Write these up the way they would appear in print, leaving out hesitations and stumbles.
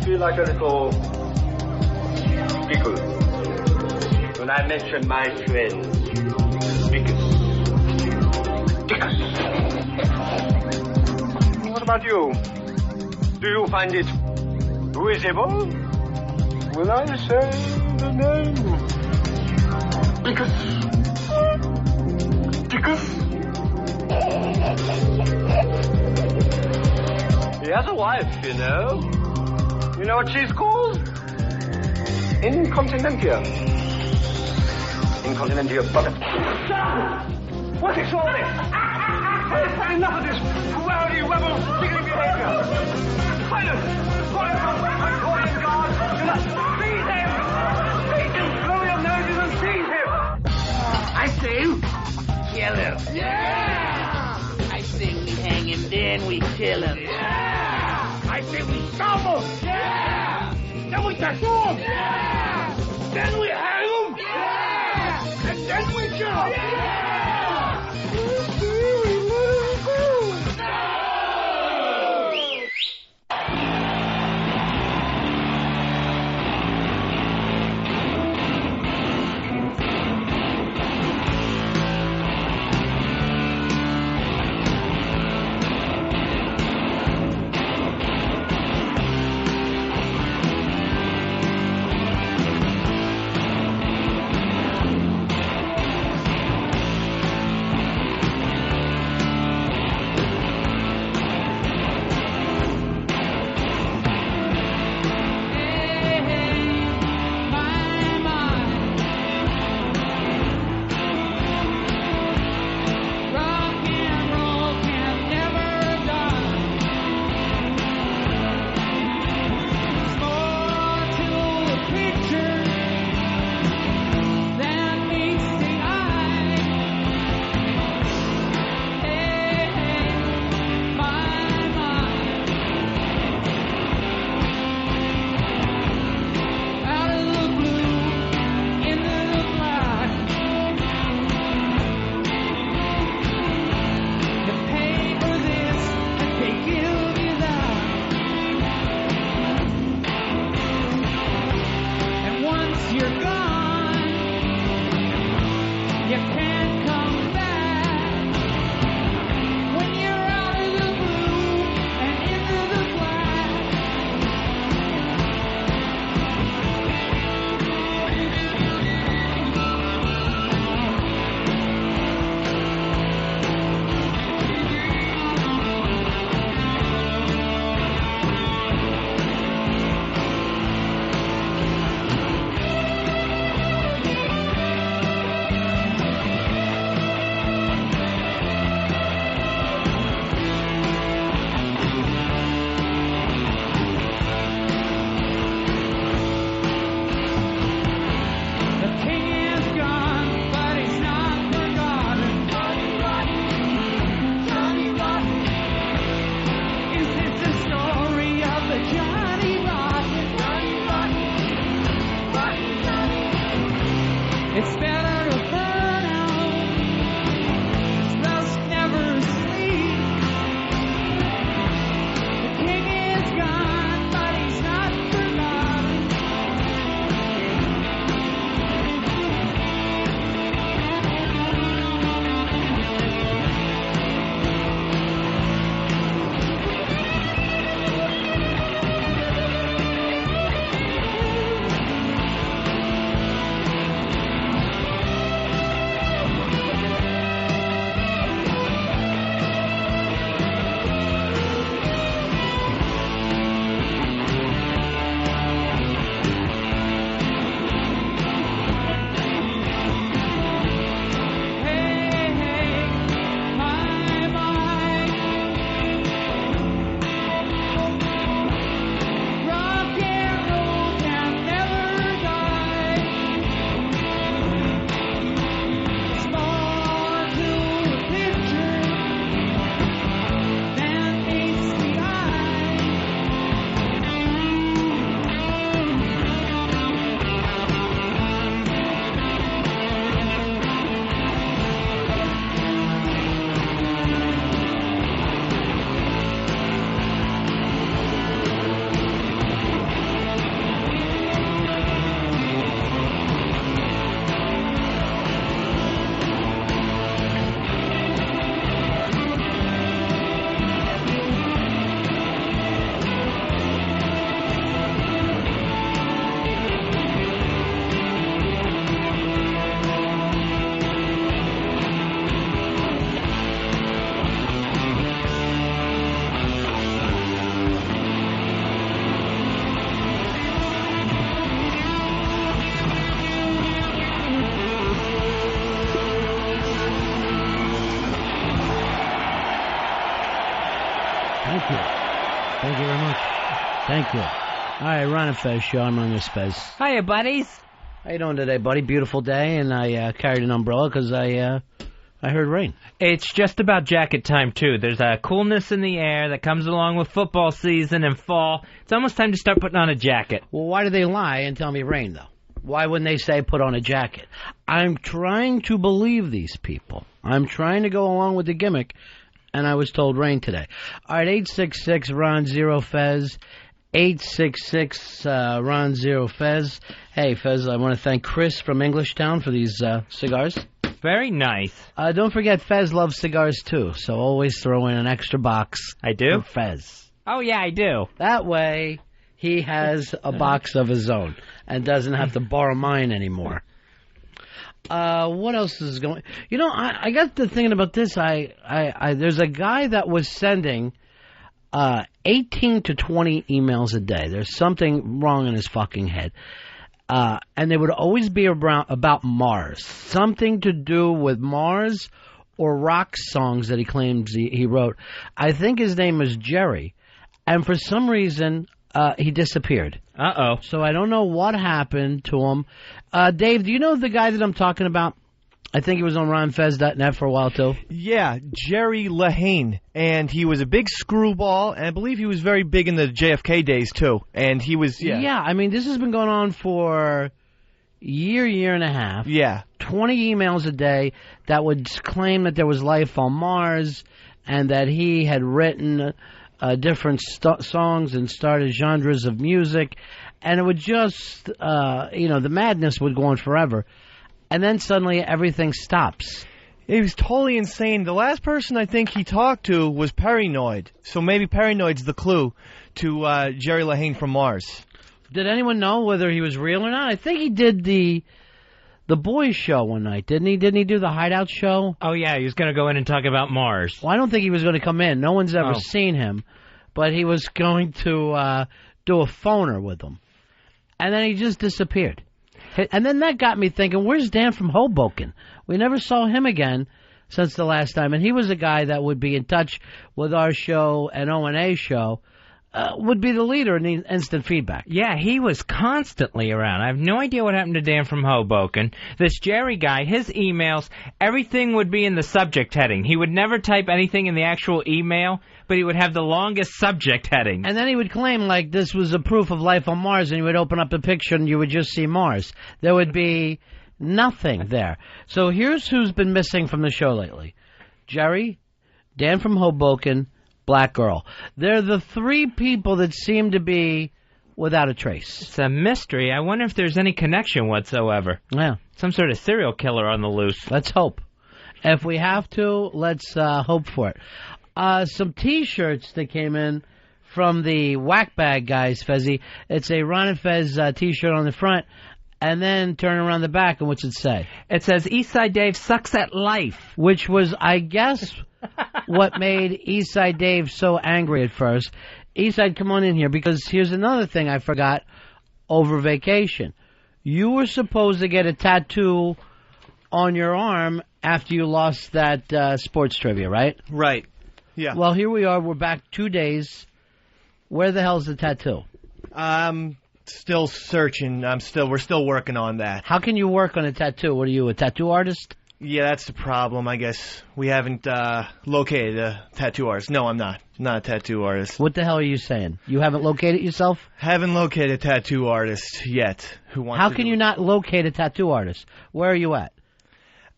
feel like a little pickle when I mention my friend, Dickus. What about you? Do you find it visible when I say the name? Dickus. He has a wife, you know. You know what she's called? Incontinentia. Incontinentia butterfly. What is all this? I've had enough of this rowdy, rebel, sticking behavior. Silence! Victorian guard, you must seize him! Seize him! Blow your noses and seize him! I say, kill him. Yeah! I say we hang him, then we kill him. Yeah! I say we stop him. Yeah! Then we tattoo him. Yeah! Then we hang him. Yeah! And then we kill him. Yeah! Thank you. Thank you very much. Thank you. All right, Ron and Fez show. I'm on this Fez. Hiya, buddies. How you doing today, buddy? Beautiful day, and I carried an umbrella because I heard rain. It's just about jacket time, too. There's a coolness in the air that comes along with football season and fall. It's almost time to start putting on a jacket. Well, why do they lie and tell me rain, though? Why wouldn't they say put on a jacket? I'm trying to believe these people. I'm trying to go along with the gimmick, and I was told rain today. All right, 866-RON-0-FEZ. 866-RON-0-FEZ. Hey, Fez, I want to thank Chris from Englishtown for these cigars. Very nice. Don't forget, Fez loves cigars, too, so always throw in an extra box. I do? For Fez. Oh, yeah, I do. That way, he has a box of his own and doesn't have to borrow mine anymore. What else is going... You know, I got to thinking about this. There's a guy that was sending 18 to 20 emails a day. There's something wrong in his fucking head. And they would always be about Mars. Something to do with Mars or rock songs that he claims he wrote. I think his name is Jerry. And for some reason, he disappeared. Uh-oh. So I don't know what happened to him. Dave, do you know the guy that I'm talking about? I think he was on ronfez.net for a while, too. Yeah, Jerry Lehane. And he was a big screwball, and I believe he was very big in the JFK days, too. And he was, Yeah, I mean, this has been going on for a year and a half. Yeah. 20 emails a day that would claim that there was life on Mars and that he had written different songs and started genres of music. And it would just, the madness would go on forever. And then suddenly everything stops. It was totally insane. The last person I think he talked to was Paranoid. So maybe Paranoid's the clue to Jerry Lehane from Mars. Did anyone know whether he was real or not? I think he did the boys show one night, didn't he? Didn't he do the Hideout show? Oh, yeah, he was going to go in and talk about Mars. Well, I don't think he was going to come in. No one's ever seen him. But he was going to do a phoner with them. And then he just disappeared. And then that got me thinking, where's Dan from Hoboken? We never saw him again since the last time. And he was a guy that would be in touch with our show and O&A show, would be the leader in the instant feedback. Yeah, he was constantly around. I have no idea what happened to Dan from Hoboken. This Jerry guy, his emails, everything would be in the subject heading. He would never type anything in the actual email, but he would have the longest subject heading. And then he would claim like this was a proof of life on Mars, and he would open up the picture and you would just see Mars. There would be nothing there. So here's who's been missing from the show lately. Jerry, Dan from Hoboken, Black Girl. They're the three people that seem to be without a trace. It's a mystery. I wonder if there's any connection whatsoever. Yeah. Some sort of serial killer on the loose. Let's hope. If we have to, let's hope for it. Some T-shirts that came in from the Whack Bag guys, Fezzy. It's a Ron and Fez T-shirt on the front, and then turn around the back, and what's it say? It says, Eastside Dave sucks at life. Which was, I guess, what made Eastside Dave so angry at first. Eastside, come on in here, because here's another thing I forgot over vacation. You were supposed to get a tattoo on your arm after you lost that sports trivia, right? Right. Yeah. Well, here we are. We're back 2 days. Where the hell's the tattoo? Still searching. We're still working on that. How can you work on a tattoo? What are you, a tattoo artist? Yeah, that's the problem. I guess we haven't located a tattoo artist. No, I'm not. I'm not a tattoo artist. What the hell are you saying? You haven't located yourself? Haven't located a tattoo artist yet. Who wants? How can you not locate a tattoo artist? Where are you at?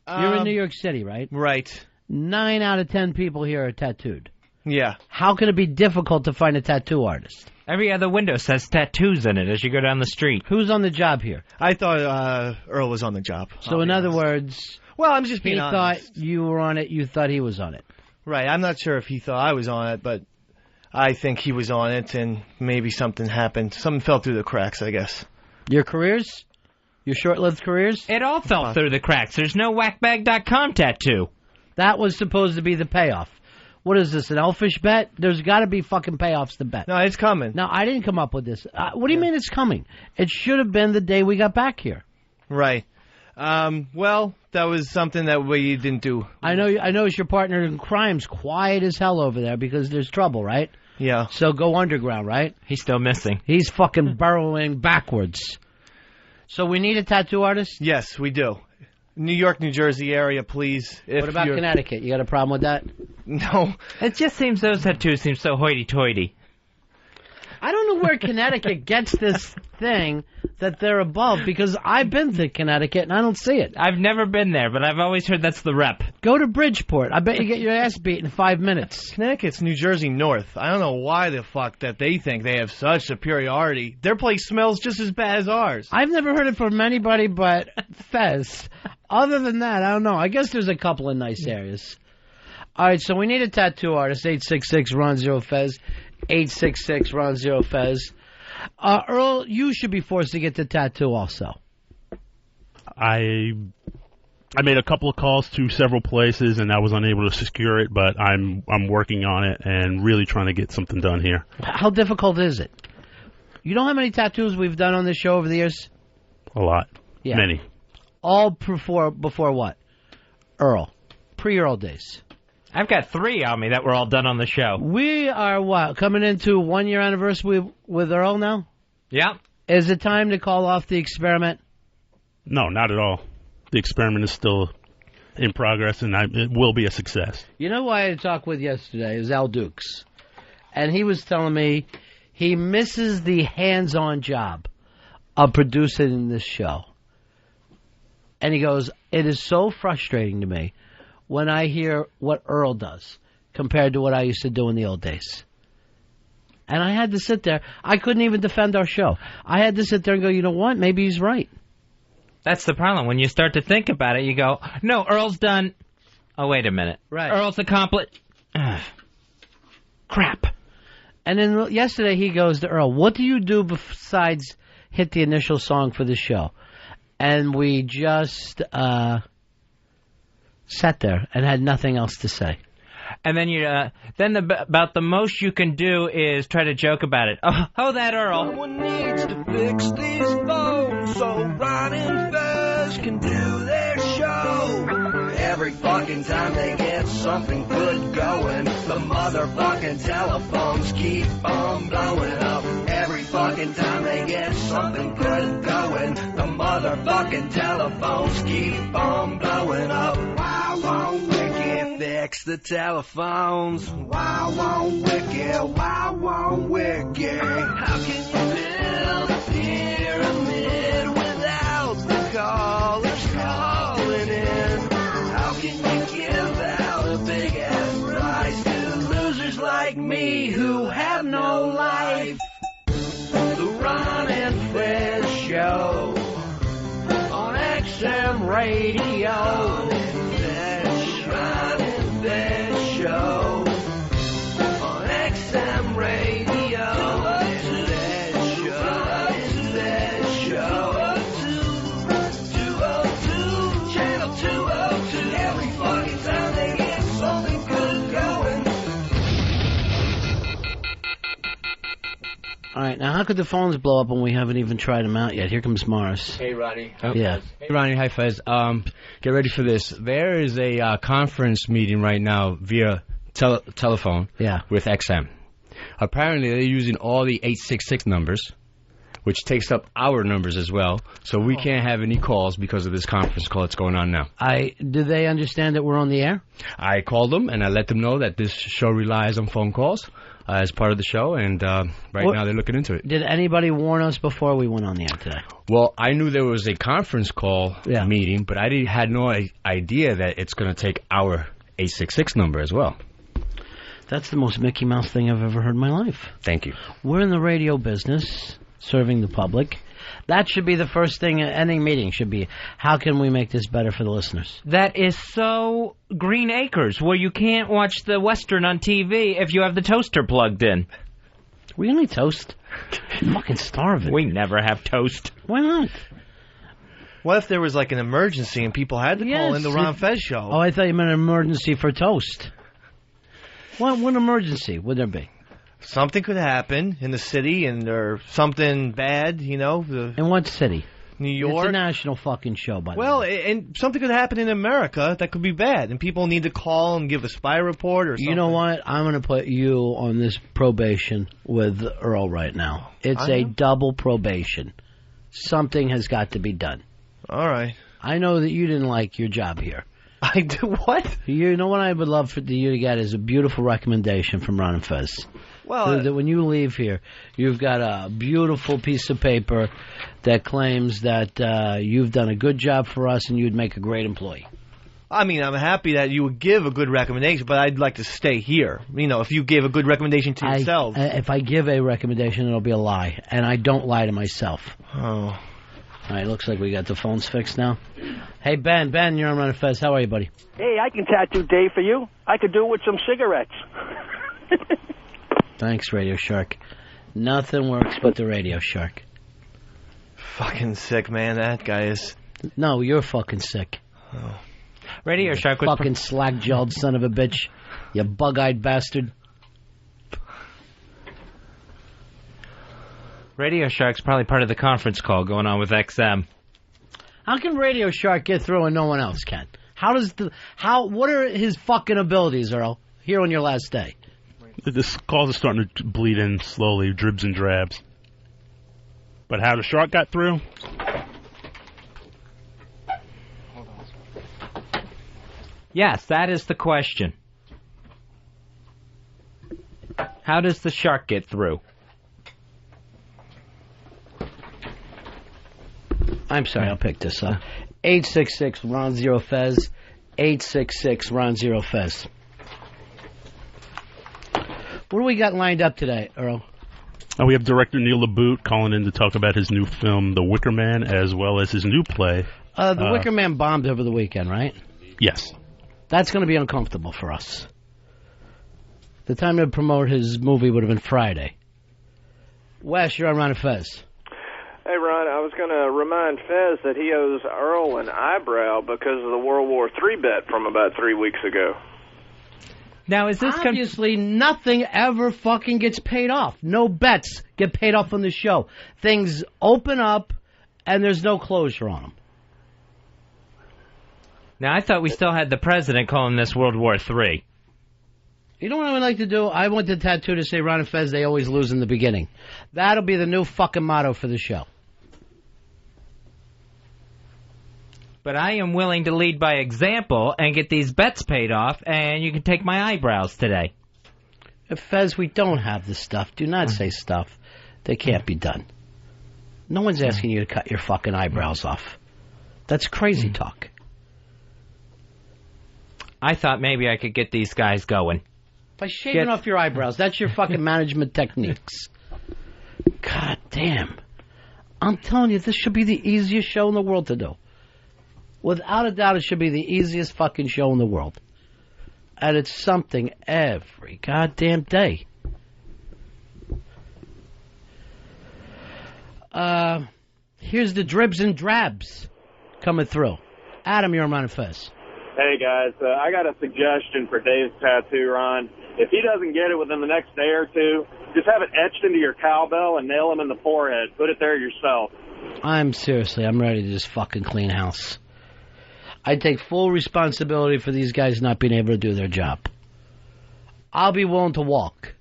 You're in New York City, right? Right. 9 out of 10 people here are tattooed. Yeah. How can it be difficult to find a tattoo artist? Every other window says tattoos in it as you go down the street. Who's on the job here? I thought Earl was on the job. So in other words, well, I'm just being honest. He thought you were on it, you thought he was on it. Right. I'm not sure if he thought I was on it, but I think he was on it, and maybe something happened. Something fell through the cracks, I guess. Your careers? Your short-lived careers? It all fell through the cracks. There's no whackbag.com tattoo. That was supposed to be the payoff. What is this, an elfish bet? There's got to be fucking payoffs to bet. No, it's coming. No, I didn't come up with this. What do you mean it's coming? It should have been the day we got back here. Right. Well, that was something that we didn't do. I know. I notice your partner in crime's quiet as hell over there because there's trouble, right? Yeah. So go underground, right? He's still missing. He's fucking burrowing backwards. So we need a tattoo artist? Yes, we do. New York, New Jersey area, please. What about Connecticut? You got a problem with that? No. It just seems those tattoos seem so hoity-toity. I don't know where Connecticut gets this thing that they're above, because I've been to Connecticut and I don't see it. I've never been there, but I've always heard that's the rep. Go to Bridgeport. I bet you get your ass beat in 5 minutes. Connecticut's New Jersey North. I don't know why the fuck that they think they have such superiority. Their place smells just as bad as ours. I've never heard it from anybody but Fez. Other than that, I don't know. I guess there's a couple of nice areas. All right, so we need a tattoo artist. 866-RON-0-FEZ. 866-RON-0-FEZ. Earl, you should be forced to get the tattoo also. I made a couple of calls to several places and I was unable to secure it, but I'm working on it and really trying to get something done here. How difficult is it? You know how many tattoos we've done on this show over the years? A lot. Yeah. Many. All before what? Earl. Pre-Earl days. I've got 3 on me that were all done on the show. We are, what, coming into 1 year anniversary with Earl now? Yeah. Is it time to call off the experiment? No, not at all. The experiment is still in progress, and it will be a success. You know who I had talked with yesterday? It was Al Dukes. And he was telling me he misses the hands-on job of producing this show. And he goes, it is so frustrating to me when I hear what Earl does compared to what I used to do in the old days. And I had to sit there. I couldn't even defend our show. I had to sit there and go, you know what? Maybe he's right. That's the problem. When you start to think about it, you go, no, Earl's done. Oh, wait a minute. Right. Earl's accomplished. Crap. And then yesterday he goes to Earl, what do you do besides hit the initial song for the show? And we just sat there and had nothing else to say. And then about the most you can do is try to joke about it. Oh, that Earl. Someone needs to fix these phones so Ron and Fez can do their show. Every fucking time they get something good going, the motherfucking telephones keep on blowing up. Every fucking time they get something good going, the motherfucking telephones keep on blowing up. Why won't Wiki fix the telephones? Why won't Wiki? Why won't Wiki? How can you build a pyramid without the callers calling in? How can you give out a big ass prize to losers like me who have no life? The Ron and Fez show on XM radio. Ron and Fez show on XM radio. Fez show 202 channel 202. Every fucking time they get something good going. All right, now how could the phones blow up when we haven't even tried them out yet? Here comes Morris. Hey, Ronnie. Yeah. Hey, Ronnie. Hi, Fez. Get ready for this. There is a conference meeting right now via telephone with XM. Apparently, they're using all the 866 numbers, which takes up our numbers as well. So we can't have any calls because of this conference call that's going on now. Do they understand that we're on the air? I called them, and I let them know that this show relies on phone calls as part of the show, and now they're looking into it. Did anybody warn us before we went on the air today? Well, I knew there was a conference call meeting, but I had no idea that it's going to take our 866 number as well. That's the most Mickey Mouse thing I've ever heard in my life. Thank you. We're in the radio business, serving the public. That should be the first thing at any meeting should be, how can we make this better for the listeners? That is so Green Acres, where you can't watch the Western on TV if you have the toaster plugged in. We only toast. I'm fucking starving. We never have toast. Why not? What if there was like an emergency and people had to call in the Ron Fez show? Oh, I thought you meant an emergency for toast. What emergency would there be? Something could happen in the city, or something bad, you know. In what city? New York. It's a national fucking show, by the way. Well, and something could happen in America that could be bad, and people need to call and give a spy report or something. You know what? I'm going to put you on this probation with Earl right now. It's a double probation. Something has got to be done. All right. I know that you didn't like your job here. I do what? You know what I would love for you to get is a beautiful recommendation from Ron and Fez. Well, so that when you leave here, you've got a beautiful piece of paper that claims that you've done a good job for us and you'd make a great employee. I mean, I'm happy that you would give a good recommendation, but I'd like to stay here. You know, if you gave a good recommendation to yourself. If I give a recommendation, it'll be a lie, and I don't lie to myself. Oh. All right, looks like we got the phones fixed now. Hey, Ben, you're on Ron and Fez. How are you, buddy? Hey, I can tattoo Dave for you. I could do it with some cigarettes. Thanks, Radio Shark. Nothing works but the Radio Shark. Fucking sick, man. That guy is. No, you're fucking sick. Oh. Radio Shark was fucking slack-jawed son of a bitch. You bug-eyed bastard. Radio Shark's probably part of the conference call going on with XM. How can Radio Shark get through and no one else can? What are his fucking abilities, Earl, here on your last day? This calls are starting to bleed in slowly, dribs and drabs. But how the Shark got through? Yes, that is the question. How does the Shark get through? I'm sorry, I'll pick this up. 866-RON-0-FEZ. 866-RON-0-FEZ. What do we got lined up today, Earl? We have director Neil LaBute calling in to talk about his new film, The Wicker Man, as well as his new play. The Wicker Man bombed over the weekend, right? Yes. That's going to be uncomfortable for us. The time to promote his movie would have been Friday. Wes, you're on Ron and Fez. Hey, Ron, I was going to remind Fez that he owes Earl an eyebrow because of the World War III bet from about 3 weeks ago. Now, is this... Obviously, nothing ever fucking gets paid off. No bets get paid off on the show. Things open up, and there's no closure on them. Now, I thought we still had the president calling this World War III. You know what I would like to do? I want the tattoo to say Ron and Fez, they always lose in the beginning. That'll be the new fucking motto for the show. But I am willing to lead by example and get these bets paid off, and you can take my eyebrows today. Fez, we don't have the stuff. Do not say stuff that can't be done. No one's asking you to cut your fucking eyebrows off. That's crazy talk. I thought maybe I could get these guys going. By shaving off your eyebrows. That's your fucking management techniques. God damn. I'm telling you, this should be the easiest show in the world to do. Without a doubt, it should be the easiest fucking show in the world. And it's something every goddamn day. Here's the dribs and drabs coming through. Adam, you're on Ron and Fez. Hey, guys. I got a suggestion for Dave's tattoo, Ron. If he doesn't get it within the next day or two, just have it etched into your cowbell and nail him in the forehead. Put it there yourself. I'm ready to just fucking clean house. I take full responsibility for these guys not being able to do their job. I'll be willing to walk.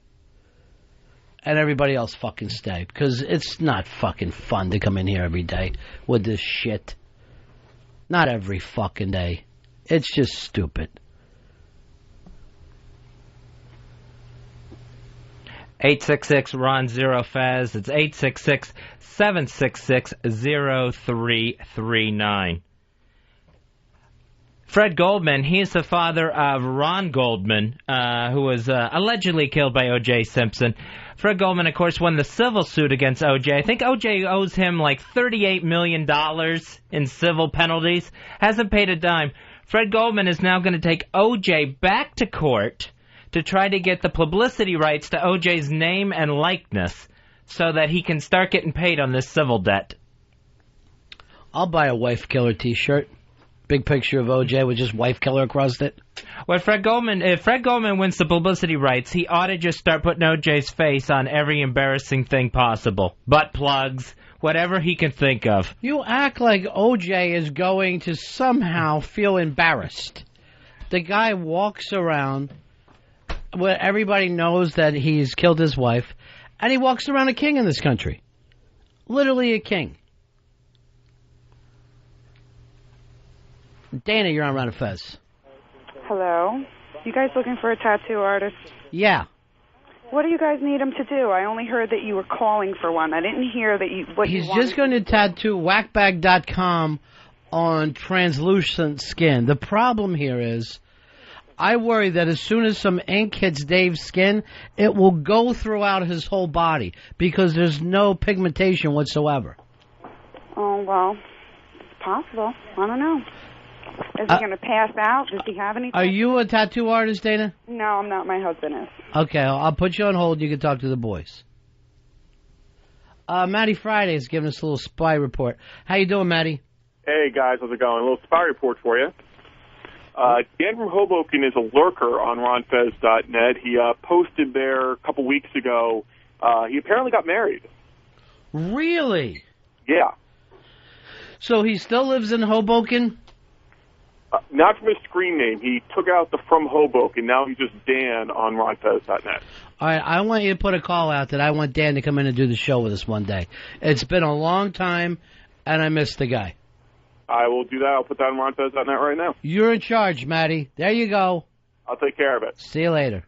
And everybody else fucking stay. Because it's not fucking fun to come in here every day with this shit. Not every fucking day. It's just stupid. 866-RON-0-FEZ. It's 866-766-0339. Fred Goldman, he's the father of Ron Goldman, who was allegedly killed by O.J. Simpson. Fred Goldman, of course, won the civil suit against O.J. I think O.J. owes him like $38 million in civil penalties. Hasn't paid a dime. Fred Goldman is now going to take O.J. back to court to try to get the publicity rights to O.J.'s name and likeness so that he can start getting paid on this civil debt. I'll buy a wife killer t-shirt. Big picture of O.J. with just wife killer across it. Well, if Fred Goldman wins the publicity rights, he ought to just start putting O.J.'s face on every embarrassing thing possible. Butt plugs, whatever he can think of. You act like OJ is going to somehow feel embarrassed. The guy walks around where everybody knows that he's killed his wife, and he walks around a king in this country. Literally a king. Dana, you're on Ron and Fez. Hello. You guys looking for a tattoo artist? Yeah. What do you guys need him to do? I only heard that you were calling for one. I didn't hear that you. He's just going to tattoo whackbag.com on translucent skin. The problem here is, I worry that as soon as some ink hits Dave's skin, it will go throughout his whole body because there's no pigmentation whatsoever. Oh, well, it's possible. I don't know. Is he going to pass out? Does he have any? Are you a tattoo artist, Dana? No, I'm not. My husband is. Okay, I'll put you on hold. You can talk to the boys. Matty Friday is giving us a little spy report. How you doing, Matty? Hey, guys. How's it going? A little spy report for you. Dan from Hoboken is a lurker on ronfez.net. He posted there a couple weeks ago. He apparently got married. Really? Yeah. So he still lives in Hoboken? Not from his screen name. He took out the from Hoboken. Now he's just Dan on ronfez.net. All right, I want you to put a call out that I want Dan to come in and do the show with us one day. It's been a long time, and I miss the guy. I will do that. I'll put that on ronfez.net right now. You're in charge, Matty. There you go. I'll take care of it. See you later.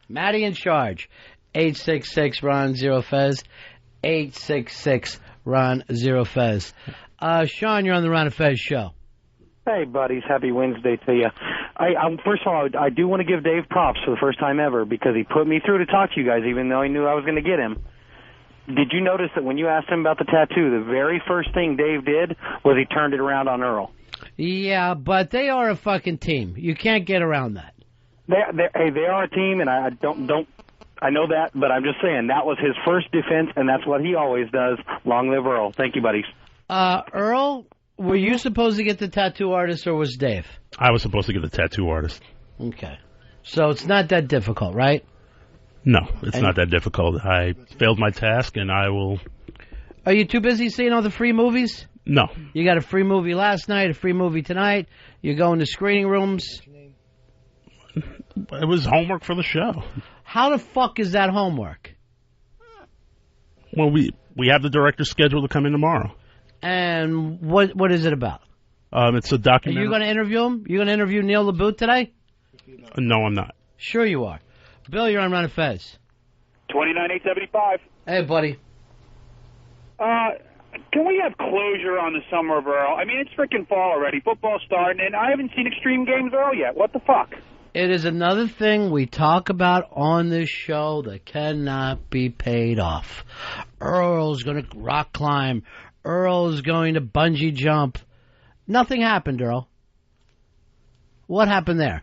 Matty in charge. 866-RON-0-FEZ. 866-RON-0-FEZ. Sean, you're on the Ron and Fez show. Hey, buddies. Happy Wednesday to you. First of all, I do want to give Dave props for the first time ever because he put me through to talk to you guys even though he knew I was going to get him. Did you notice that when you asked him about the tattoo, the very first thing Dave did was he turned it around on Earl? Yeah, but they are a fucking team. You can't get around that. They are a team, and I know that, but I'm just saying that was his first defense, and that's what he always does. Long live Earl. Thank you, buddies. Earl, were you supposed to get the tattoo artist, or was Dave? I was supposed to get the tattoo artist. Okay. So it's not that difficult, right? No, it's not that difficult. I failed my task, and I will... Are you too busy seeing all the free movies? No. You got a free movie last night, a free movie tonight. You're going to screening rooms. It was homework for the show. How the fuck is that homework? Well, we have the director scheduled to come in tomorrow. And what is it about? It's a documentary. Are you going to interview him? You going to interview Neil LaBute today? No, I'm not. Sure you are. Bill, you're on Ron and Fez. 29,875. Hey, buddy. Can we have closure on the summer of Earl? I mean, it's freaking fall already. Football's starting, and I haven't seen Extreme Games Earl yet. What the fuck? It is another thing we talk about on this show that cannot be paid off. Earl's going to rock climb. Earl's going to bungee jump. Nothing happened, Earl. What happened there?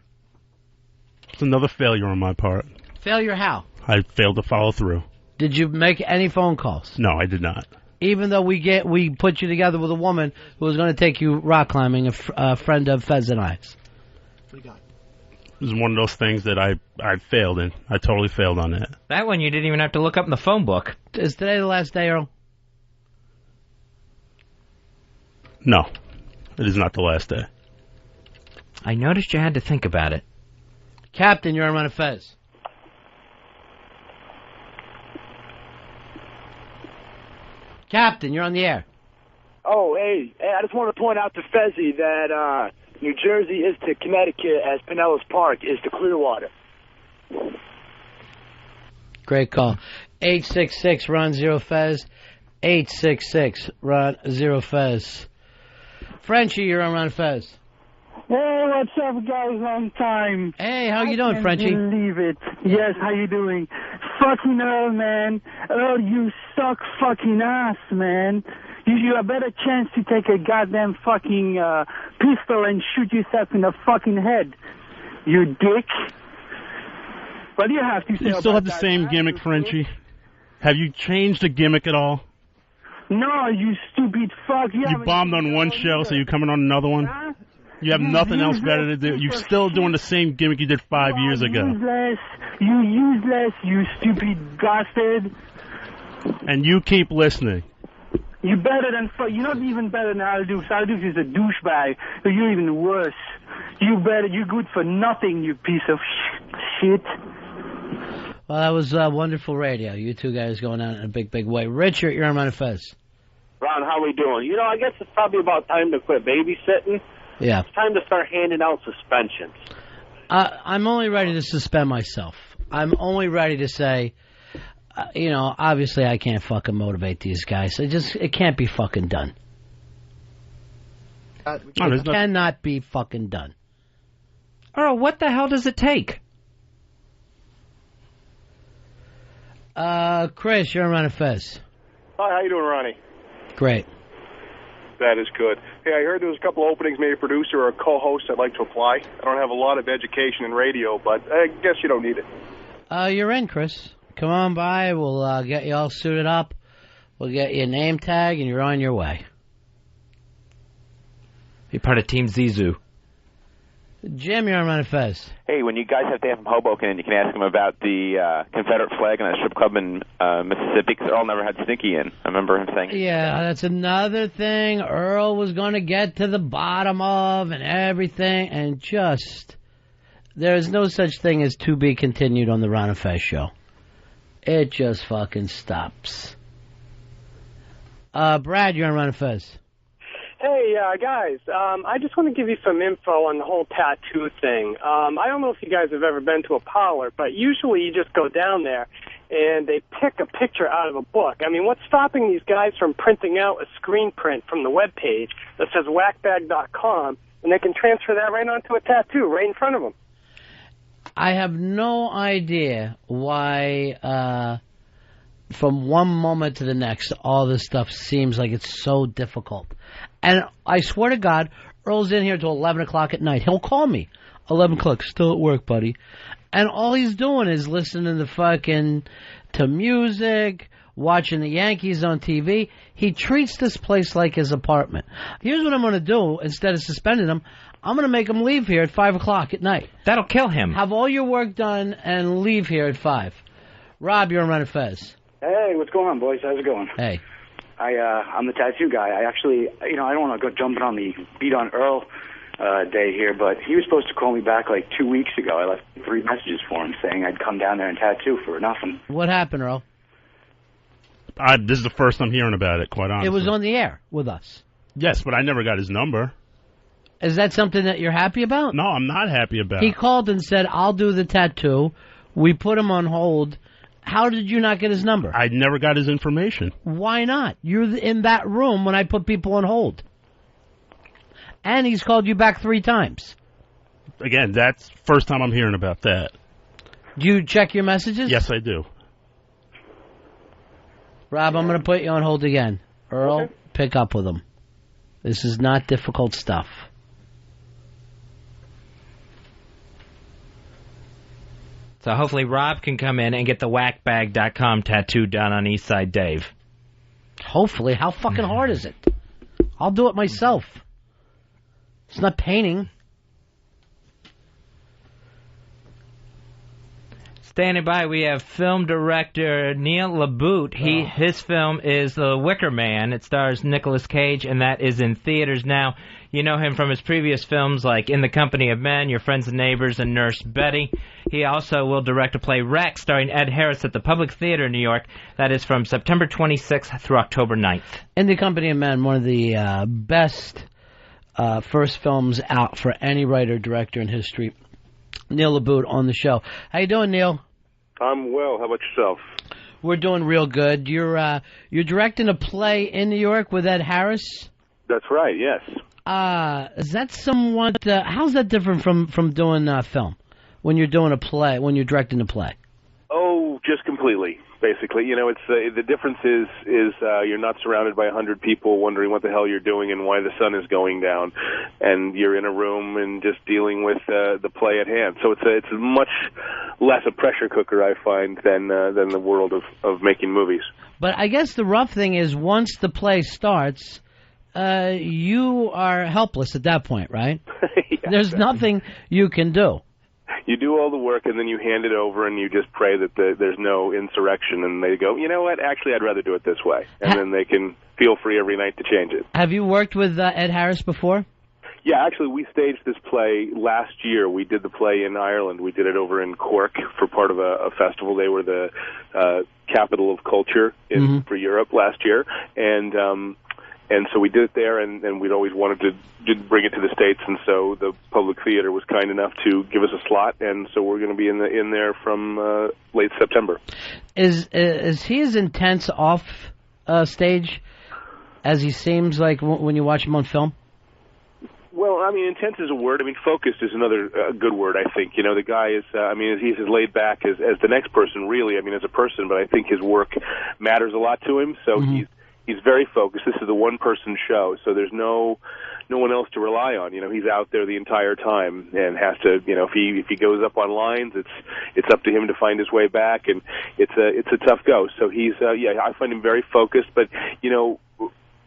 It's another failure on my part. Failure how? I failed to follow through. Did you make any phone calls? No, I did not. Even though we put you together with a woman who was going to take you rock climbing, a friend of Fez and I's. What do you got? It was one of those things that I failed in. I totally failed on it. That one you didn't even have to look up in the phone book. Is today the last day, Earl? No, it is not the last day. I noticed you had to think about it. Captain, you're on Ron and Fez. Captain, you're on the air. Oh, hey, I just want to point out to Fezzy that New Jersey is to Connecticut as Pinellas Park is to Clearwater. Great call. 866-RON-0-FEZ. 866-RON-0-FEZ. Frenchie, you're on Ron and Fez. Hey, what's up, guys? Long time. Hey, how you doing, Frenchie? I can't believe it. Yes, how you doing? Fucking Earl, man. Earl, you suck fucking ass, man. You have a better chance to take a goddamn fucking pistol and shoot yourself in the fucking head. You dick. What do you have to say You still about have the that, same man? gimmick, Frenchie. Have you changed the gimmick at all? No, you stupid fuck. You bombed on one show, so you coming on another one? You have nothing else better to do. You're still doing the same gimmick you did 5 years ago. You useless, you stupid bastard. And you keep listening. You're better than you're not even better than Aldous. Aldous is a douchebag. So you're even worse. You're good for nothing, you piece of shit. Well, that was wonderful radio. You two guys going out in a big, big way. Richard, you're on Ron and Fez. Ron, how we doing? You know, I guess it's probably about time to quit babysitting. Yeah. It's time to start handing out suspensions. I'm only ready to suspend myself. I'm only ready to say, obviously I can't fucking motivate these guys. It can't be fucking done. It cannot be fucking done. Earl, what the hell does it take? Chris, you're on Ron and Fez. Hi, how you doing, Ronnie? Great. That is good. Hey, I heard there was a couple openings, maybe a producer or a co-host I'd like to apply. I don't have a lot of education in radio, but I guess you don't need it. You're in, Chris. Come on by. We'll get you all suited up. We'll get you a name tag, and you're on your way. Be part of Team Zizou. Jim, you're on Ron and Fez. Hey, when you guys have Dan from Hoboken, you can ask him about the Confederate flag and a strip club in Mississippi, because Earl never had Stinky in. I remember him saying. Yeah, that's another thing Earl was going to get to the bottom of and everything, and there's no such thing as to be continued on the Ron and Fez show. It just fucking stops. Brad, you're on Ron and Fez. Hey, guys, I just want to give you some info on the whole tattoo thing. I don't know if you guys have ever been to a parlor, but usually you just go down there and they pick a picture out of a book. I mean, what's stopping these guys from printing out a screen print from the webpage that says whackbag.com, and they can transfer that right onto a tattoo right in front of them? I have no idea why, from one moment to the next, all this stuff seems like it's so difficult. And I swear to God, Earl's in here till 11 o'clock at night. He'll call me. 11 o'clock, still at work, buddy. And all he's doing is listening to music, watching the Yankees on TV. He treats this place like his apartment. Here's what I'm going to do. Instead of suspending him, I'm going to make him leave here at 5 o'clock at night. That'll kill him. Have all your work done and leave here at 5. Rob, you're on Ron and Fez. Hey, what's going on, boys? How's it going? Hey. I'm the tattoo guy. I actually, I don't want to go jumping on the beat on Earl day here, but he was supposed to call me back like 2 weeks ago. I left 3 messages for him saying I'd come down there and tattoo for nothing. What happened, Earl? This is the first I'm hearing about it, quite honestly. It was on the air with us. Yes, but I never got his number. Is that something that you're happy about? No, I'm not happy about it. He called and said, I'll do the tattoo. We put him on hold. How did you not get his number? I never got his information. Why not? You're in that room when I put people on hold. And he's called you back 3 times. Again, that's first time I'm hearing about that. Do you check your messages? Yes, I do. Rob, I'm going to put you on hold again. Earl, okay. Pick up with him. This is not difficult stuff. So hopefully Rob can come in and get the whackbag.com tattoo done on Eastside Dave. Hopefully. How fucking hard is it? I'll do it myself. It's not painting. Standing by, we have film director Neil LaBute. His film is The Wicker Man. It stars Nicolas Cage, and that is in theaters now. You know him from his previous films like In the Company of Men, Your Friends and Neighbors, and Nurse Betty. He also will direct a play, Rex, starring Ed Harris at the Public Theater in New York. That is from September 26th through October 9th. In the Company of Men, one of the best first films out for any writer-director in history. Neil LaBute on the show. How you doing, Neil? I'm well. How about yourself? We're doing real good. You're directing a play in New York with Ed Harris? That's right, yes. Is that somewhat... how's that different from doing film? When you're doing a play, when you're directing a play? Oh, just completely, basically. You know, it's the difference is you're not surrounded by 100 people wondering what the hell you're doing and why the sun is going down, and you're in a room and just dealing with the play at hand. So it's much less a pressure cooker, I find, than the world of making movies. But I guess the rough thing is once the play starts, you are helpless at that point, right? Yeah, There's nothing you can do. You do all the work, and then you hand it over, and you just pray that there's no insurrection, and they go, you know what, actually, I'd rather do it this way. And then they can feel free every night to change it. Have you worked with Ed Harris before? Yeah, actually, we staged this play last year. We did the play in Ireland. We did it over in Cork for part of a festival. They were the capital of culture for Europe last year, and so we did it there, and we'd always wanted to bring it to the States, and so the Public Theater was kind enough to give us a slot, and so we're going to be in there from late September. Is he as intense off stage as he seems like when you watch him on film? Well, I mean, intense is a word. I mean, focused is another good word, I think. You know, the guy is, I mean, he's as laid back as the next person, really, I mean, as a person, but I think his work matters a lot to him, so he's very focused. This is a one-person show, so there's no one else to rely on. You know, he's out there the entire time and has to, you know, if he goes up on lines, it's up to him to find his way back, and it's a tough go. So he's, I find him very focused, but, you know,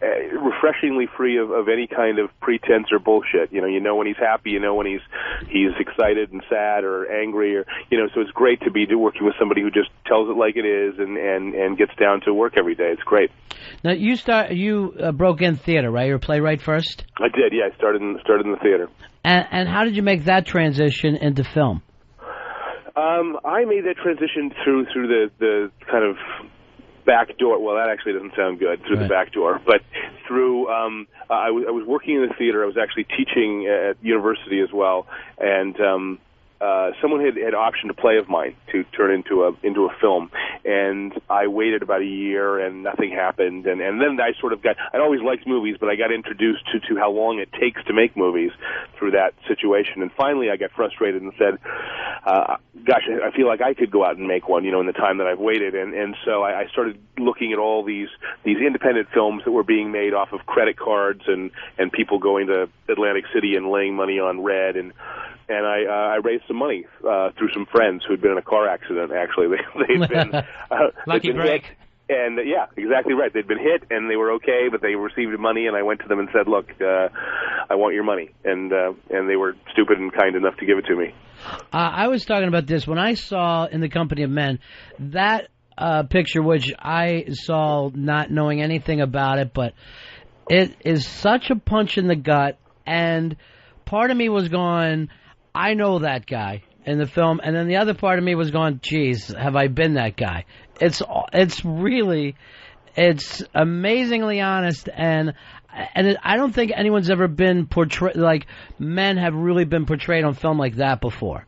refreshingly free of any kind of pretense or bullshit. You know when he's happy, you know when he's excited and sad or angry, or so it's great to be working with somebody who just tells it like it is and gets down to work every day. It's great. Now you broke in theater, right? You were a playwright first? I did, yeah. I started in the theater. And how did you make that transition into film? I made that transition through the kind of back door. Well, that actually doesn't sound good, through the back door. But through, I was working in the theater. I was actually teaching at university as well, and someone had optioned a play of mine to turn into a film, and I waited about a year, and nothing happened, and then I sort of I'd always liked movies, but I got introduced to how long it takes to make movies through that situation, and finally I got frustrated and said, gosh, I feel like I could go out and make one, in the time that I've waited, and so I started looking at all these independent films that were being made off of credit cards and people going to Atlantic City and laying money on red, and I raised some money through some friends who had been in a car accident. Actually, they'd been lucky break. Hit, and yeah, exactly right. They'd been hit and they were okay, but they received money. And I went to them and said, "Look, I want your money." And they were stupid and kind enough to give it to me. I was talking about this when I saw In the Company of Men that picture, which I saw not knowing anything about it, but it is such a punch in the gut. And part of me was going, I know that guy in the film, and then the other part of me was going, geez, have I been that guy? It's amazingly honest, and I don't think anyone's ever been portrayed, like men have really been portrayed on film like that before.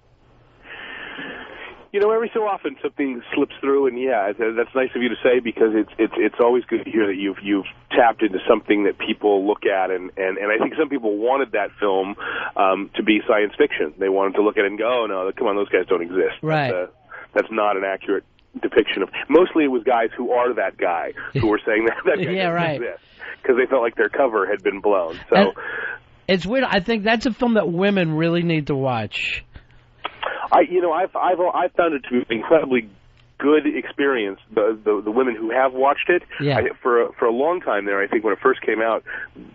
Every so often something slips through, and yeah, that's nice of you to say, because it's always good to hear that you've tapped into something that people look at, and I think some people wanted that film to be science fiction. They wanted to look at it and go, oh no, come on, those guys don't exist. Right. That's not an accurate depiction of. Mostly it was guys who are that guy who were saying that guy doesn't exist, because they felt like their cover had been blown. So it's weird. I think that's a film that women really need to watch. I've found it to be an incredibly good experience. The women who have watched it, for a long time there, I think when it first came out,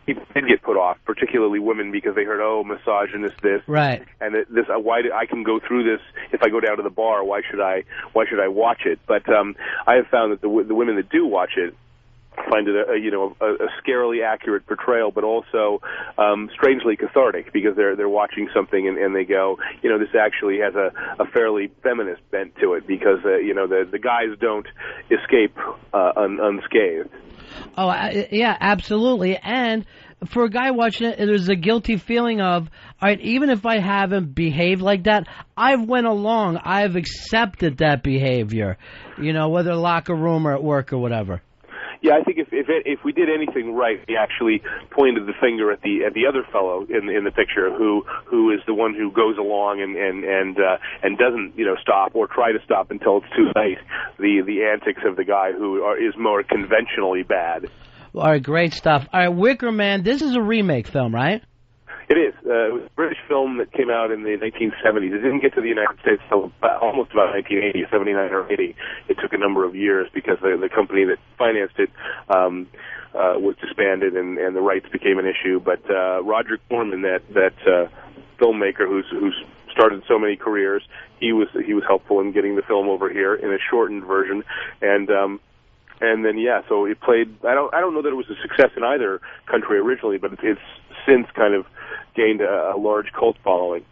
people did get put off, particularly women, because they heard, oh, misogynist this, right? And this, I can go through this if I go down to the bar. Why should I watch it? But I have found that the women that do watch it find it a scarily accurate portrayal, but also strangely cathartic, because they're watching something and they go, this actually has a fairly feminist bent to it, because the guys don't escape unscathed. Oh yeah, absolutely. And for a guy watching it, there's a guilty feeling of, all right, even if I haven't behaved like that, I've went along, I've accepted that behavior, whether locker room or at work or whatever. Yeah, I think if we did anything right, we actually pointed the finger at the other fellow in the picture who is the one who goes along and doesn't stop or try to stop until it's too late. The antics of the guy who is more conventionally bad. All right, great stuff. All right, Wicker Man. This is a remake film, right? It is. It was a British film that came out in the 1970s. It didn't get to the United States until almost about 1980, 79 or 80. It took a number of years because the company that financed it was disbanded and the rights became an issue. But Roger Corman, that filmmaker who's started so many careers. He was helpful in getting the film over here in a shortened version, and then so it played. I don't know that it was a success in either country originally, but it's since kind of gained a large cult following.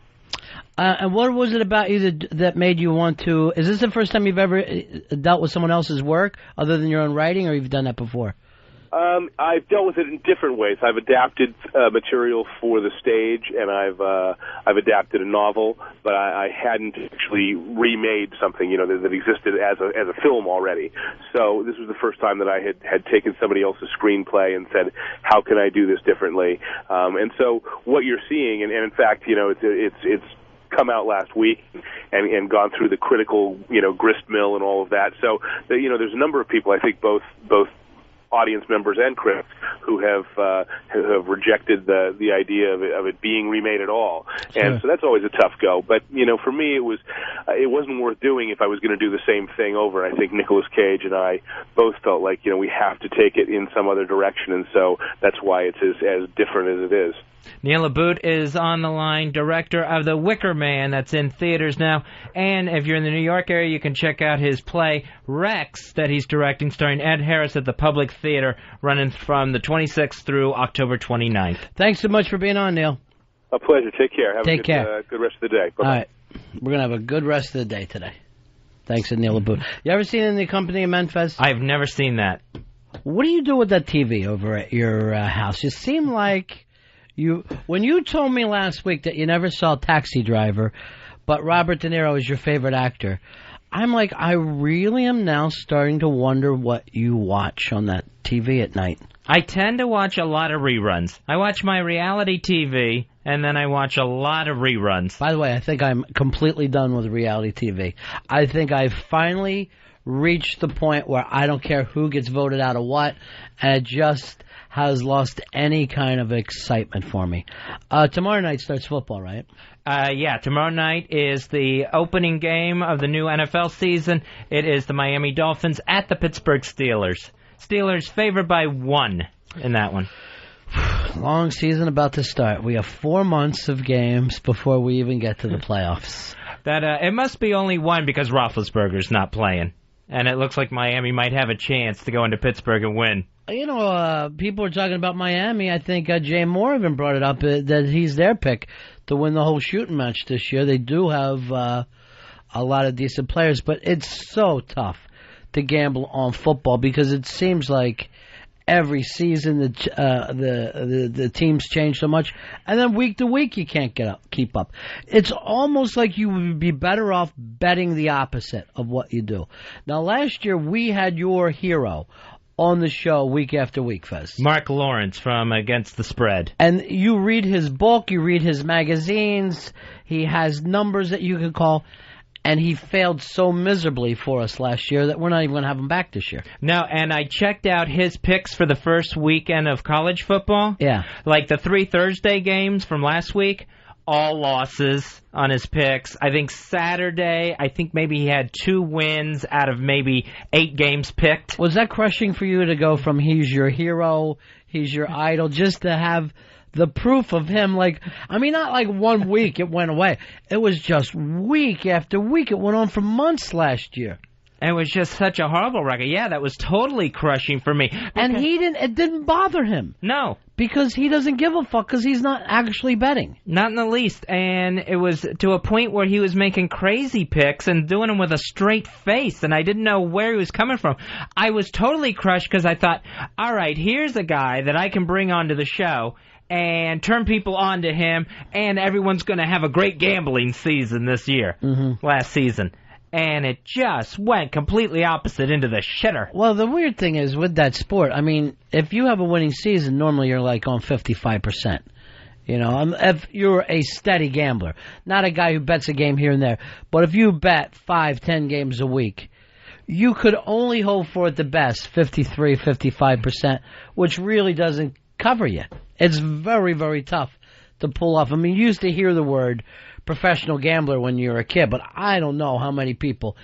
And what was it about you that made you want to? Is this the first time you've ever dealt with someone else's work other than your own writing, or you've done that before? I've dealt with it in different ways. I've adapted material for the stage, and I've adapted a novel, but I hadn't actually remade something that existed as a film already. So this was the first time that I had taken somebody else's screenplay and said, how can I do this differently? And so what you're seeing, and in fact, it's come out last week and gone through the critical grist mill and all of that. So there's a number of people, I think both audience members and critics who have rejected the idea of it being remade at all. Sure. And so that's always a tough go. But for me it wasn't worth doing if I was going to do the same thing over. I think Nicolas Cage and I both felt like we have to take it in some other direction, and so that's why it's as different as it is. Neil LaBute is on the line, director of The Wicker Man, that's in theaters now. And if you're in the New York area, you can check out his play, Rex, that he's directing, starring Ed Harris at the Public Theater, running from the 26th through October 29th. Thanks so much for being on, Neil. A pleasure. Take care. Have a good rest of the day. Bye-bye. All right. We're going to have a good rest of the day today. Thanks to Neil LaBute. You ever seen The Company of Men, Fez? I've never seen that. What do you do with that TV over at your house? You seem like... When you told me last week that you never saw Taxi Driver, but Robert De Niro is your favorite actor, I'm like, I really am now starting to wonder what you watch on that TV at night. I tend to watch a lot of reruns. I watch my reality TV, and then I watch a lot of reruns. By the way, I think I'm completely done with reality TV. I think I've finally reached the point where I don't care who gets voted out of what, and it just has lost any kind of excitement for me. Tomorrow night starts football, right? Yeah, tomorrow night is the opening game of the new NFL season. It is the Miami Dolphins at the Pittsburgh Steelers. Steelers favored by 1 in that one. Long season about to start. We have 4 months of games before we even get to the playoffs. It must be only 1 because Roethlisberger's not playing. And it looks like Miami might have a chance to go into Pittsburgh and win. People are talking about Miami. I think Jay Moore even brought it up that he's their pick to win the whole shooting match this year. They do have a lot of decent players, but it's so tough to gamble on football because it seems like every season the teams change so much, and then week to week you can't keep up. It's almost like you would be better off betting the opposite of what you do. Now, last year we had your hero on the show week after week, Fez. Mark Lawrence from Against the Spread. And you read his book, you read his magazines, he has numbers that you can call, and he failed so miserably for us last year that we're not even going to have him back this year. No, and I checked out his picks for the first weekend of college football. Yeah. Like the 3 Thursday games from last week, all losses on his picks. I think Saturday, maybe he had 2 wins out of maybe 8 games picked. Was that crushing for you to go from he's your hero, he's your idol, just to have the proof of him, not like 1 week it went away. It was just week after week. It went on for months last year. And it was just such a horrible record. Yeah, that was totally crushing for me. And it didn't bother him. No. Because he doesn't give a fuck because he's not actually betting. Not in the least. And it was to a point where he was making crazy picks and doing them with a straight face, and I didn't know where he was coming from. I was totally crushed because I thought, all right, here's a guy that I can bring onto the show and turn people on to him, and everyone's going to have a great gambling season this year, last season. And it just went completely opposite into the shitter. Well, the weird thing is with that sport, if you have a winning season, normally you're on 55%. If you're a steady gambler, not a guy who bets a game here and there, but if you bet 5-10 games a week, you could only hope for at the best 53-55%, which really doesn't cover you. It's very, very tough to pull off. You used to hear the word professional gambler when you were a kid, but I don't know how many people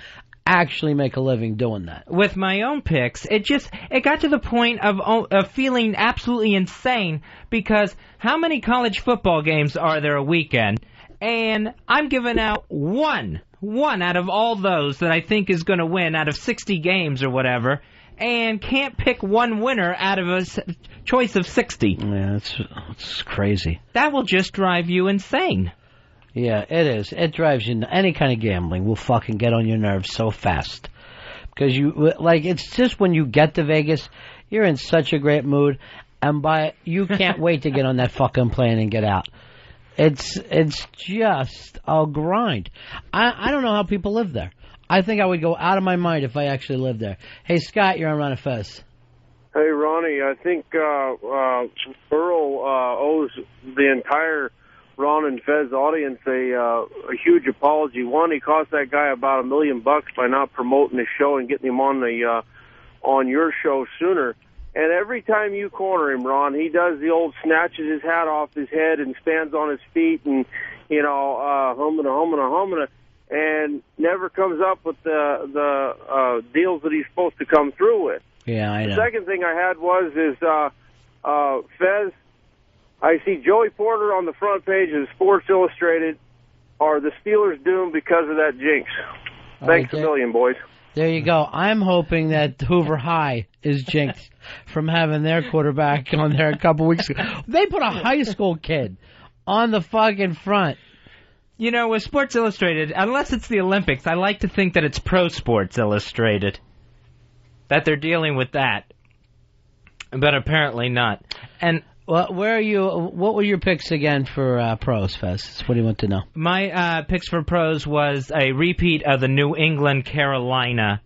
actually make a living doing that. With my own picks, it got to the point of feeling absolutely insane because how many college football games are there a weekend? and I'm giving out one out of all those that I think is going to win out of 60 games or whatever, and can't pick one winner out of a choice of 60. Yeah, it's crazy. That will just drive you insane. Yeah, it is. It drives you. Any kind of gambling will fucking get on your nerves so fast. Because it's just when you get to Vegas, you're in such a great mood, and you can't wait to get on that fucking plane and get out. It's just a grind. I don't know how people live there. I think I would go out of my mind if I actually lived there. Hey, Scott, you're on Ron and Fez. Hey, Ronnie, I think Earl owes the entire Ron and Fez audience a huge apology. One, he cost that guy about $1 million by not promoting his show and getting him on your show sooner. And every time you corner him, Ron, he does the old snatches his hat off his head and stands on his feet and, humming, and never comes up with the deals that he's supposed to come through with. Yeah, I know. The second thing I had is Fez, I see Joey Porter on the front page of Sports Illustrated. Are the Steelers doomed because of that jinx? Thanks a million, boys. There you go. I'm hoping that Hoover High is jinxed from having their quarterback on there a couple weeks ago. They put a high school kid on the fucking front. You know, with Sports Illustrated, unless it's the Olympics, I like to think that it's Pro Sports Illustrated, that they're dealing with that. But apparently not. And what were your picks again for pros, Fez? That's what do you want to know? My picks for pros was a repeat of the New England-Carolina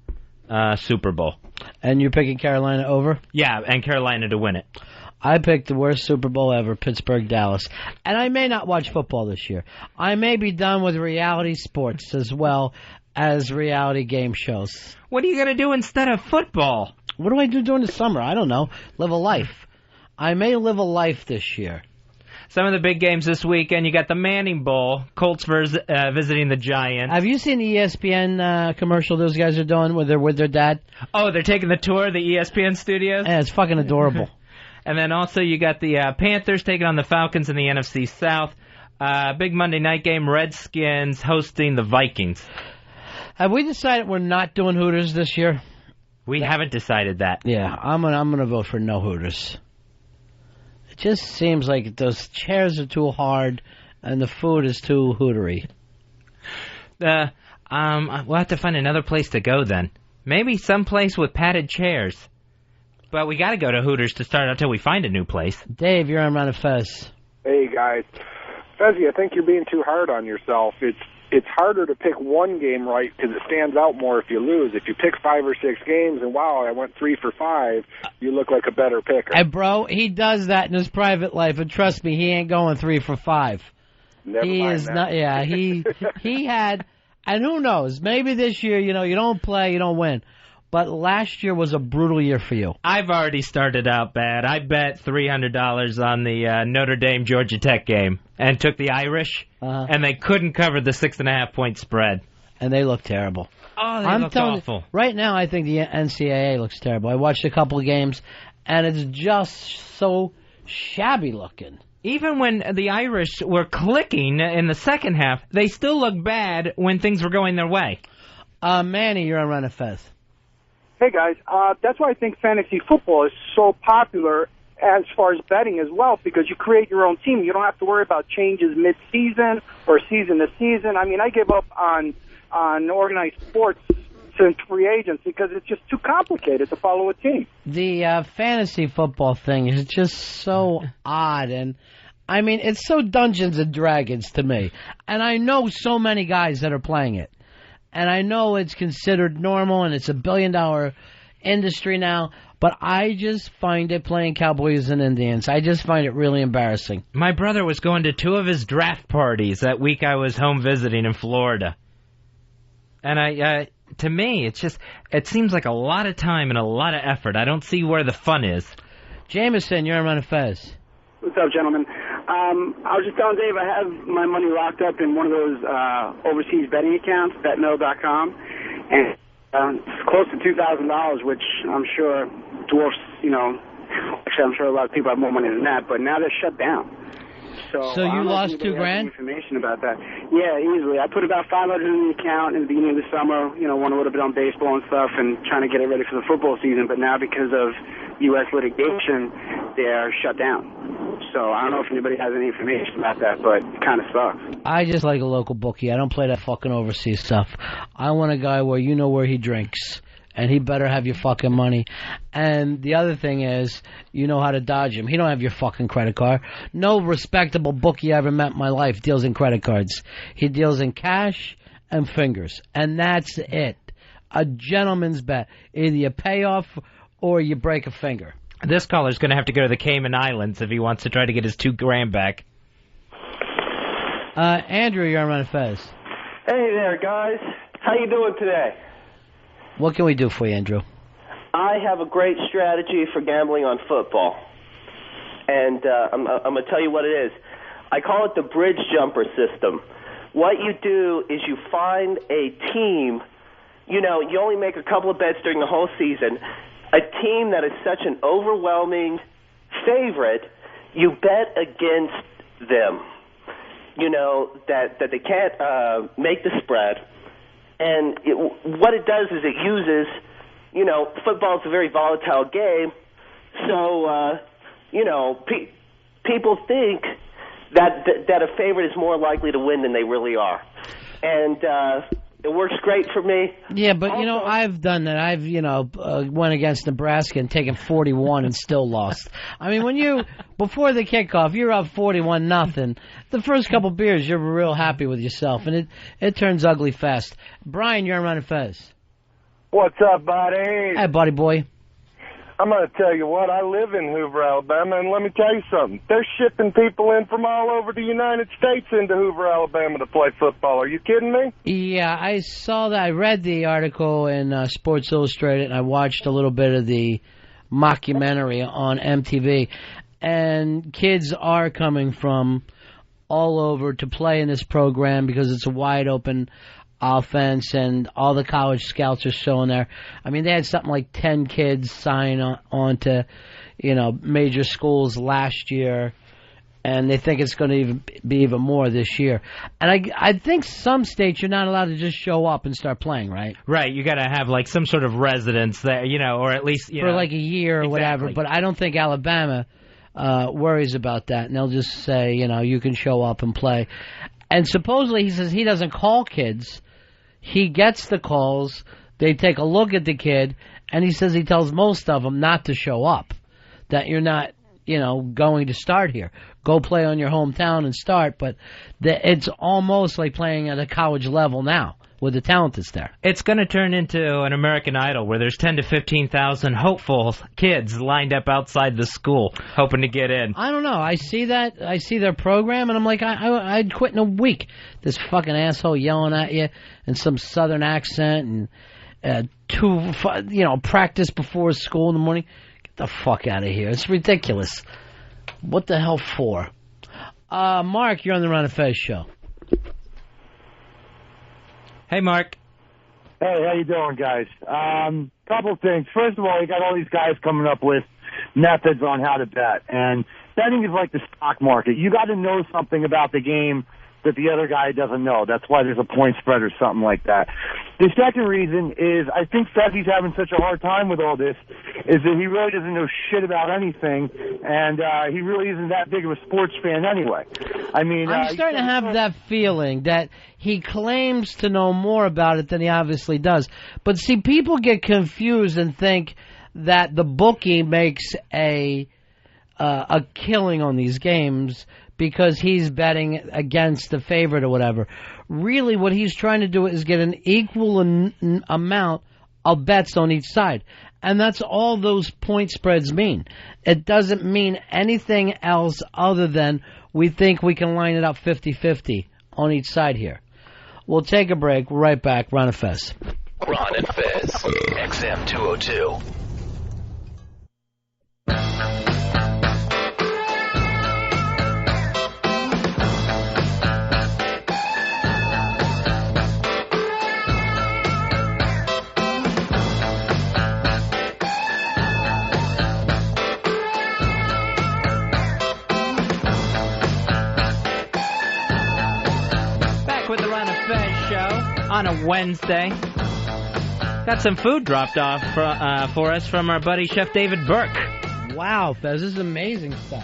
Super Bowl. And you're picking Carolina over? Yeah, and Carolina to win it. I picked the worst Super Bowl ever, Pittsburgh-Dallas. And I may not watch football this year. I may be done with reality sports as well as reality game shows. What are you going to do instead of football? What do I do during the summer? I don't know. Live a life. I may live a life this year. Some of the big games this weekend, you got the Manning Bowl, Colts visiting the Giants. Have you seen the ESPN commercial those guys are doing where they're with their dad? Oh, they're taking the tour of the ESPN studios? Yeah, it's fucking adorable. And then also you got the Panthers taking on the Falcons in the NFC South. Big Monday night game, Redskins hosting the Vikings. Have we decided we're not doing Hooters this year? We haven't decided that. Yeah, I'm gonna vote for no Hooters. It just seems like those chairs are too hard and the food is too hootery. We'll have to find another place to go then. Maybe someplace with padded chairs. But we got to go to Hooters to start until we find a new place. Dave, you're on Ron and Fez. Hey, guys. Fezzy, I think you're being too hard on yourself. It's harder to pick one game right because it stands out more if you lose. If you pick 5 or 6 games and, wow, I went 3 for 5, you look like a better picker. Hey, bro, he does that in his private life, and trust me, he ain't going 3 for 5. Never he mind is that. not. Yeah, he had, and who knows? Maybe this year, you don't play, you don't win. But last year was a brutal year for you. I've already started out bad. I bet $300 on the Notre Dame Georgia Tech game and took the Irish, and they couldn't cover the 6.5-point spread. And they look terrible. Oh, they look awful. Right now, I think the NCAA looks terrible. I watched a couple of games, and it's just so shabby looking. Even when the Irish were clicking in the second half, they still look bad when things were going their way. Manny, you're on Ron and Fez. Hey, guys, that's why I think fantasy football is so popular as far as betting as well, because you create your own team. You don't have to worry about changes mid-season or season to season. I mean, I gave up on organized sports since free agents because it's just too complicated to follow a team. The fantasy football thing is just so odd, and I mean, it's so Dungeons and Dragons to me. And I know so many guys that are playing it. And I know it's considered normal and it's $1 billion industry now, but I just find it playing Cowboys and Indians. I just find it really embarrassing. My brother was going to 2 of his draft parties that week I was home visiting in Florida. And to me, it seems like a lot of time and a lot of effort. I don't see where the fun is. Jameson, you're on Ron and Fez. What's up, gentlemen? I was just telling Dave I have my money locked up in one of those overseas betting accounts, betno.com, and it's close to $2,000, which I'm sure dwarfs, actually I'm sure a lot of people have more money than that, but now they're shut down. So you I don't know lost if anybody $2,000? has any information about that? Yeah, easily. I put about $500 in the account in the beginning of the summer. You know, won a little bit on baseball and stuff, and trying to get it ready for the football season. But now, because of U.S. litigation, they're shut down. So I don't know if anybody has any information about that, but it kind of sucks. I just like a local bookie. I don't play that fucking overseas stuff. I want a guy where you know where he drinks, and he better have your fucking money. And the other thing is, you know how to dodge him. He don't have your fucking credit card. No respectable bookie I ever met in my life deals in credit cards. He deals in cash and fingers, and that's it. A gentleman's bet. Either you pay off or you break a finger. This caller's going to have to go to the Cayman Islands if he wants to try to get his $2,000 back. Andrew, you're on Ron and Fez. Hey there, guys. How you doing today? What can we do for you, Andrew? I have a great strategy for gambling on football. And I'm going to tell you what it is. I call it the bridge jumper system. What you do is you find a team, you know, you only make a couple of bets during the whole season. A team that is such an overwhelming favorite, you bet against them. You know, that they can't make the spread. And what it does is it uses, you know, football's a very volatile game. So, you know, people think that a favorite is more likely to win than they really are. And it works great for me. Yeah, but, you know, I've done that. I've, you know, went against Nebraska and taken 41 and still lost. I mean, when you, before the kickoff, you're up 41-0. The first couple beers, you're real happy with yourself, and it turns ugly fast. Brian, you're on Ron and Fez. What's up, buddy? Hey, buddy boy. I'm going to tell you what, I live in Hoover, Alabama, and let me tell you something. They're shipping people in from all over the United States into Hoover, Alabama to play football. Are you kidding me? Yeah, I saw that. I read the article in Sports Illustrated, and I watched a little bit of the mockumentary on MTV. And kids are coming from all over to play in this program because it's a wide-open offense, and all the college scouts are showing there. I mean, they had something like 10 kids sign on to, you know, major schools last year, and they think it's going to even be even more this year. And I think some states you're not allowed to just show up and start playing, right? Right, you got to have like some sort of residence there, you know, or at least for like a year or whatever. But I don't think Alabama worries about that, and they'll just say, you know, you can show up and play. And supposedly he says he doesn't call kids. He gets the calls, they take a look at the kid, and he says he tells most of them not to show up, that you're not, you know, going to start here. Go play on your hometown and start, but it's almost like playing at a college level now with the talent that's there. It's going to turn into an American Idol where there's 10 to 15,000 hopeful kids lined up outside the school hoping to get in. I don't know. I see that. I see their program, and I'm like, I'd quit in a week. This fucking asshole yelling at you in some southern accent and practice before school in the morning. Get the fuck out of here. It's ridiculous. What the hell for? Mark, you're on the Ron and Fez show. Hey, Mark. Hey, how you doing, guys? Couple things. First of all, you got all these guys coming up with methods on how to bet, and betting is like the stock market. You got to know something about the game that the other guy doesn't know. That's why there's a point spread or something like that. The second reason is I think Fezzi's having such a hard time with all this is that he really doesn't know shit about anything, and he really isn't that big of a sports fan anyway. I mean, I'm starting to have that feeling that he claims to know more about it than he obviously does. But see, people get confused and think that the bookie makes a killing on these games because he's betting against the favorite or whatever. Really, what he's trying to do is get an equal amount of bets on each side. And that's all those point spreads mean. It doesn't mean anything else other than we think we can line it up 50-50 on each side here. We'll take a break. We're right back. Ron and Fez. Ron and Fez, XM 202. on a Wednesday. Got some food dropped off for us from our buddy Chef David Burke. Wow, Fez, this is amazing stuff.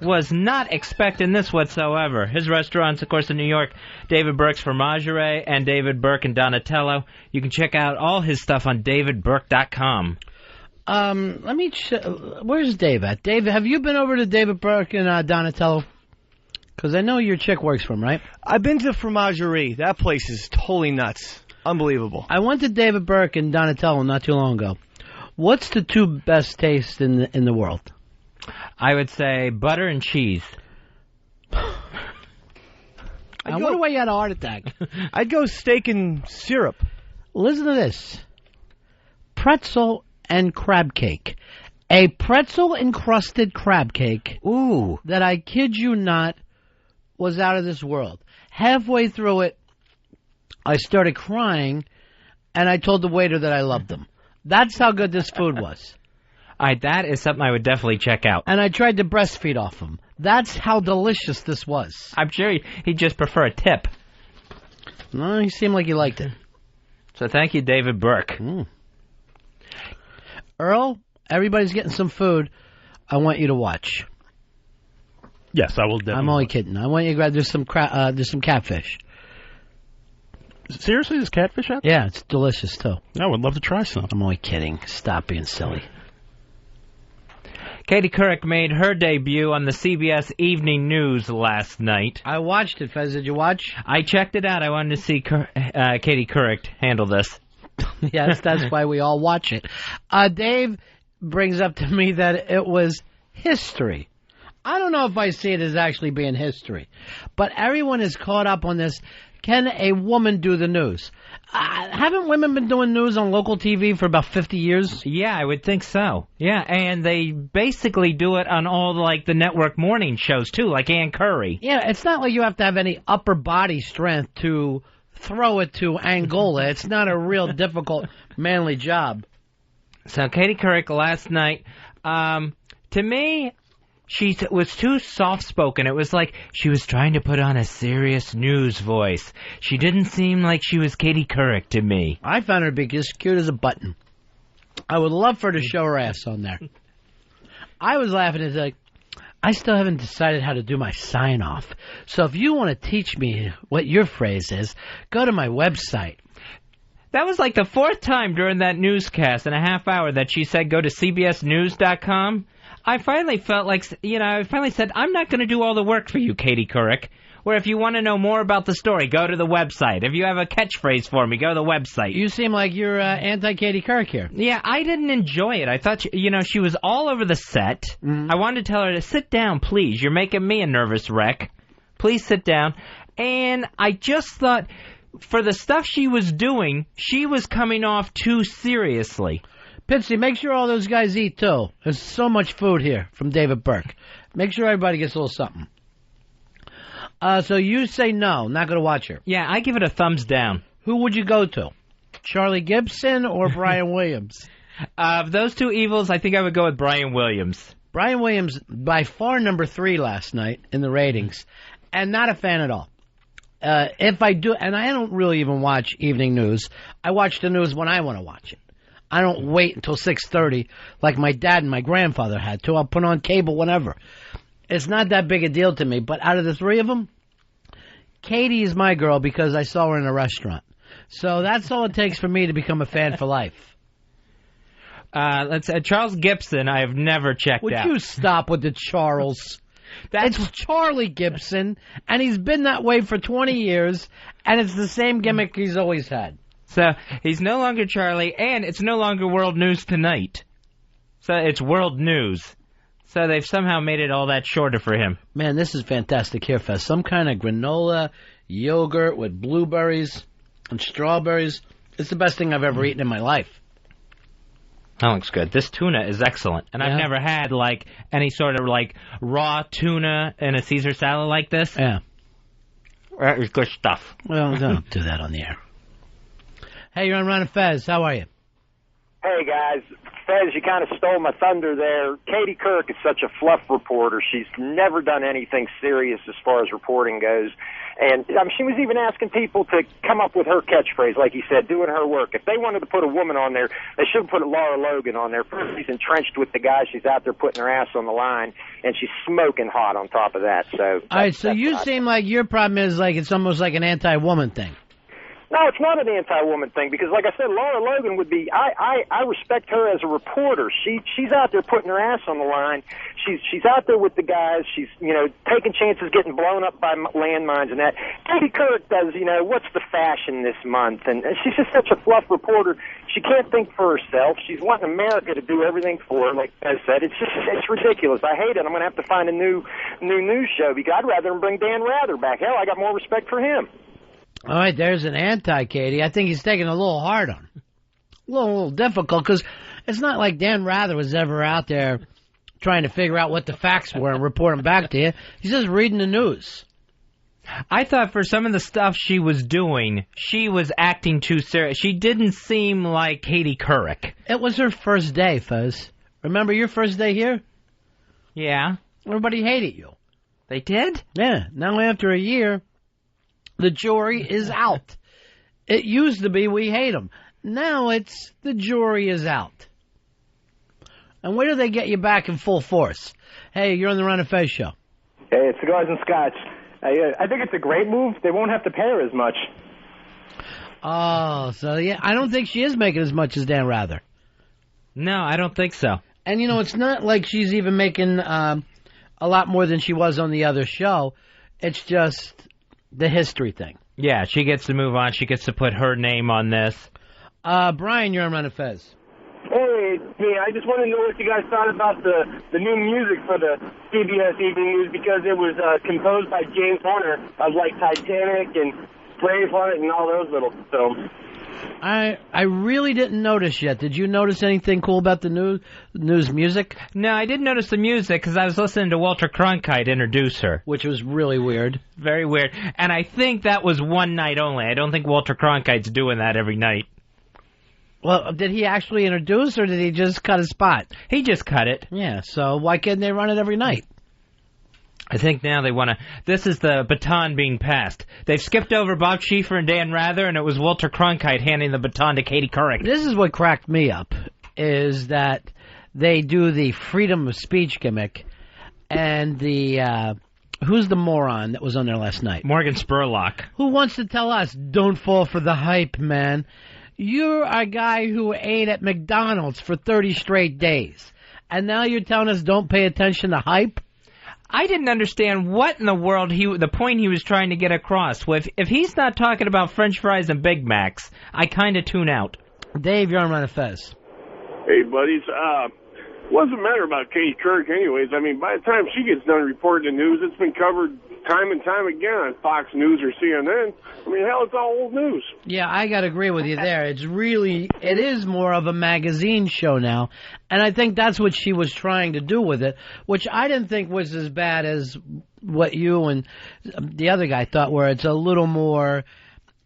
Was not expecting this whatsoever. His restaurants, of course, in New York, David Burke's Fromagerie and David Burke and Donatello. You can check out all his stuff on davidburke.com. Let me where's Dave at? Dave, have you been over to David Burke and Donatello? Because I know your chick works for him, right? I've been to Fromagerie. That place is totally nuts. Unbelievable. I went to David Burke and Donatello not too long ago. What's the two best tastes in the world? I would say butter and cheese. I wonder why you had a heart attack. I'd go steak and syrup. Listen to this. Pretzel and crab cake. A pretzel-encrusted crab cake. Ooh. That I kid you not was out of this world. Halfway through it, I started crying, and I told the waiter that I loved him. That's how good this food was. That is something I would definitely check out. And I tried to breastfeed off him. That's how delicious this was. I'm sure he'd just prefer a tip. No, he seemed like he liked it. So thank you, David Burke. Earl, everybody's getting some food. I want you to watch. Yes, I will definitely. I'm only kidding. I want you to grab. There's some catfish. Seriously, there's catfish out there? Yeah, it's delicious too. I would love to try some. I'm only kidding. Stop being silly. Katie Couric made her debut on the CBS Evening News last night. I watched it, Fez. Did you watch? I checked it out. I wanted to see Katie Couric handle this. Yes, that's why we all watch it. Dave brings up to me that it was history. I don't know if I see it as actually being history, but everyone is caught up on this. Can a woman do the news? Haven't women been doing news on local TV for about 50 years? Yeah, I would think so. Yeah, and they basically do it on all the network morning shows too, like Ann Curry. Yeah, it's not like you have to have any upper body strength to throw it to Angola. It's not a real difficult manly job. So Katie Couric last night, to me, she was too soft-spoken. It was like she was trying to put on a serious news voice. She didn't seem like she was Katie Couric to me. I found her to be as cute as a button. I would love for her to show her ass on there. I was laughing. It's like, I still haven't decided how to do my sign-off. So if you want to teach me what your phrase is, go to my website. That was like the fourth time during that newscast in a half hour that she said go to cbsnews.com. I finally felt like, I finally said, I'm not going to do all the work for you, Katie Couric. Where if you want to know more about the story, go to the website. If you have a catchphrase for me, go to the website. You seem like you're anti-Katie Couric here. Yeah, I didn't enjoy it. I thought, she was all over the set. Mm-hmm. I wanted to tell her to sit down, please. You're making me a nervous wreck. Please sit down. And I just thought, for the stuff she was doing, she was coming off too seriously. Pitsy, make sure all those guys eat, too. There's so much food here from David Burke. Make sure everybody gets a little something. So you say no, not going to watch her. Yeah, I give it a thumbs down. Who would you go to? Charlie Gibson or Brian Williams? Of those two evils, I think I would go with Brian Williams. Brian Williams, by far number 3 last night in the ratings, and not a fan at all. If I do, and I don't really even watch evening news, I watch the news when I want to watch it. I don't wait until 6:30 like my dad and my grandfather had to. I'll put on cable whenever. It's not that big a deal to me. But out of the 3 of them, Katie is my girl because I saw her in a restaurant. So that's all it takes for me to become a fan for life. Charles Gibson, I have never checked Would out. Would you stop with the Charles? It's Charlie Gibson, and he's been that way for 20 years, and it's the same gimmick he's always had. So he's no longer Charlie, and it's no longer World News Tonight. So it's World News. So they've somehow made it all that shorter for him. Man, this is fantastic here, Fest. Some kind of granola yogurt with blueberries and strawberries. It's the best thing I've ever eaten in my life. That looks good. This tuna is excellent. And I've never had, any sort of, raw tuna in a Caesar salad like this. Yeah. That is good stuff. Well, don't do that on the air. Hey, you're on Ron and Fez. How are you? Hey, guys. Fez, you kind of stole my thunder there. Katie Couric is such a fluff reporter. She's never done anything serious as far as reporting goes. And she was even asking people to come up with her catchphrase, like you said, doing her work. If they wanted to put a woman on there, they should have put Laura Logan on there. First, she's entrenched with the guy. She's out there putting her ass on the line, and she's smoking hot on top of that. So, all right, so you seem like your problem is like it's almost like an anti-woman thing. No, it's not an anti-woman thing because, like I said, Laura Logan would be. I respect her as a reporter. She's out there putting her ass on the line. She's out there with the guys. She's taking chances, getting blown up by landmines and that. Katie Couric does. What's the fashion this month? And she's just such a fluff reporter. She can't think for herself. She's wanting America to do everything for her. Like I said, it's ridiculous. I hate it. I'm going to have to find a new news show because I'd rather them bring Dan Rather back. Hell, I got more respect for him. All right, there's an anti-Katie. I think he's taking a little hard on him. A little difficult, because it's not like Dan Rather was ever out there trying to figure out what the facts were and report them back to you. He's just reading the news. I thought for some of the stuff she was doing, she was acting too serious. She didn't seem like Katie Couric. It was her first day, Fez. Remember your first day here? Yeah. Everybody hated you. They did? Yeah. Now after a year, the jury is out. It used to be we hate them. Now it's the jury is out. And where do they get you back in full force? Hey, you're on the Ron and Fez show. Hey, it's Cigars and Scotch. I think it's a great move. They won't have to pay her as much. Oh, so yeah, I don't think she is making as much as Dan Rather. No, I don't think so. And it's not like she's even making a lot more than she was on the other show. It's just the history thing. Yeah, she gets to move on. She gets to put her name on this. Brian, you're on Ron and Fez. Hey, I just want to know what you guys thought about the new music for the CBS Evening News because it was composed by James Horner of like Titanic and Braveheart and all those little films. I really didn't notice yet. Did you notice anything cool about the news music? No, I didn't notice the music because I was listening to Walter Cronkite introduce her. Which was really weird. Very weird. And I think that was one night only. I don't think Walter Cronkite's doing that every night. Well, did he actually introduce or did he just cut a spot? He just cut it. Yeah, so why can't they run it every night? I think now they want to... This is the baton being passed. They've skipped over Bob Schieffer and Dan Rather, and it was Walter Cronkite handing the baton to Katie Couric. This is what cracked me up, is that they do the freedom of speech gimmick, and the... who's the moron that was on there last night? Morgan Spurlock. Who wants to tell us, don't fall for the hype, man. You're a guy who ate at McDonald's for 30 straight days, and now you're telling us don't pay attention to hype? I didn't understand what in the world the point he was trying to get across. If he's not talking about French fries and Big Macs, I kind of tune out. Dave, you're on Ron and Fez. Hey, buddies. What does it matter about Katie Couric anyways? I mean, by the time she gets done reporting the news, it's been covered time and time again on Fox News or CNN. I mean, hell, it's all old news. Yeah, I got to agree with you there. It is more of a magazine show now, and I think that's what she was trying to do with it, which I didn't think was as bad as what you and the other guy thought, where it's a little more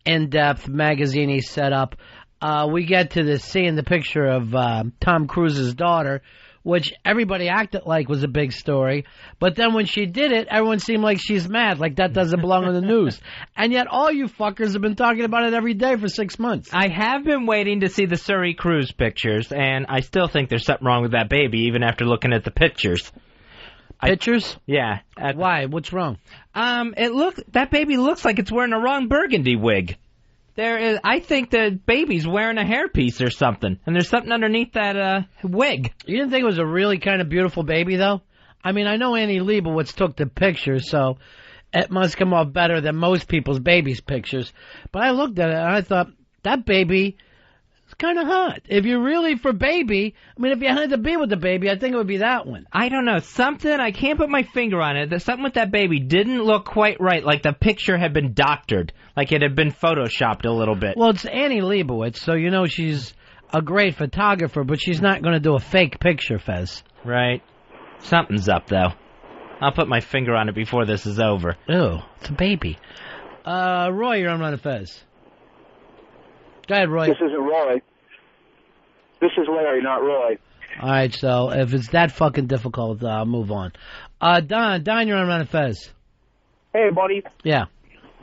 in-depth, magazine-y setup. We get to seeing the picture of Tom Cruise's daughter, which everybody acted like was a big story. But then when she did it, everyone seemed like she's mad, like that doesn't belong in the news. And yet all you fuckers have been talking about it every day for 6 months. I have been waiting to see the Surrey Cruise pictures, and I still think there's something wrong with that baby, even after looking at the pictures. Pictures? Yeah. Why? What's wrong? That baby looks like it's wearing a wrong burgundy wig. I think the baby's wearing a hairpiece or something, and there's something underneath that wig. You didn't think it was a really kind of beautiful baby, though? I mean, I know Annie Leibovitz took the picture, so it must come off better than most people's babies' pictures. But I looked at it, and I thought, that baby is kind of hot. If you're really for baby, I mean, if you had to be with the baby, I think it would be that one. I don't know. I can't put my finger on it. There's something with that baby didn't look quite right, like the picture had been doctored, like it had been photoshopped a little bit. Well, it's Annie Leibovitz, so you know she's a great photographer, but she's not going to do a fake picture, Fez. Right. Something's up, though. I'll put my finger on it before this is over. Ew, it's a baby. Roy, you're on Ron and Fez. Go ahead, Roy. This isn't Roy. This is Larry, not Roy. All right, so if it's that fucking difficult, I'll move on. Don, you're on Ron and Fez. Hey, buddy. Yeah.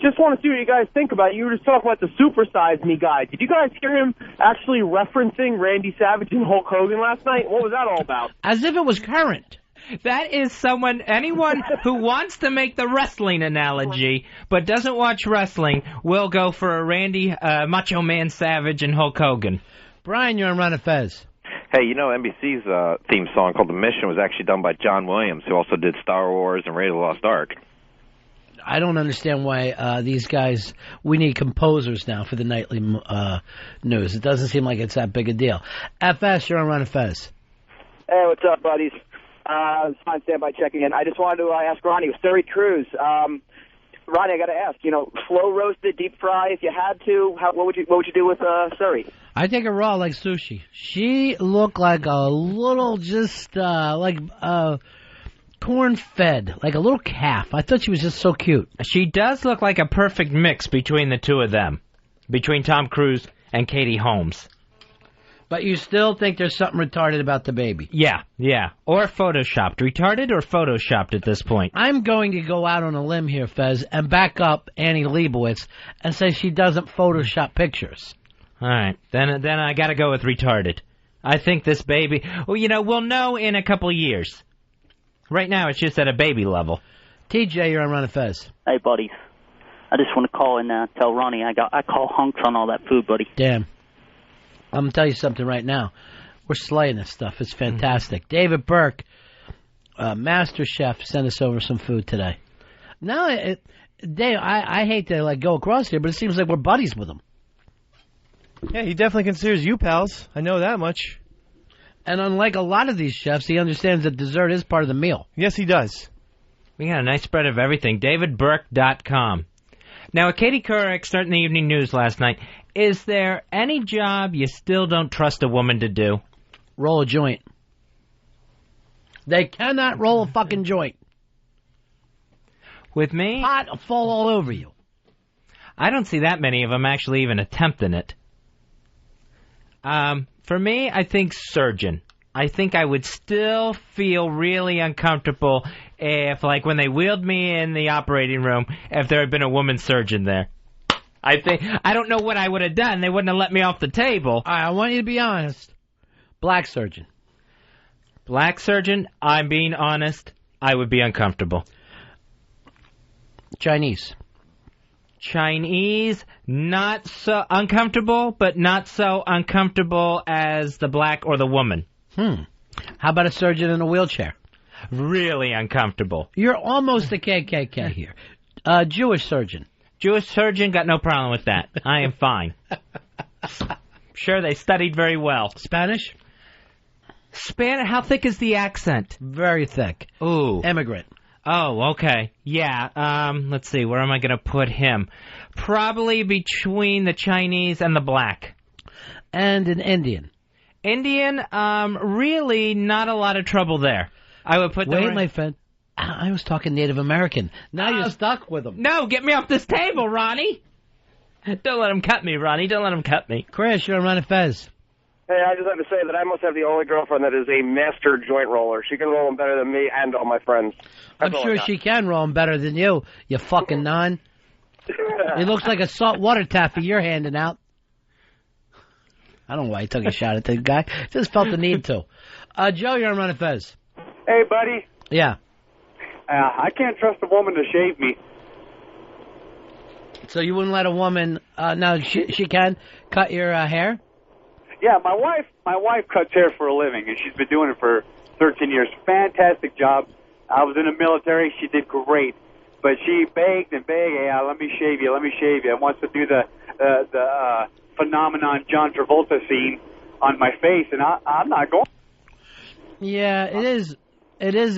Just want to see what you guys think about it. You were just talking about the Supersize Me guy. Did you guys hear him actually referencing Randy Savage and Hulk Hogan last night? What was that all about? As if it was current. That is anyone who wants to make the wrestling analogy but doesn't watch wrestling will go for a Randy Macho Man Savage and Hulk Hogan. Brian, you're on Ron and Fez. Hey, you know, NBC's theme song called The Mission was actually done by John Williams, who also did Star Wars and Raiders of the Lost Ark. I don't understand why these guys, we need composers now for the nightly news. It doesn't seem like it's that big a deal. FS, you're on Ron and Fez. Hey, what's up, buddies? It's fine standby checking in. I just wanted to ask Ronnie, Surrey Cruise. Ronnie, I got to ask, slow roasted, deep fry, if you had to, what would you do with Surrey? I take it raw like sushi. She looked like a little corn-fed, like a little calf. I thought she was just so cute. She does look like a perfect mix between the two of them, between Tom Cruise and Katie Holmes. But you still think there's something retarded about the baby? Yeah. Or photoshopped. Retarded or photoshopped at this point? I'm going to go out on a limb here, Fez, and back up Annie Leibovitz and say she doesn't Photoshop pictures. All right. Then I got to go with retarded. I think this baby... Well, we'll know in a couple of years. Right now, it's just at a baby level. TJ, you're on Ron and Fez. Hey, buddies. I just want to call and tell Ronnie I call hunks on all that food, buddy. Damn. I'm going to tell you something right now. We're slaying this stuff. It's fantastic. David Burke, Master Chef, sent us over some food today. Now, Dave, I hate to go across here, but it seems like we're buddies with him. Yeah, he definitely considers you pals. I know that much. And unlike a lot of these chefs, he understands that dessert is part of the meal. Yes, he does. We got a nice spread of everything. DavidBurke.com. Now, at Katie Couric starting the evening news last night, is there any job you still don't trust a woman to do? Roll a joint. They cannot roll a fucking joint. With me? Pot will fall all over you. I don't see that many of them actually even attempting it. For me, I think surgeon. I think I would still feel really uncomfortable if, when they wheeled me in the operating room, if there had been a woman surgeon there. I don't know what I would have done. They wouldn't have let me off the table. I want you to be honest. Black surgeon. Black surgeon, I'm being honest, I would be uncomfortable. Chinese, not so uncomfortable, but not so uncomfortable as the black or the woman. How about a surgeon in a wheelchair? Really uncomfortable. You're almost a KKK here. Jewish surgeon. Jewish surgeon, got no problem with that. I am fine. Sure, they studied very well. Spanish? How thick is the accent? Very thick. Ooh. Immigrant. Oh, okay. Yeah, let's see, where am I going to put him? Probably between the Chinese and the black. And an Indian. Indian, really not a lot of trouble there. I would put Wait, my friend. I was talking Native American. Now you're stuck with them. No, get me off this table, Ronnie. Don't let him cut me, Ronnie. Don't let him cut me. Chris, you're on Ron and Fez. Hey, I just have to say that I must have the only girlfriend that is a master joint roller. She can roll them better than me and all my friends. I'm sure she can roll them better than you fucking non. It looks like a salt water taffy you're handing out. I don't know why he took a shot at the guy. Just felt the need to. Joe, you're on Ron and Fez. Hey, buddy. Yeah. I can't trust a woman to shave me. So you wouldn't let a woman... no, she can cut your hair? Yeah, my wife cuts hair for a living, and she's been doing it for 13 years. Fantastic job. I was in the military. She did great. But she begged and begged, yeah, let me shave you, and wants to do the phenomenon John Travolta scene on my face, and I'm not going. Yeah, it is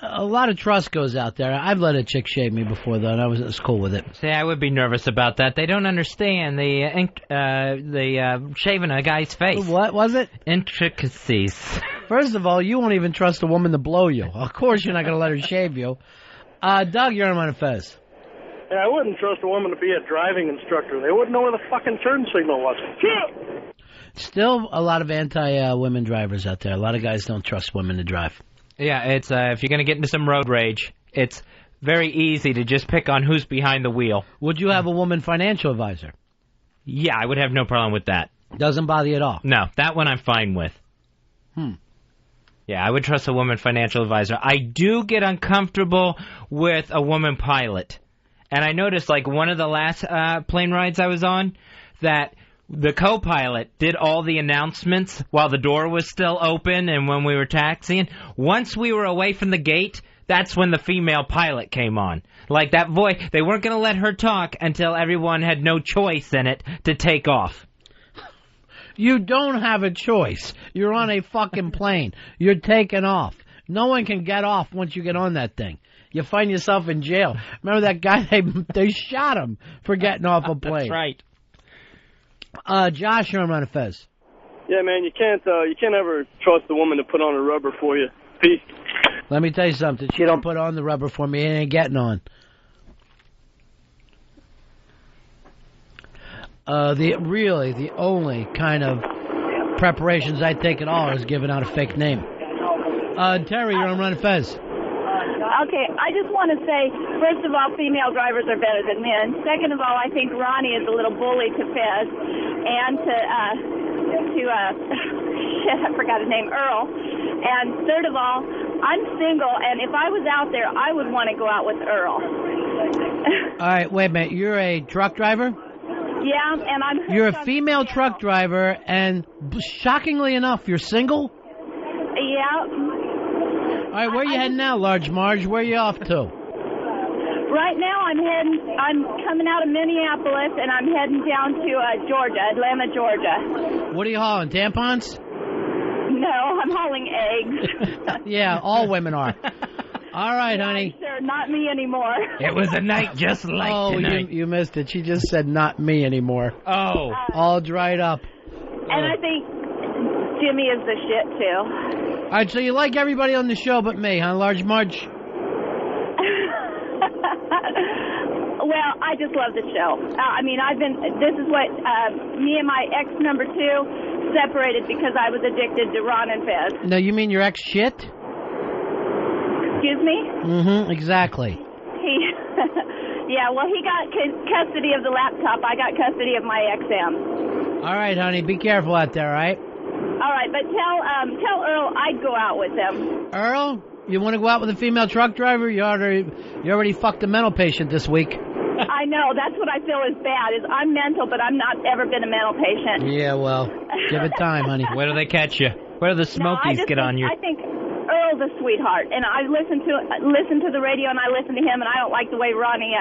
a lot of trust goes out there. I've let a chick shave me before, though, and I was cool with it. See, I would be nervous about that. They don't understand the shaving a guy's face. What was it? Intricacies. First of all, you won't even trust a woman to blow you. Of course you're not going to let her shave you. Doug, you're on Ron and Fez. Yeah, I wouldn't trust a woman to be a driving instructor. They wouldn't know where the fucking turn signal was. Still a lot of anti-women drivers out there. A lot of guys don't trust women to drive. Yeah, it's if you're going to get into some road rage, it's very easy to just pick on who's behind the wheel. Would you have a woman financial advisor? Yeah, I would have no problem with that. Doesn't bother you at all? No, that one I'm fine with. Yeah, I would trust a woman financial advisor. I do get uncomfortable with a woman pilot. And I noticed, like, one of the last plane rides I was on, that the co-pilot did all the announcements while the door was still open and when we were taxiing. Once we were away from the gate, that's when the female pilot came on. Like, that voice, they weren't going to let her talk until everyone had no choice in it to take off. You don't have a choice. You're on a fucking plane. You're taking off. No one can get off once you get on that thing. You find yourself in jail. Remember that guy? They shot him for getting off a plane. That's right. Josh, you're on Ron and Fez. Yeah, man, you can't ever trust a woman to put on a rubber for you. Peace. Let me tell you something. She don't put on the rubber for me. It ain't getting on. The only kind of preparations I take at all is giving out a fake name. Terry, you're on Ron and Fez. Okay, I just want to say, first of all, female drivers are better than men. Second of all, I think Ronnie is a little bully to Fez and to shit, I forgot his name, Earl. And third of all, I'm single, and if I was out there, I would want to go out with Earl. All right, wait a minute. You're a truck driver? Yeah, and I'm... You're a female truck driver, and shockingly enough, you're single? Yeah. All right, where are you heading now, Large Marge? Where are you off to? Right now, I'm coming out of Minneapolis, and I'm heading down to Georgia, Atlanta, Georgia. What are you hauling, tampons? No, I'm hauling eggs. Yeah, all women are. All right, honey. Sir, not me anymore. It was a night just like tonight. You missed it. She just said, not me anymore. Oh. All dried up. And I think Jimmy is the shit, too. All right, so you like everybody on the show but me, huh, Large Marge? Well, I just love the show. This is what, me and my ex number 2 separated because I was addicted to Ron and Fez. No, you mean your ex shit? Excuse me? Mm-hmm, exactly. Yeah, well, he got custody of the laptop. I got custody of my XM. All right, honey, be careful out there, all right? All right, but tell Earl I'd go out with him. Earl, you want to go out with a female truck driver? You already fucked a mental patient this week. I know. That's what I feel is bad. Is I'm mental, but I'm not ever been a mental patient. Yeah, well, give it time, honey. Where do they catch you? Where do the Smokies get on you? I think Earl's a sweetheart, and I listen to the radio, and I listen to him, and I don't like the way Ronnie,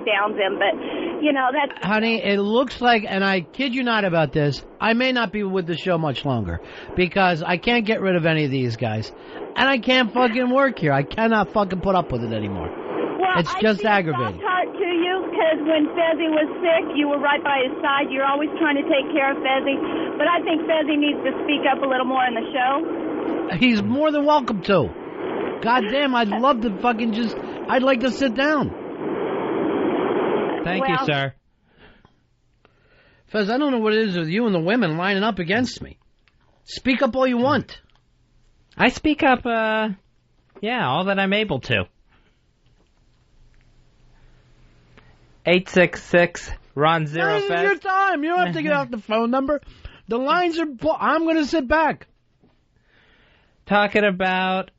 downs him, but that's... Honey, it looks like, and I kid you not about this, I may not be with the show much longer because I can't get rid of any of these guys, and I can't fucking work here. I cannot fucking put up with it anymore. Well, it's just aggravating. I to you because when Fezzy was sick, you were right by his side. You're always trying to take care of Fezzy, but I think Fezzy needs to speak up a little more in the show. He's more than welcome to. God damn, I'd love to fucking I'd like to sit down. Thank you, sir. Fez, I don't know what it is with you and the women lining up against me. Speak up all you want. I speak up, all that I'm able to. 866 Ron Zero This Fez. is your time. You don't have to get out the phone number. The lines are... I'm going to sit back. Talking about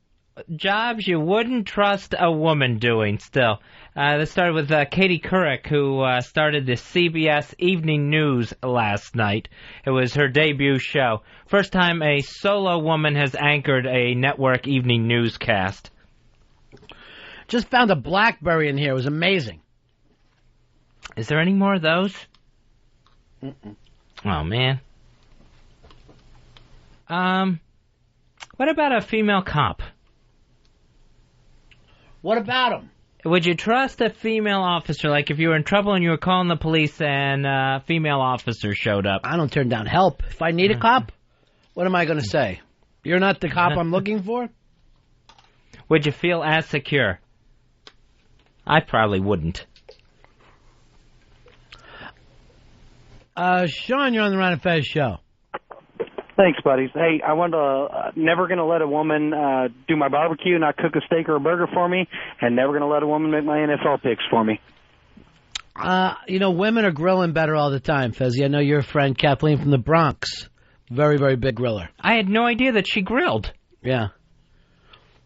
jobs you wouldn't trust a woman doing still. This started with Katie Couric, who started the CBS Evening News last night. It was her debut show. First time a solo woman has anchored a network evening newscast. Just found a BlackBerry in here. It was amazing. Is there any more of those? Mm-mm. Oh, man. What about a female cop? What about him? Would you trust a female officer? Like if you were in trouble and you were calling the police and a female officer showed up. I don't turn down help. If I need a cop, what am I going to say? You're not the cop I'm looking for? Would you feel as secure? I probably wouldn't. Sean, you're on the Ron and Fez show. Thanks, buddies. Hey, I wanted to never going to let a woman do my barbecue, not cook a steak or a burger for me, and never going to let a woman make my NFL picks for me. Women are grilling better all the time, Fezzy. I know your friend Kathleen from the Bronx, very, very big griller. I had no idea that she grilled. Yeah.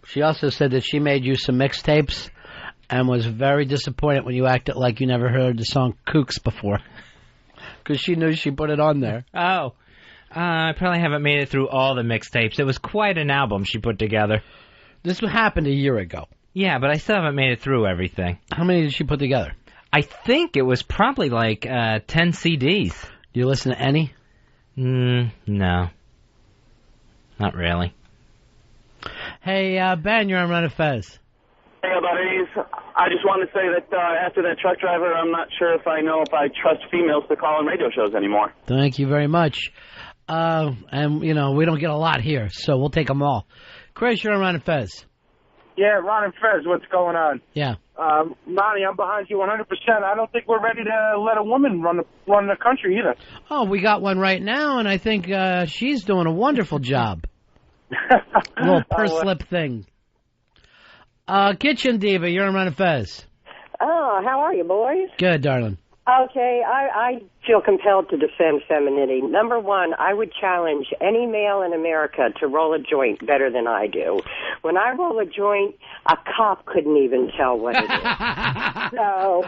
She also said that she made you some mixtapes and was very disappointed when you acted like you never heard the song Kooks before. Because she knew she put it on there. Oh. I probably haven't made it through all the mixtapes. It was quite an album she put together. This happened a year ago. Yeah, but I still haven't made it through everything. How many did she put together? I think it was probably like 10 CDs. Do you listen to any? No. Not really. Hey, Ben, you're on Ron and Fez. Hey, buddies. I just wanted to say that after that truck driver, I'm not sure if I trust females to call on radio shows anymore. Thank you very much. And, we don't get a lot here, so we'll take them all. Chris, you're on Ron and Fez. Yeah, Ron and Fez, what's going on? Yeah. Ronnie, I'm behind you 100%. I don't think we're ready to let a woman run the country either. Oh, we got one right now, and I think she's doing a wonderful job. A little purse slip thing. Kitchen Diva, you're on Ron and Fez. Oh, how are you, boys? Good, darling. Okay, I feel compelled to defend femininity. Number one, I would challenge any male in America to roll a joint better than I do. When I roll a joint, a cop couldn't even tell what it is. So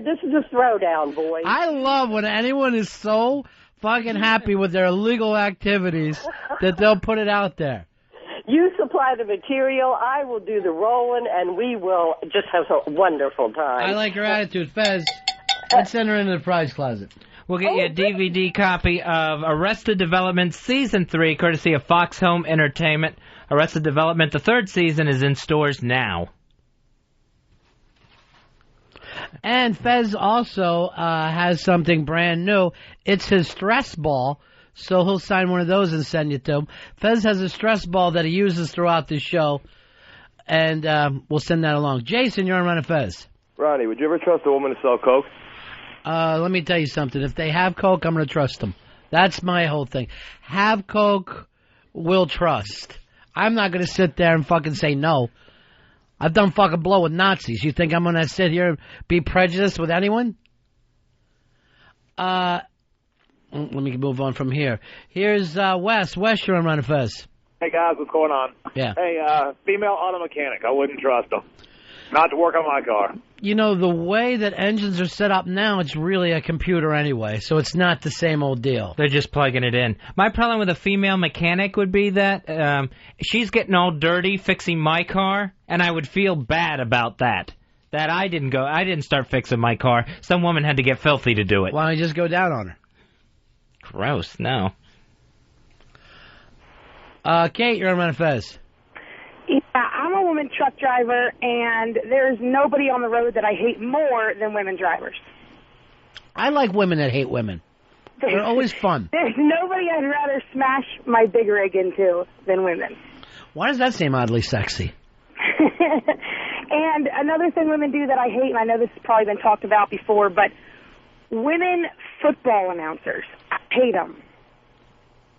this is a throwdown, boys. I love when anyone is so fucking happy with their illegal activities that they'll put it out there. You supply the material, I will do the rolling, and we will just have a wonderful time. I like your attitude, Fez. Let's send her into the prize closet. We'll get you a DVD copy of Arrested Development Season 3, courtesy of Fox Home Entertainment. Arrested Development, the third season, is in stores now. And Fez also has something brand new. It's his stress ball. So he'll sign one of those and send it to him. Fez has a stress ball that he uses throughout the show, and we'll send that along. Jason, you're on Ron and Fez. Ronnie, would you ever trust a woman to sell coke? Let me tell you something. If they have coke, I'm going to trust them. That's my whole thing. Have coke, will trust. I'm not going to sit there and fucking say no. I've done fucking blow with Nazis. You think I'm going to sit here and be prejudiced with anyone? Let me move on from here. Here's Wes. Wes, you're on Ron and Fez. Hey, guys, what's going on? Yeah. Hey, female auto mechanic. I wouldn't trust them. Not to work on my car. The way that engines are set up now, it's really a computer anyway, so it's not the same old deal. They're just plugging it in. My problem with a female mechanic would be that she's getting all dirty fixing my car, and I would feel bad about that. That I didn't start fixing my car. Some woman had to get filthy to do it. Why don't you just go down on her? Gross, no. Kate, you're on Ron and Fez. Yeah, I'm a woman truck driver, and there's nobody on the road that I hate more than women drivers. I like women that hate women. They're always fun. There's nobody I'd rather smash my big rig into than women. Why does that seem oddly sexy? And another thing women do that I hate, and I know this has probably been talked about before, but women football announcers. I hate them.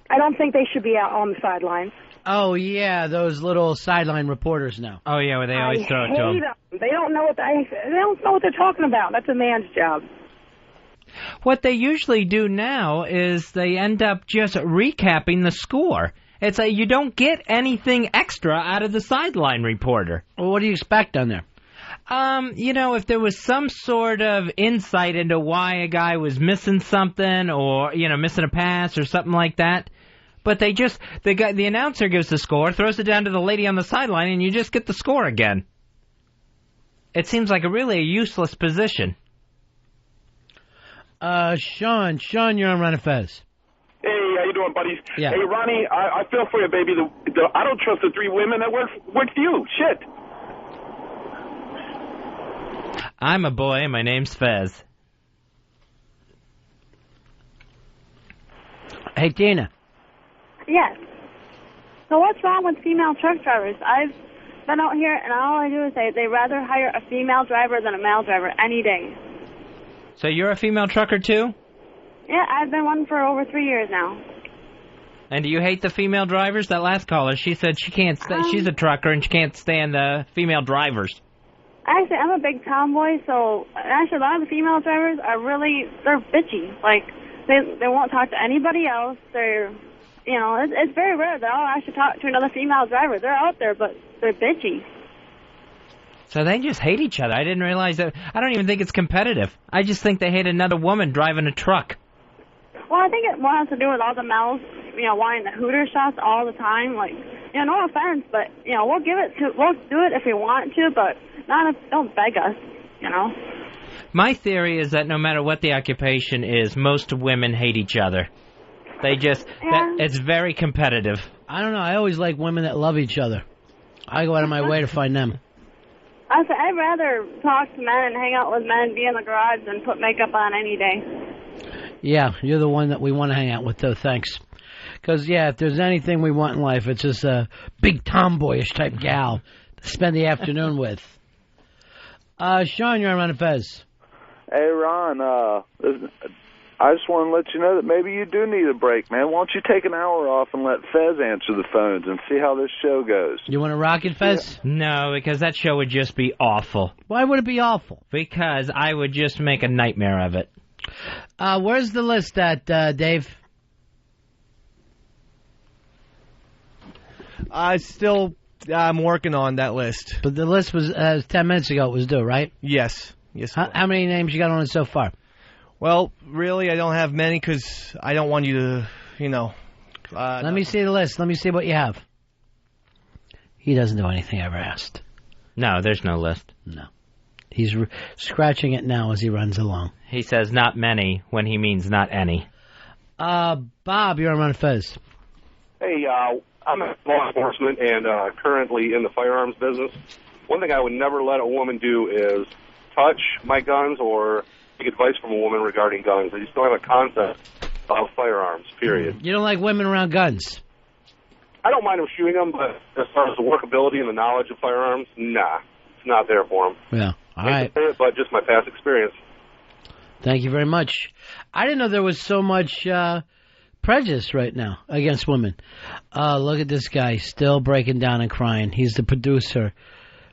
I don't think they should be out on the sidelines. Oh, yeah, those little sideline reporters now. Oh, yeah, where they always throw it to them. They don't know what they're talking about. That's a man's job. What they usually do now is they end up just recapping the score. It's like you don't get anything extra out of the sideline reporter. Well, what do you expect on there? If there was some sort of insight into why a guy was missing something or, missing a pass or something like that. But the announcer gives the score, throws it down to the lady on the sideline, and you just get the score again. It seems like a useless position. Sean, you're on Ron and Fez. Hey, how you doing, buddies? Yeah. Hey, Ronnie, I feel for you, baby. I don't trust the three women that work for you. Shit. I'm a boy. My name's Fez. Hey, Tina. Yes. So what's wrong with female truck drivers? I've been out here, and all I do is say they'd rather hire a female driver than a male driver any day. So you're a female trucker, too? Yeah, I've been one for over 3 years now. And do you hate the female drivers? That last caller, she said she can't stand. She's a trucker and she can't stand the female drivers. Actually, I'm a big tomboy, so actually a lot of the female drivers are they're bitchy. Like, they won't talk to anybody else. They're, it's very rare that I'll actually talk to another female driver. They're out there, but they're bitchy. So they just hate each other. I didn't realize that. I don't even think it's competitive. I just think they hate another woman driving a truck. Well, I think it more has to do with all the males, wanting the Hooter shots all the time. Like, no offense, but, we'll do it if we want to, but don't beg us, My theory is that no matter what the occupation is, most women hate each other. They just, it's very competitive. I don't know. I always like women that love each other. I go out of my way to find them. I'd rather talk to men and hang out with men, be in the garage, than put makeup on any day. Yeah, you're the one that we want to hang out with, though. Thanks. Because, if there's anything we want in life, it's just a big tomboyish type gal to spend the afternoon with. Sean, you're on Ron and Fez. Hey, Ron, I just want to let you know that maybe you do need a break, man. Why don't you take an hour off and let Fez answer the phones and see how this show goes? You want to rock it, Fez? Yeah. No, because that show would just be awful. Why would it be awful? Because I would just make a nightmare of it. Where's the list at, Dave? I'm working on that list. But the list was 10 minutes ago. It was due, right? Yes. How many names you got on it so far? Well, really, I don't have many because I don't want you to, Let me see the list. Let me see what you have. He doesn't do anything I ever asked. No, there's no list. No. He's scratching it now as he runs along. He says not many when he means not any. Bob, you're on Ron and Fez. Hey, I'm a law enforcement and currently in the firearms business. One thing I would never let a woman do is touch my guns or take advice from a woman regarding guns. I just don't have a concept of firearms, period. You don't like women around guns? I don't mind them shooting them, but as far as the workability and the knowledge of firearms, nah, it's not there for them. Yeah, all right. But just my past experience. Thank you very much. I didn't know there was so much prejudice right now against women. Look at this guy still breaking down and crying. He's the producer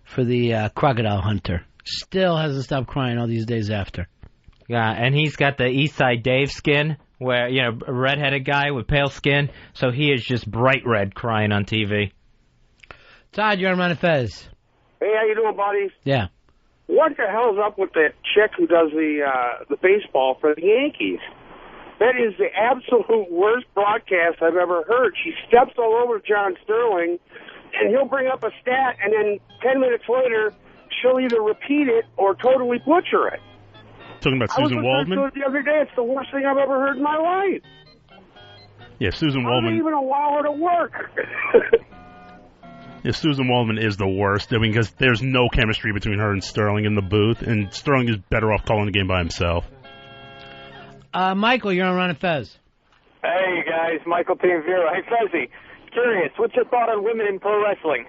for the Crocodile Hunter. Still hasn't stopped crying all these days after. Yeah, and he's got the Eastside Dave skin, where, a redheaded guy with pale skin, so he is just bright red crying on TV. Todd, you're on Ron and Fez. Hey, how you doing, buddies? Yeah. What the hell's up with that chick who does the baseball for the Yankees? That is the absolute worst broadcast I've ever heard. She steps all over John Sterling, and he'll bring up a stat, and then 10 minutes later, she'll either repeat it or totally butcher it. Talking about Susan Waldman? I was listening to it the other day. It's the worst thing I've ever heard in my life. Yeah, Susan I Waldman. don't even allow her to work. Yeah, Susan Waldman is the worst. I mean, because there's no chemistry between her and Sterling in the booth, and Sterling is better off calling the game by himself. Michael, you're on Ron and Fez. Hey, guys. Michael Team Zero. Hey, Fezzy. Curious, what's your thought on women in pro wrestling?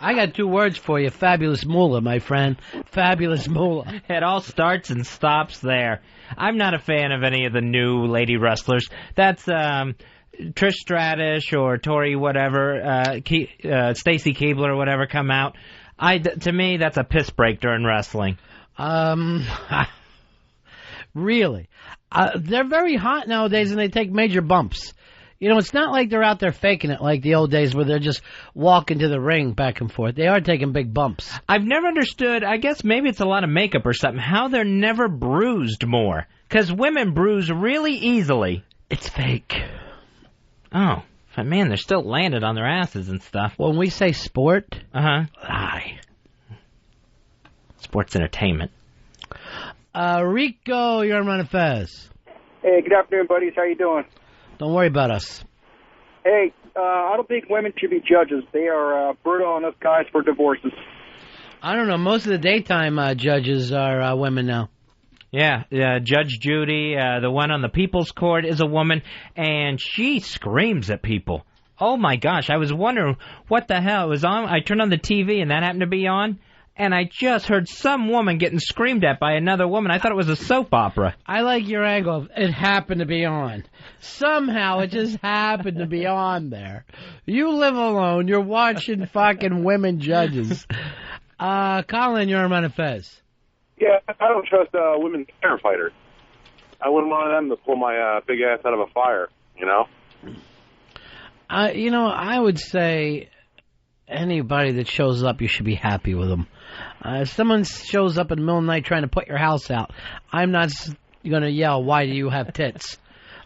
I got 2 words for you. Fabulous moolah, my friend. Fabulous moolah. It all starts and stops there. I'm not a fan of any of the new lady wrestlers. That's Trish Stratus or Tori whatever, Stacy Keibler or whatever come out. To me, that's a piss break during wrestling. Really? They're very hot nowadays, and they take major bumps. It's not like they're out there faking it like the old days where they're just walking to the ring back and forth. They are taking big bumps. I've never understood, I guess maybe it's a lot of makeup or something, how they're never bruised more. Because women bruise really easily. It's fake. Oh, but man, they're still landed on their asses and stuff. When we say sport, lie. Sports entertainment. Rico, you're on Ron and Fez. Hey, good afternoon, buddies. How you doing? Don't worry about us. Hey, I don't think women should be judges. They are brutal enough guys for divorces. I don't know. Most of the daytime judges are women now. Yeah, Judge Judy, the one on the People's Court, is a woman, and she screams at people. Oh, my gosh. I was wondering what the hell was on. I turned on the TV, and that happened to be on. and I just heard some woman getting screamed at by another woman. I thought it was a soap opera. I like your angle of it happened to be on. Somehow it just happened to be on there. You live alone. You're watching fucking women judges. Colin, you're on Ron and Fez. Yeah, I don't trust women firefighters. I wouldn't want them to pull my big ass out of a fire, you know? I would say anybody that shows up, you should be happy with them. If someone shows up in the middle of the night trying to put your house out, I'm not going to yell, why do you have tits?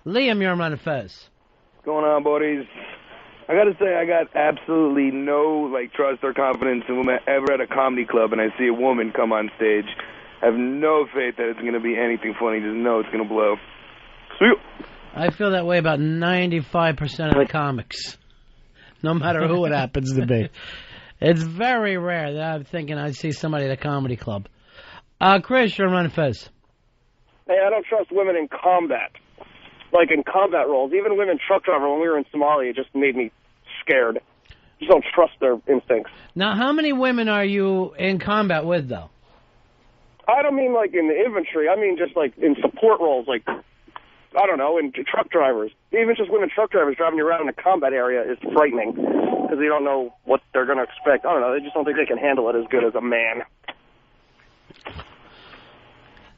Liam, you're on Ron and Fez. What's going on, buddies? I got to say, I got absolutely no trust or confidence in women ever at a comedy club, and I see a woman come on stage. I have no faith that it's going to be anything funny. Just know it's going to blow. See you. I feel that way about 95% of the comics, no matter who it happens to be. It's very rare that I'm thinking I see somebody at a comedy club. Chris, you're on Ron and Fez. Hey, I don't trust women in combat. Like in combat roles. Even women truck driver, when we were in Somalia, it just made me scared. Just don't trust their instincts. Now, how many women are you in combat with, though? I don't mean in the infantry. I mean just in support roles, I don't know, in truck drivers. Even just women truck drivers driving you around in a combat area is frightening because you don't know what they're going to expect. I don't know. They just don't think they can handle it as good as a man.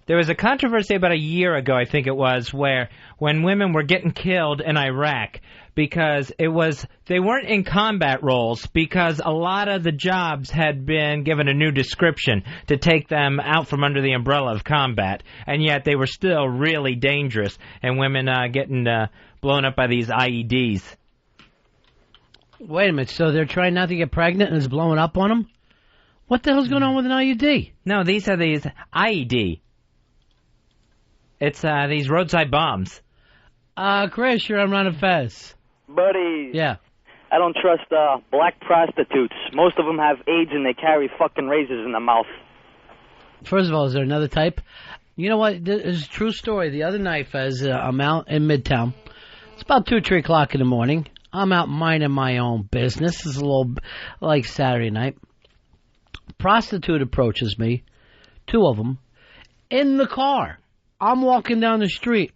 There was a controversy about a year ago, I think it was, where when women were getting killed in Iraq because they weren't in combat roles because a lot of the jobs had been given a new description to take them out from under the umbrella of combat, and yet they were still really dangerous, and women getting blown up by these IEDs. Wait a minute, so they're trying not to get pregnant and it's blowing up on them? What the hell's going on with an IED? No, these are these IED. It's these roadside bombs. Chris, you're on Ron and Fez. Buddy. Yeah. I don't trust black prostitutes. Most of them have AIDS and they carry fucking razors in their mouth. First of all, is there another type? You know what? This is a true story. The other night, Fez, I'm out in Midtown. It's about 2 or 3 o'clock in the morning. I'm out minding my own business. It's a little like Saturday night. Prostitute approaches me, 2 of them, in the car. I'm walking down the street.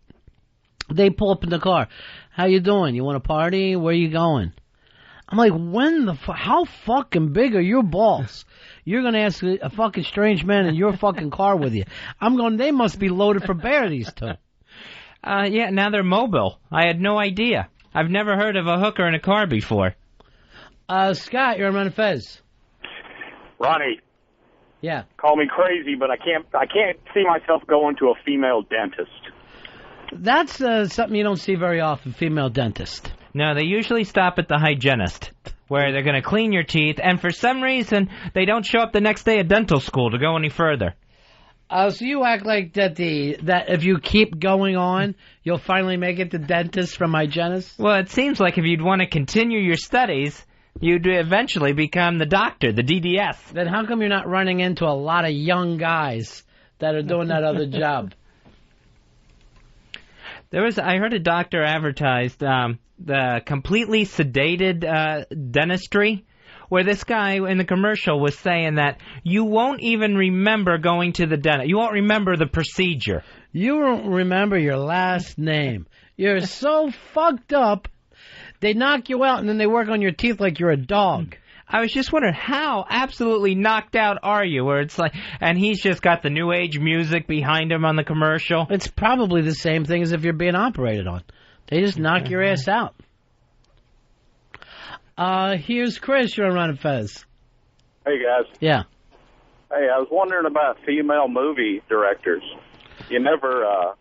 They pull up in the car. How you doing? You want to party? Where you going? I'm like, how fucking big are your balls? You're going to ask a fucking strange man in your fucking car with you. I'm going, they must be loaded for bear, these 2. Yeah, now they're mobile. I had no idea. I've never heard of a hooker in a car before. Scott, you're on Ron and Fez. Ronnie. Yeah. Call me crazy, but I can't see myself going to a female dentist. That's something you don't see very often, female dentist. No, they usually stop at the hygienist, where they're going to clean your teeth, and for some reason, they don't show up the next day at dental school to go any further. So you act like that if you keep going on, you'll finally make it to dentist from hygienist? Well, it seems like if you'd want to continue your studies, you'd eventually become the doctor, the DDS. Then how come you're not running into a lot of young guys that are doing that other job? I heard a doctor advertised the completely sedated dentistry, where this guy in the commercial was saying that you won't even remember going to the dentist. You won't remember the procedure. You won't remember your last name. You're so fucked up, they knock you out and then they work on your teeth like you're a dog. I was just wondering, how absolutely knocked out are you? Where it's like, and he's just got the new age music behind him on the commercial. It's probably the same thing as if you're being operated on. They just knock your ass out. Here's Chris. You're on Ron and Fez. Hey, guys. Yeah. Hey, I was wondering about female movie directors. You never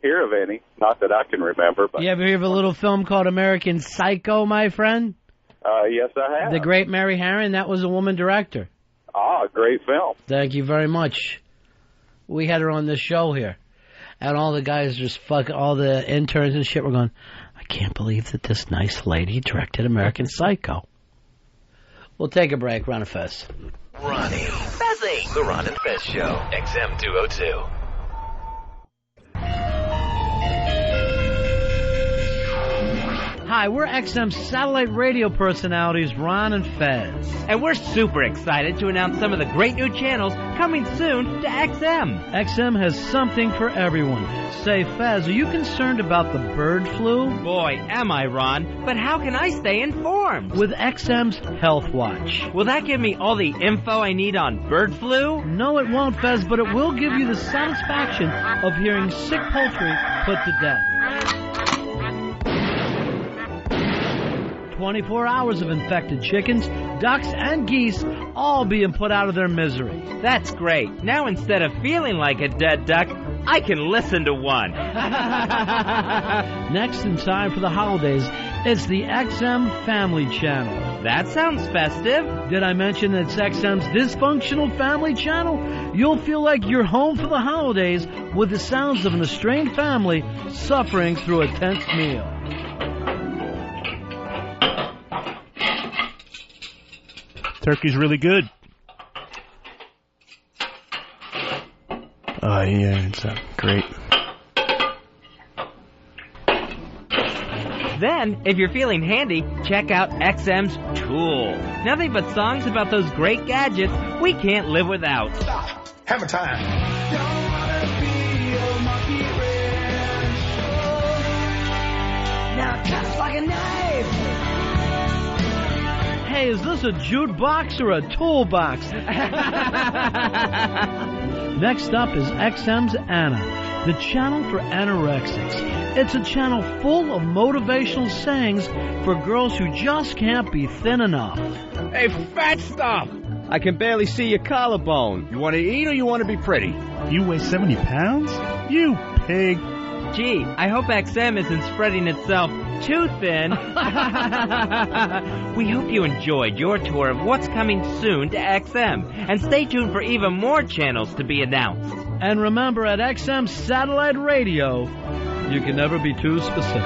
hear of any, not that I can remember. But you ever hear of a little film called American Psycho, my friend? Yes, I have. The great Mary Harron, that was a woman director. Ah, great film. Thank you very much. We had her on this show here. And all the guys just all the interns and shit were going, I can't believe that this nice lady directed American Psycho. We'll take a break. Ron and Fez. Ronnie. Fezzy. The Ron and Fez Show. XM 202. Hi, we're XM satellite radio personalities Ron and Fez. And we're super excited to announce some of the great new channels coming soon to XM. XM has something for everyone. Say, Fez, are you concerned about the bird flu? Boy, am I, Ron. But how can I stay informed? With XM's Health Watch. Will that give me all the info I need on bird flu? No, it won't, Fez, but it will give you the satisfaction of hearing sick poultry put to death. 24 hours of infected chickens, ducks, and geese all being put out of their misery. That's great. Now instead of feeling like a dead duck, I can listen to one. Next in time for the holidays, it's the XM Family Channel. That sounds festive. Did I mention it's XM's dysfunctional family channel? You'll feel like you're home for the holidays with the sounds of an estranged family suffering through a tense meal. Turkey's really good. Oh, yeah, it's great. Then, if you're feeling handy, check out XM's Tool. Nothing but songs about those great gadgets we can't live without. Stop. Hammer time. Now cuts like a knife. Hey, is this a jute box or a toolbox? Next up is XM's Anna, the channel for anorexics. It's a channel full of motivational sayings for girls who just can't be thin enough. Hey, fat stuff! I can barely see your collarbone. You want to eat or you want to be pretty? You weigh 70 pounds? You pig. Gee, I hope XM isn't spreading itself too thin. We hope you enjoyed your tour of what's coming soon to XM. And stay tuned for even more channels to be announced. And remember, at XM Satellite Radio, you can never be too specific.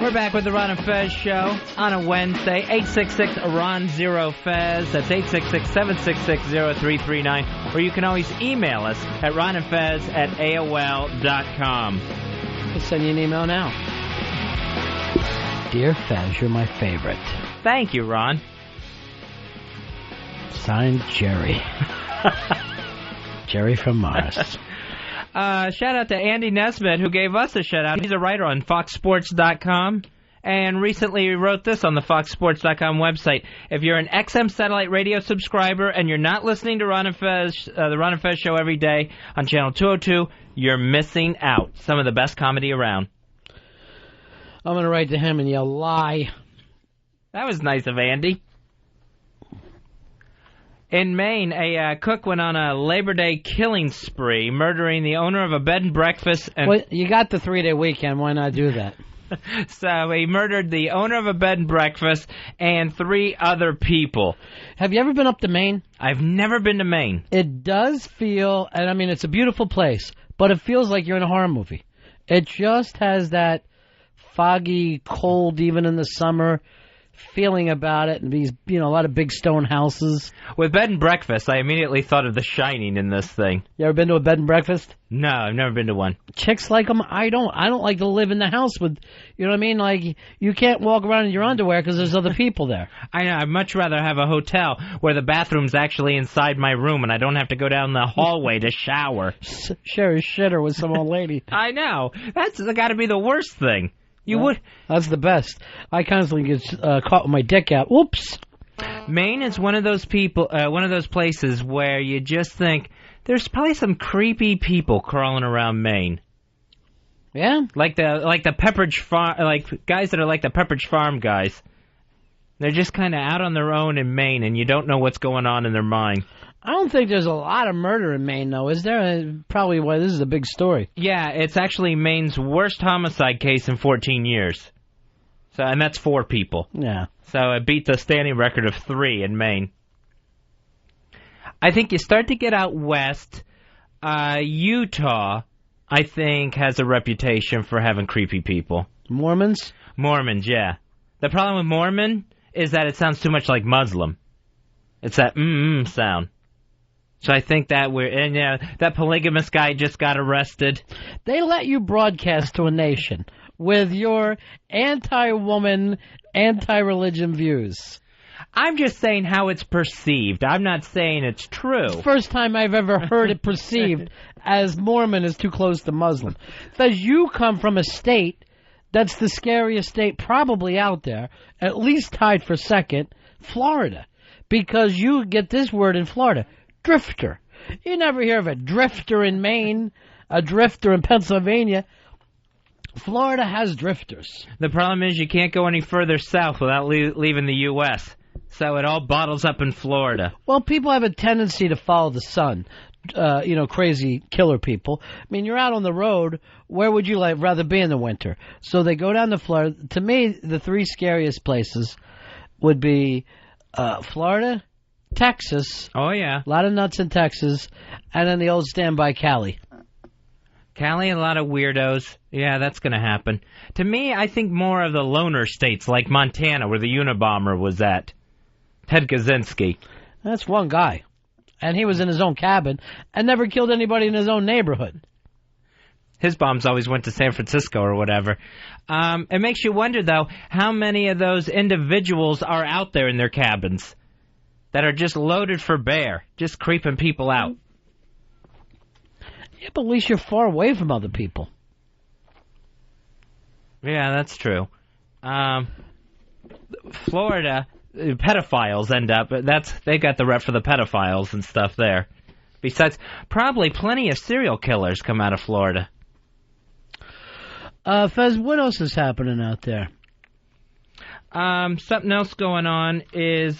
We're back with the Ron and Fez show on a Wednesday. 866-RON-0-FEZ. That's 866-766-0339. Or you can always email us at ronandfez@AOL.com. I'll send you an email now. Dear Fez, you're my favorite. Thank you, Ron. Signed, Jerry. Jerry from Mars. Shout out to Andy Nesbitt, who gave us a shout out. He's a writer on FoxSports.com, and recently wrote this on the FoxSports.com website. If you're an XM satellite radio subscriber and you're not listening to Ron and Fez, the Ron and Fez show every day on channel 202, you're missing out. Some of the best comedy around. I'm going to write to him and yell, lie. That was nice of Andy. In Maine, a cook went on a Labor Day killing spree, murdering the owner of a bed and breakfast. And well, you got the 3-day weekend. Why not do that? So he murdered the owner of a bed and breakfast and 3 other people. Have you ever been up to Maine? I've never been to Maine. It does feel, and I mean, it's a beautiful place, but it feels like you're in a horror movie. It just has that foggy, cold, even in the summer feeling about it, and these, a lot of big stone houses. With bed and breakfast, I immediately thought of The Shining in this thing. You ever been to a bed and breakfast? No, I've never been to one. Chicks like them. I don't like to live in the house with, you know what I mean? Like, you can't walk around in your underwear because there's other people there. I know. I'd much rather have a hotel where the bathroom's actually inside my room and I don't have to go down the hallway to shower. Share a shitter with some old lady. I know. That's got to be the worst thing. You would. That's the best. I constantly get caught with my dick out. Whoops. Maine is one of those places where you just think there's probably some creepy people crawling around Maine. Yeah, like the Pepperidge Farm, like guys that are like the Pepperidge Farm guys. They're just kind of out on their own in Maine, and you don't know what's going on in their mind. I don't think there's a lot of murder in Maine, though, is there? Probably why this is a big story. Yeah, it's actually Maine's worst homicide case in 14 years. So, and that's 4 people. Yeah. So it beat the standing record of 3 in Maine. I think you start to get out west. Utah, I think, has a reputation for having creepy people. Mormons? Mormons, yeah. The problem with Mormon is that it sounds too much like Muslim. It's that sound. So I think that that polygamous guy just got arrested. They let you broadcast to a nation with your anti-woman, anti-religion views. I'm just saying how it's perceived. I'm not saying it's true. It's the first time I've ever heard it perceived as Mormon is too close to Muslim. Because you come from a state that's the scariest state probably out there, at least tied for second, Florida. Because you get this word in Florida, drifter. You never hear of a drifter in Maine, a drifter in Pennsylvania. Florida has drifters. The problem is you can't go any further south without leaving the U.S., so it all bottles up in Florida. Well, people have a tendency to follow the sun. Crazy killer people. I mean, you're out on the road. Where would you rather be in the winter? So they go down to Florida. To me, the three scariest places would be Florida, Texas. Oh, yeah. A lot of nuts in Texas. And then the old standby Cali. Cali, a lot of weirdos. Yeah, that's going to happen. To me, I think more of the loner states like Montana, where the Unabomber was at. Ted Kaczynski. That's one guy. And he was in his own cabin and never killed anybody in his own neighborhood. His bombs always went to San Francisco or whatever. It makes you wonder, though, how many of those individuals are out there in their cabins that are just loaded for bear, just creeping people out. Yeah, but at least you're far away from other people. Yeah, that's true. Florida, pedophiles end up. They got the rep for the pedophiles and stuff there. Besides, probably plenty of serial killers come out of Florida. Fez, what else is happening out there? Something else going on is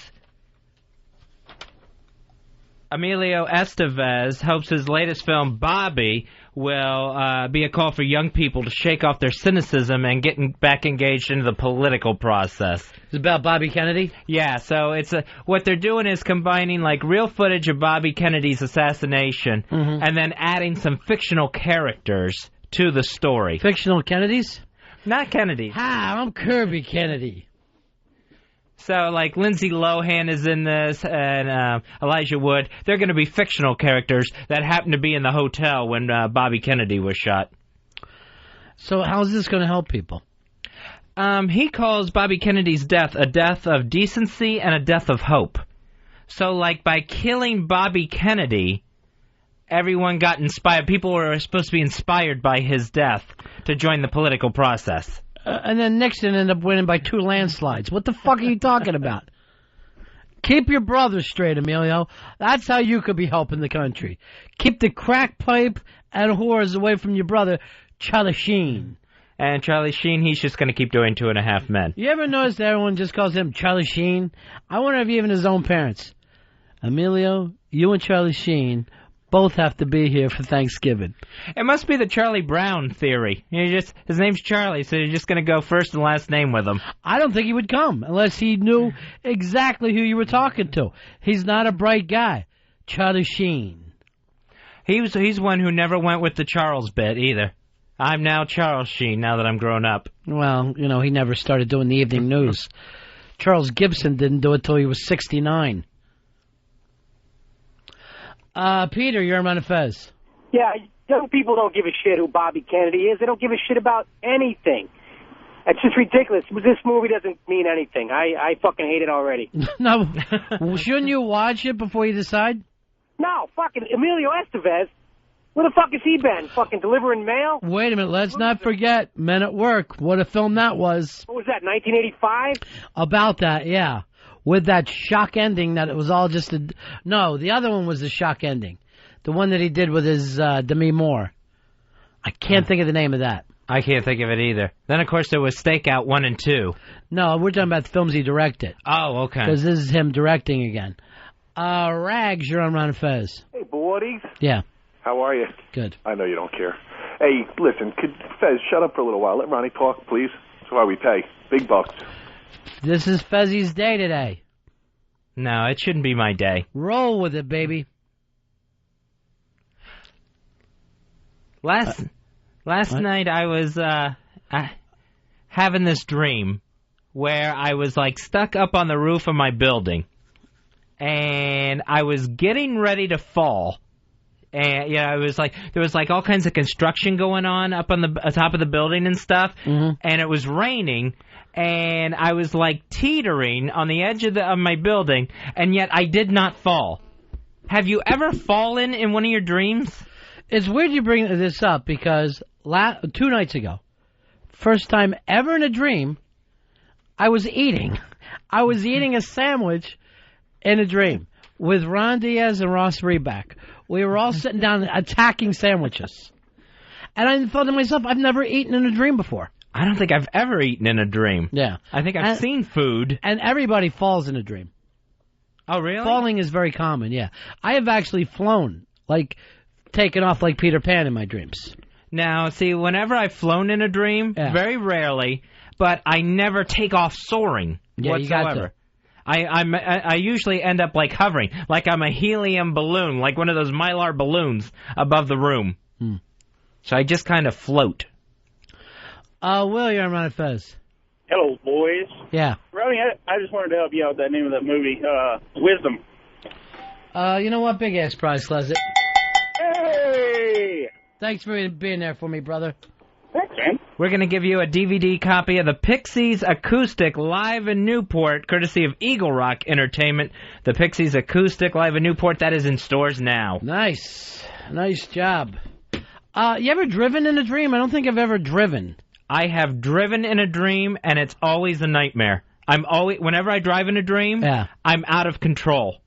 Emilio Estevez hopes his latest film, Bobby, will be a call for young people to shake off their cynicism and get back engaged into the political process. It's about Bobby Kennedy? Yeah, so what they're doing is combining real footage of Bobby Kennedy's assassination and then adding some fictional characters to the story. Fictional Kennedys? Not Kennedy. Hi, I'm Kirby Kennedy. So, Lindsay Lohan is in this, and Elijah Wood. They're going to be fictional characters that happen to be in the hotel when Bobby Kennedy was shot. So how's this going to help people? He calls Bobby Kennedy's death a death of decency and a death of hope. So, by killing Bobby Kennedy, everyone got inspired. People were supposed to be inspired by his death to join the political process. And then Nixon ended up winning by 2 landslides. What the fuck are you talking about? Keep your brother straight, Emilio. That's how you could be helping the country. Keep the crack pipe and whores away from your brother, Charlie Sheen. And Charlie Sheen, he's just going to keep doing 2.5 Men. You ever notice that everyone just calls him Charlie Sheen? I wonder if even his own parents. Emilio, you and Charlie Sheen both have to be here for Thanksgiving. It must be the Charlie Brown theory. His name's Charlie, so you're just going to go first and last name with him. I don't think he would come unless he knew exactly who you were talking to. He's not a bright guy. Charlie Sheen. He's one who never went with the Charles bit either. I'm now Charles Sheen now that I'm grown up. Well, he never started doing the evening news. Charles Gibson didn't do it till he was 69. Peter, you're on Ron and Fez. Yeah, young people don't give a shit who Bobby Kennedy is. They don't give a shit about anything. It's just ridiculous. This movie doesn't mean anything. I fucking hate it already. No, shouldn't you watch it before you decide? No, fucking Emilio Estevez. Where the fuck has he been? Fucking delivering mail? Wait a minute, let's not forget Men at Work. What a film that was. What was that, 1985? About that, yeah. With that shock ending that it was all just a... No, the other one was the shock ending. The one that he did with his Demi Moore. I can't think of the name of that. I can't think of it either. Then, of course, there was Stakeout 1 and 2. No, we're talking about the films he directed. Oh, okay. Because this is him directing again. Rags, you're on Ron and Fez. Hey, boys. Yeah. How are you? Good. I know you don't care. Hey, listen, could Fez shut up for a little while? Let Ronnie talk, please. That's why we pay. Big bucks. This is Fezzy's day today. No, it shouldn't be my day. Roll with it, baby. Last night I was having this dream where I was stuck up on the roof of my building. and I was getting ready to fall. And it was like there was like all kinds of construction going on up on the top of the building and stuff, and it was raining, and I was like teetering on the edge of my building, and yet I did not fall. Have you ever fallen in one of your dreams? It's weird you bring this up because 2 nights ago, first time ever in a dream, I was eating. I was eating a sandwich in a dream with Ron Diaz and Ross Reback. We were all sitting down attacking sandwiches. And I thought to myself, I've never eaten in a dream before. I don't think I've ever eaten in a dream. Yeah. I think I've seen food. And everybody falls in a dream. Oh, really? Falling is very common, yeah. I have actually flown, like, taken off like Peter Pan in my dreams. Now, see, whenever I've flown in a dream, very rarely, but I never take off soaring whatsoever. You got to. I usually end up like hovering, like I'm a helium balloon, like one of those Mylar balloons above the room. So I just kind of float. Will, you're on Ron and Fez. Hello, boys. Yeah. Ronnie, I just wanted to help you out with that name of that movie, Wisdom. You know what? Big ass prize closet. Hey! Thanks for being there for me, brother. Thanks, man. We're going to give you a DVD copy of the Pixies Acoustic live in Newport, courtesy of Eagle Rock Entertainment. The Pixies Acoustic live in Newport, that is in stores now. Nice. Nice job. You ever driven in a dream? I don't think I've ever driven. I have driven in a dream, and it's always a nightmare. Whenever I drive in a dream, I'm out of control.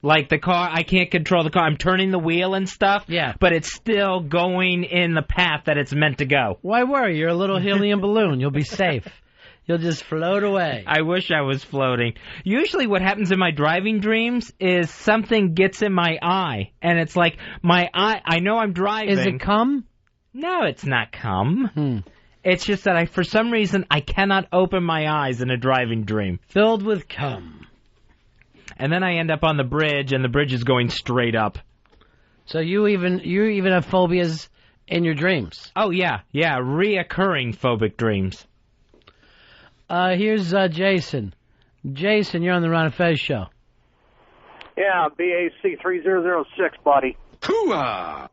Like the car, I can't control the car. I'm turning the wheel and stuff, but it's still going in the path that it's meant to go. Why worry? You're a little helium balloon. You'll be safe. You'll just float away. I wish I was floating. Usually what happens in my driving dreams is something gets in my eye, and it's like my eye, I know I'm driving. Is it cum? No, it's not cum. It's just that for some reason, I cannot open my eyes in a driving dream. Filled with cum. And then I end up on the bridge, and the bridge is going straight up. So you even have phobias in your dreams? Oh, yeah. Yeah, reoccurring phobic dreams. Here's Jason. Jason, you're on the Ron and Fez show. Yeah, BAC 3006, buddy. Hoo-ah!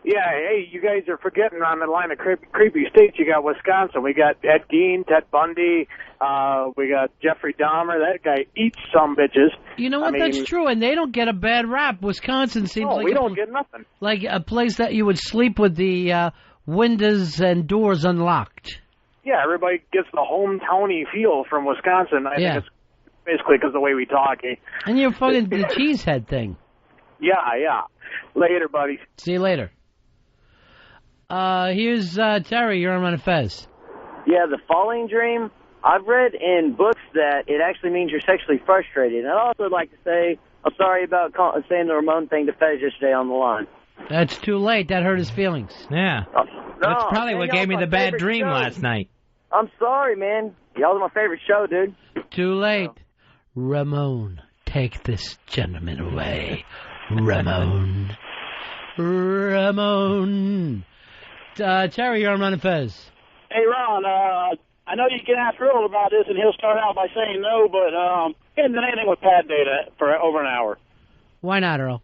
Yeah, hey, you guys are forgetting on the line of creepy states. You got Wisconsin. We got Ed Gein, Ted Bundy. We got Jeffrey Dahmer. That guy eats some bitches. You know what? That's true, and they don't get a bad rap. Wisconsin seems like we don't get nothing. Like a place that you would sleep with the windows and doors unlocked. Yeah, everybody gets the hometowny feel from Wisconsin. I think it's basically because of the way we talk. Eh? And you're fucking the cheesehead thing. Yeah. Later, buddy. See you later. Here's Terry. You're on Ron and Fez. Yeah, the falling dream. I've read in books that it actually means you're sexually frustrated. And I'd also like to say I'm sorry about saying the Ramon thing to Fez yesterday on the line. That's too late. That hurt his feelings. Yeah. That's probably what gave me the bad dream last night. I'm sorry, man. Y'all are my favorite show, dude. Too late. Ramon, take this gentleman away. Ramon. Terry, you're on Ron and Fez. Hey, Ron, I know you can ask Earl about this, and he'll start out by saying no, but he hasn't done anything with pad data for over an hour. Why not, Earl?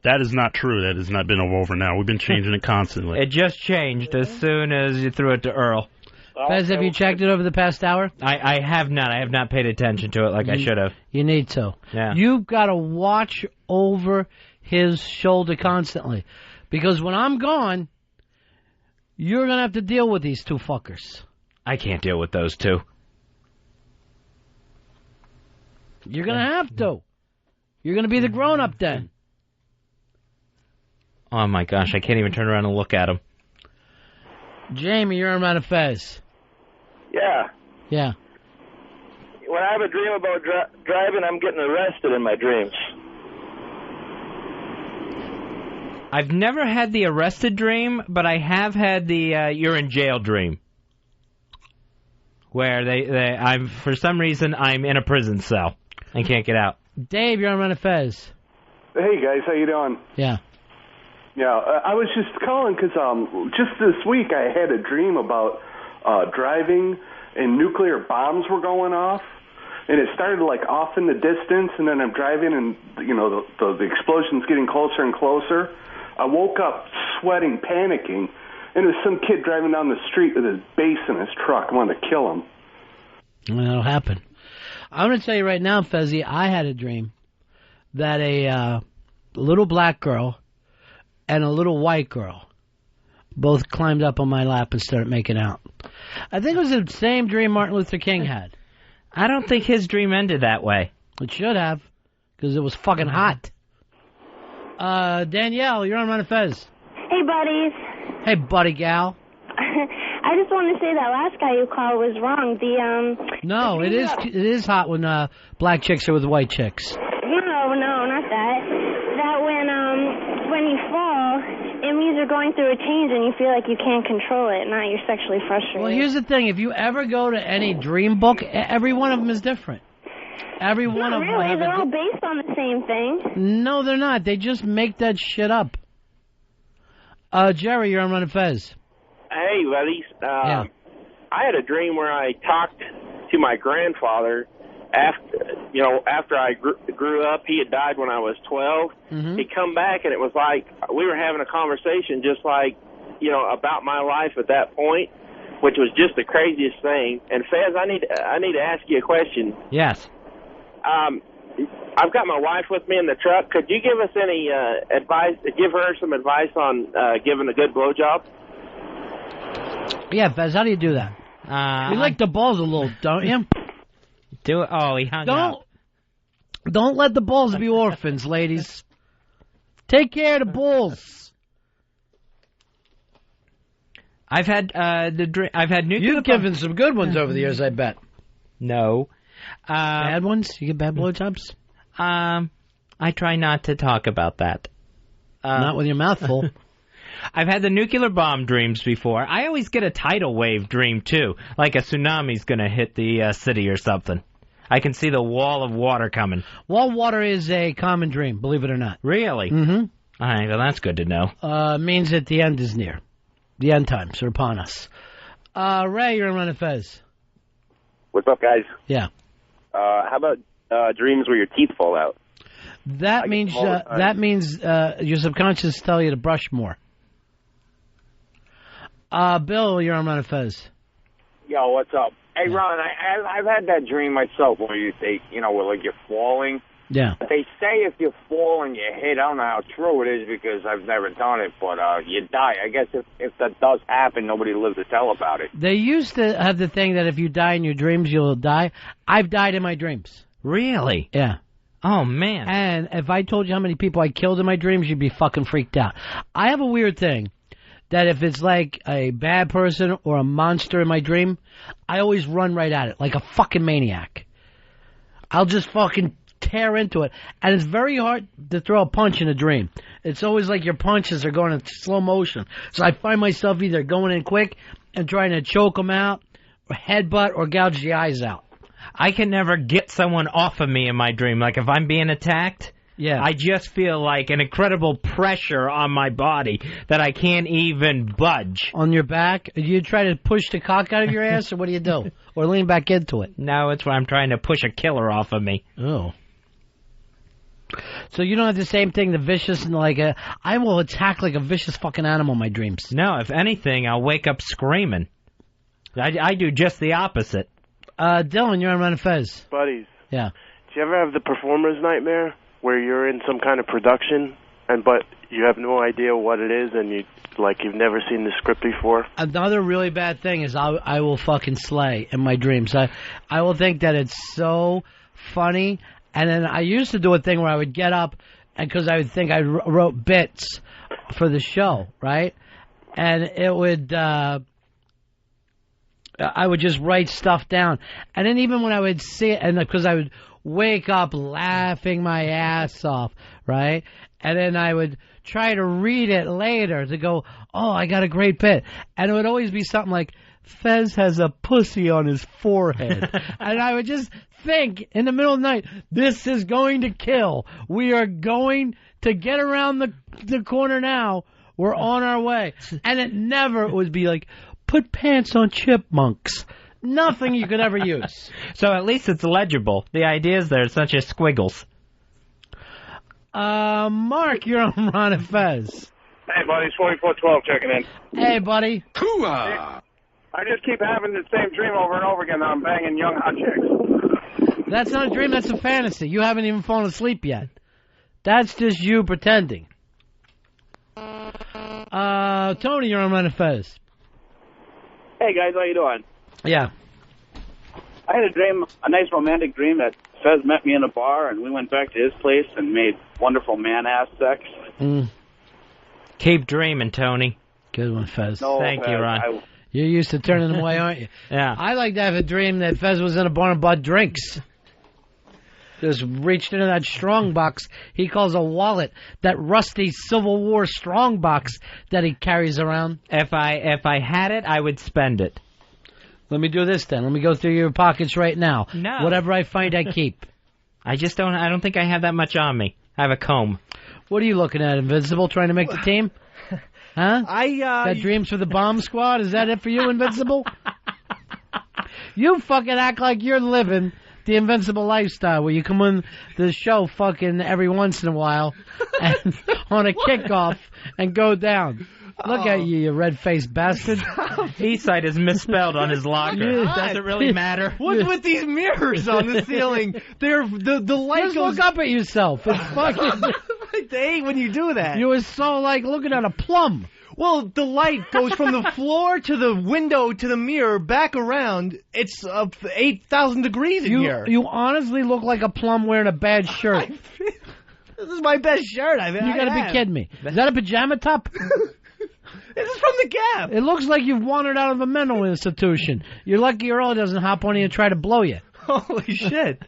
That is not true. That has not been over an hour. We've been changing it constantly. It just changed as soon as you threw it to Earl. Fez, have you checked it over the past hour? I have not. I have not paid attention to it like I should have. You need to. Yeah. You've got to watch over his shoulder constantly. Because when I'm gone, you're going to have to deal with these two fuckers. I can't deal with those two. You're going to have to. You're going to be the grown-up then. Oh, my gosh. I can't even turn around and look at him. Jamie, you're on Ron and Fez. Yeah. Yeah. When I have a dream about driving, I'm getting arrested in my dreams. I've never had the arrested dream, but I have had the you're in jail dream. Where I'm for some reason, I'm in a prison cell and can't get out. Dave, you're on Ron and Fez. Hey, guys. How you doing? Yeah. Yeah, I was just calling because just this week I had a dream about driving and nuclear bombs were going off. and it started like off in the distance, and then I'm driving, and the explosion's getting closer and closer. I woke up sweating, panicking, and there's some kid driving down the street with his bass in his truck. I wanted to kill him. Well, that'll happen. I'm going to tell you right now, Fezzy, I had a dream that a little black girl and a little white girl both climbed up on my lap and started making out. I think it was the same dream Martin Luther King had. I don't think his dream ended that way. It should have, because it was fucking hot. Danielle, you're on Ron and Fez. Hey, buddies. Hey, buddy gal. I just want to say that last guy you called was wrong. No, it is hot when black chicks are with white chicks. No, not that. That when you fall, it means you're going through a change and you feel like you can't control it, not you're sexually frustrated. Well, here's the thing. If you ever go to any dream book, every one of them is different. Every one of them. Not really. They're all based on the same thing. No, they're not. They just make that shit up. Jerry, you're on Ron and Fez. Hey, buddies. Yeah. I had a dream where I talked to my grandfather after I grew up. He had died when I was 12. Mm-hmm. He'd come back, and it was like we were having a conversation just like, about my life at that point, which was just the craziest thing. And Fez, I need to ask you a question. Yes. I've got my wife with me in the truck. Could you give us any advice? Give her some advice on giving a good blowjob? Yeah, Fez, how do you do that? You like the balls a little, don't you? Do it. Oh, he hung up. Don't let the balls be orphans, ladies. Take care of the balls. I've had nuclear. You've given some good ones over the years, I bet. No. Bad ones? You get bad blowjobs? I try not to talk about that. Not with your mouth full. I've had the nuclear bomb dreams before. I always get a tidal wave dream, too, like a tsunami's going to hit the city or something. I can see the wall of water coming. Wall of water is a common dream, believe it or not. Really? Mm-hmm. All right, well, that's good to know. Means that the end is near. The end times are upon us. Ray, you're on Ron and Fez. What's up, guys? Yeah. How about dreams where your teeth fall out? That means your subconscious tell you to brush more. Bill, you're on Ron and Fez. Yo, what's up? Hey, Ron, I've had that dream myself where where like you're falling. Yeah. They say if you fall and you hit, I don't know how true it is because I've never done it, but you die. I guess if that does happen, nobody lives to tell about it. They used to have the thing that if you die in your dreams, you'll die. I've died in my dreams. Really? Yeah. Oh, man. And if I told you how many people I killed in my dreams, you'd be fucking freaked out. I have a weird thing that if it's like a bad person or a monster in my dream, I always run right at it like a fucking maniac. I'll just fucking tear into it. And it's very hard to throw a punch in a dream. It's always like your punches are going in slow motion. So I find myself either going in quick and trying to choke them out, or headbutt, or gouge the eyes out. I can never get someone off of me in my dream. Like if I'm being attacked, I just feel like an incredible pressure on my body that I can't even budge. On your back? Do you try to push the cock out of your ass, or what do you do? Or lean back into it? No, it's where I'm trying to push a killer off of me. Oh. So you don't have the same thing, the vicious, and I will attack like a vicious fucking animal in my dreams. No, if anything, I'll wake up screaming. I do just the opposite. Dylan, you're on Ron and Fez. Buddies. Yeah. Do you ever have the performer's nightmare where you're in some kind of production but you have no idea what it is and you've never seen the script before? Another really bad thing is I will fucking slay in my dreams. I will think that it's so funny, and then I used to do a thing where I would get up and because I would think I wrote bits for the show, right? And it would I would just write stuff down. And then even when I would see it, and because I would wake up laughing my ass off, right? And then I would try to read it later to go, oh, I got a great bit. And it would always be something like, Fez has a pussy on his forehead. And I would just think in the middle of the night, this is going to kill. We are going to get around the corner now. We're on our way. And it never would be like, put pants on chipmunks. Nothing you could ever use. So at least it's legible. The ideas there, such as squiggles. Mark, you're on Ron and Fez. Hey, buddy, it's 4412 checking in. Hey, buddy. Hooah! I just keep having the same dream over and over again that I'm banging young hot chicks. That's not a dream, that's a fantasy. You haven't even fallen asleep yet. That's just you pretending. Tony, you're on Ron and Fez. Hey, guys, how you doing? Yeah. I had a dream, a nice romantic dream that Fez met me in a bar, and we went back to his place and made wonderful man-ass sex. Keep dreaming, Tony. Good one, Fez. No, Thank you, Ron. You're used to turning them away, aren't you? Yeah. I like to have a dream that Fez was in a bar and bought drinks. Just reached into that strong box he calls a wallet, that rusty Civil War strong box that he carries around. If I had it, I would spend it. Let me do this then. Let me go through your pockets right now. No. Whatever I find, I keep. I don't think I have that much on me. I have a comb. What are you looking at, Invincible, trying to make the team? Huh? Got dreams for the bomb squad? Is that it for you, Invincible? You fucking act like you're living the Invincible lifestyle where you come on the show fucking every once in a while and on a kickoff and go down. Look at you, you red-faced bastard. Eastside is misspelled on his locker. Does it really matter? What's with these mirrors on the ceiling? They're the light Just goes look up at yourself. It's fucking... They hate when you do that. You were so like looking at a plum. Well, the light goes from the floor to the window to the mirror, back around. It's 8,000 degrees in here. You honestly look like a plum wearing a bad shirt. This is my best shirt I've ever had. You gotta be kidding me. Is that a pajama top? This is from the Gap. It looks like you've wandered out of a mental institution. You're lucky your Earl doesn't hop on you and try to blow you. Holy shit.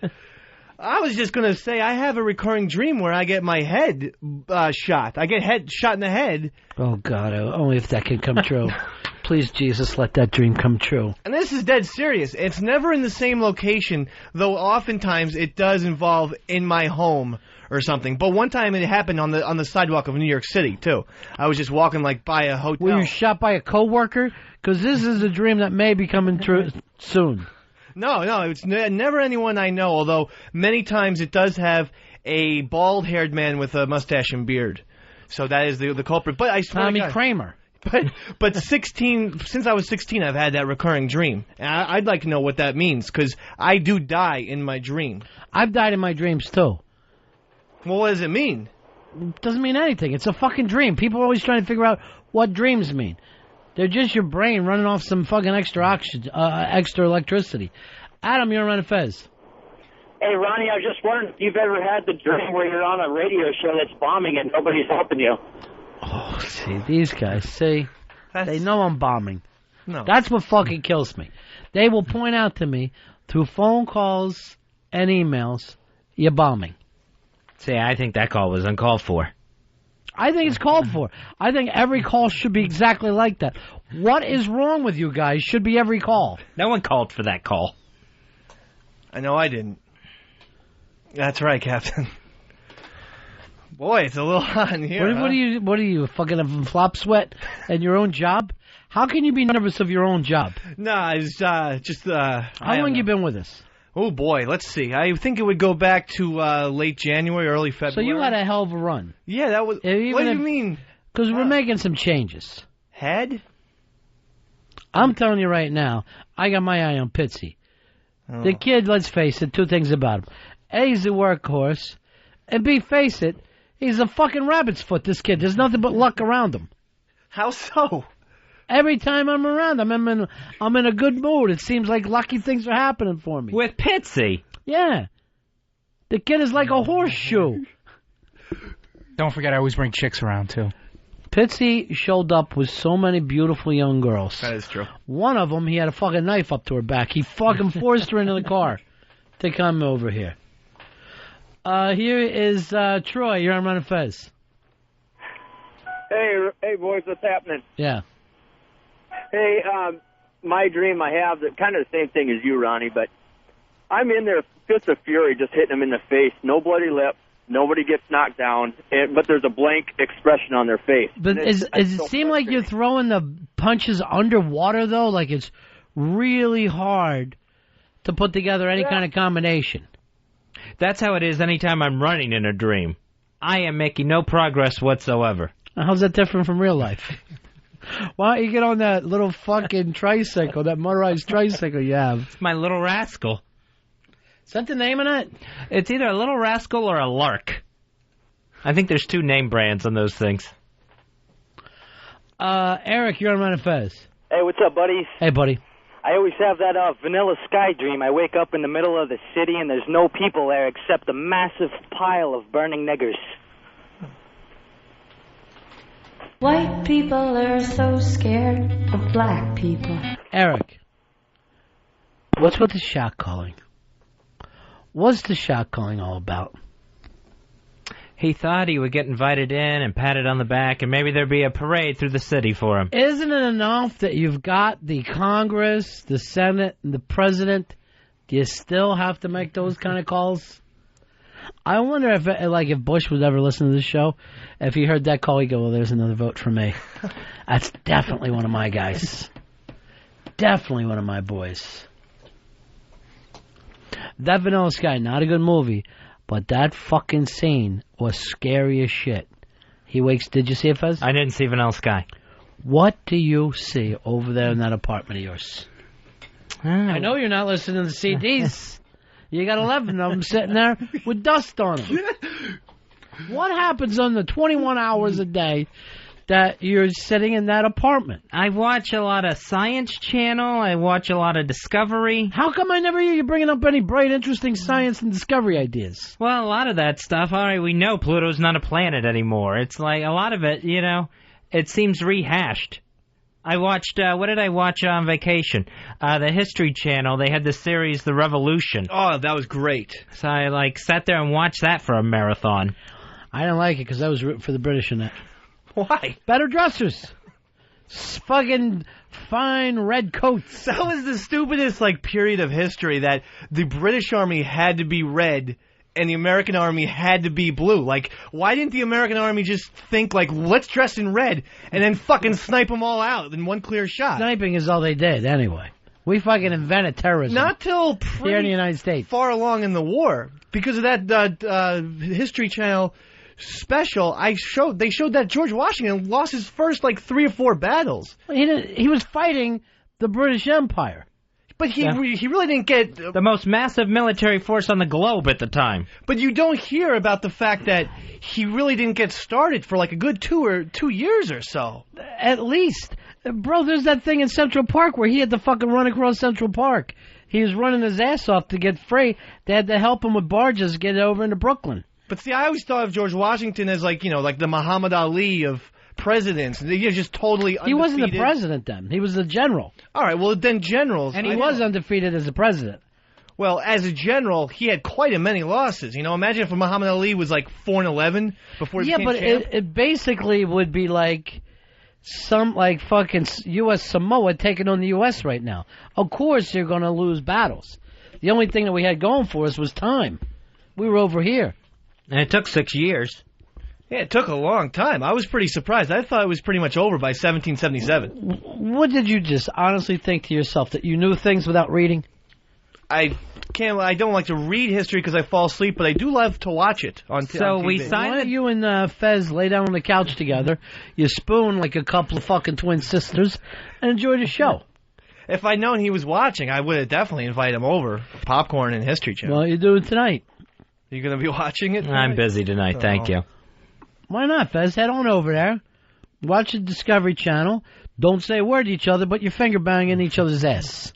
I was just going to say, I have a recurring dream where I get my head shot. I get shot in the head. Oh, God, only if that can come true. Please, Jesus, let that dream come true. And this is dead serious. It's never in the same location, though oftentimes it does involve in my home or something. But one time it happened on the sidewalk of New York City, too. I was just walking, like, by a hotel. Were you shot by a coworker? Because this is a dream that may be coming true soon. No, it's never anyone I know, although many times it does have a bald-haired man with a mustache and beard. So that is the culprit. But I swear Tommy to God, Kramer. But since I was 16, I've had that recurring dream. And I'd like to know what that means, because I do die in my dream. I've died in my dreams, too. Well, what does it mean? It doesn't mean anything. It's a fucking dream. People are always trying to figure out what dreams mean. They're just your brain running off some fucking extra oxygen, extra electricity. Adam, you're on Fez. Hey, Ronnie, I was just wondering if you've ever had the dream where you're on a radio show that's bombing and nobody's helping you. Oh, see, these guys, they know I'm bombing. No. That's what fucking kills me. They will point out to me through phone calls and emails, you're bombing. See, I think that call was uncalled for. I think it's called for. I think every call should be exactly like that. What is wrong with you guys should be every call. No one called for that call. I know I didn't. That's right, Captain. Boy, it's a little hot in here. What are you, fucking a flop sweat at your own job? How can you be nervous of your own job? No, it's just... How long you been with us? Oh, boy, let's see. I think it would go back to late January, early February. So you had a hell of a run. Yeah, that was... What do you mean? Because we're making some changes. Head? I'm telling you right now, I got my eye on Pitsy. Oh. The kid, let's face it, two things about him. A, he's a workhorse. And B, face it, he's a fucking rabbit's foot, this kid. There's nothing but luck around him. How so? Every time I'm around him, I'm in a good mood. It seems like lucky things are happening for me. With Pitsy? Yeah. The kid is like a horseshoe. Don't forget, I always bring chicks around, too. Pitsy showed up with so many beautiful young girls. That is true. One of them, he had a fucking knife up to her back. He fucking forced her into the car to come over here. Here is Troy. You're on Ron and Fez. Hey, boys, what's happening? Yeah. Hey, my dream I have, kind of the same thing as you, Ronnie, but I'm in there, fits of fury, just hitting them in the face. No bloody lip. Nobody gets knocked down, but there's a blank expression on their face. But does it seem like you're throwing the punches underwater, though? Like it's really hard to put together any kind of combination. That's how it is anytime I'm running in a dream. I am making no progress whatsoever. How's that different from real life? Why don't you get on that little fucking tricycle, that motorized tricycle you have? It's my Little Rascal. Is that the name of it? It's either a Little Rascal or a Lark. I think there's 2 name brands on those things. Eric, you're on Ron and Fez. Hey, what's up, buddies? Hey, buddy. I always have that vanilla sky dream. I wake up in the middle of the city and there's no people there except a massive pile of burning niggers. White people are so scared of black people. Eric, what's with the shot calling? What's the shot calling all about? He thought he would get invited in and patted on the back, and maybe there'd be a parade through the city for him. Isn't it enough that you've got the Congress, the Senate, and the President? Do you still have to make those kind of calls? I wonder if Bush would ever listen to this show, if he heard that call, he'd go, well, there's another vote for me. That's definitely one of my guys. Definitely one of my boys. That Vanilla Sky, not a good movie, but that fucking scene was scary as shit. He wakes... Did you see it, Fez? I didn't see Vanilla Sky. What do you see over there in that apartment of yours? I know you're not listening to the CDs. You got 11 of them sitting there with dust on them. What happens on the 21 hours a day that you're sitting in that apartment? I watch a lot of Science Channel. I watch a lot of Discovery. How come I never hear you bringing up any bright, interesting science and discovery ideas? Well, a lot of that stuff, all right, we know Pluto's not a planet anymore. It's like a lot of it, it seems rehashed. I watched, what did I watch on vacation? The History Channel, they had the series The Revolution. Oh, that was great. So I, sat there and watched that for a marathon. I didn't like it because I was rooting for the British in that. Why? Better dressers. Fucking fine red coats. That was the stupidest, period of history, that the British Army had to be red and the American Army had to be blue. Why didn't the American Army just think, let's dress in red and then fucking snipe them all out in one clear shot? Sniping is all they did, anyway. We fucking invented terrorism. Not till here in the United States. Far along in the war. Because of that History Channel special, they showed that George Washington lost his first, 3 or 4 battles. He was fighting the British Empire. But he really didn't get... the most massive military force on the globe at the time. But you don't hear about the fact that he really didn't get started for a good 2 years or so. At least. Bro, there's that thing in Central Park where he had to fucking run across Central Park. He was running his ass off to get free. They had to help him with barges to get over into Brooklyn. But see, I always thought of George Washington as the Muhammad Ali of presidents. He was just totally undefeated. He wasn't the president then. He was the general. All right, well, then generals. And he was undefeated as a president. Well, as a general, he had quite a many losses. Imagine if Muhammad Ali was 4-11 before he became champ. It basically would be some fucking U.S. Samoa taking on the U.S. right now. Of course you're going to lose battles. The only thing that we had going for us was time. We were over here. And it took 6 years. Yeah, it took a long time. I was pretty surprised. I thought it was pretty much over by 1777. What did you just honestly think to yourself, that you knew things without reading? I don't like to read history because I fall asleep, but I do love to watch it on TV. So we signed... Why don't you and Fez lay down on the couch together, you spoon like a couple of fucking twin sisters, and enjoy the show? If I'd known he was watching, I would have definitely invited him over for popcorn and History Channel. What are you doing tonight? Are you going to be watching it tonight? I'm busy tonight, thank you. Why not, Fez? Head on over there. Watch the Discovery Channel. Don't say a word to each other, but you're finger banging each other's ass.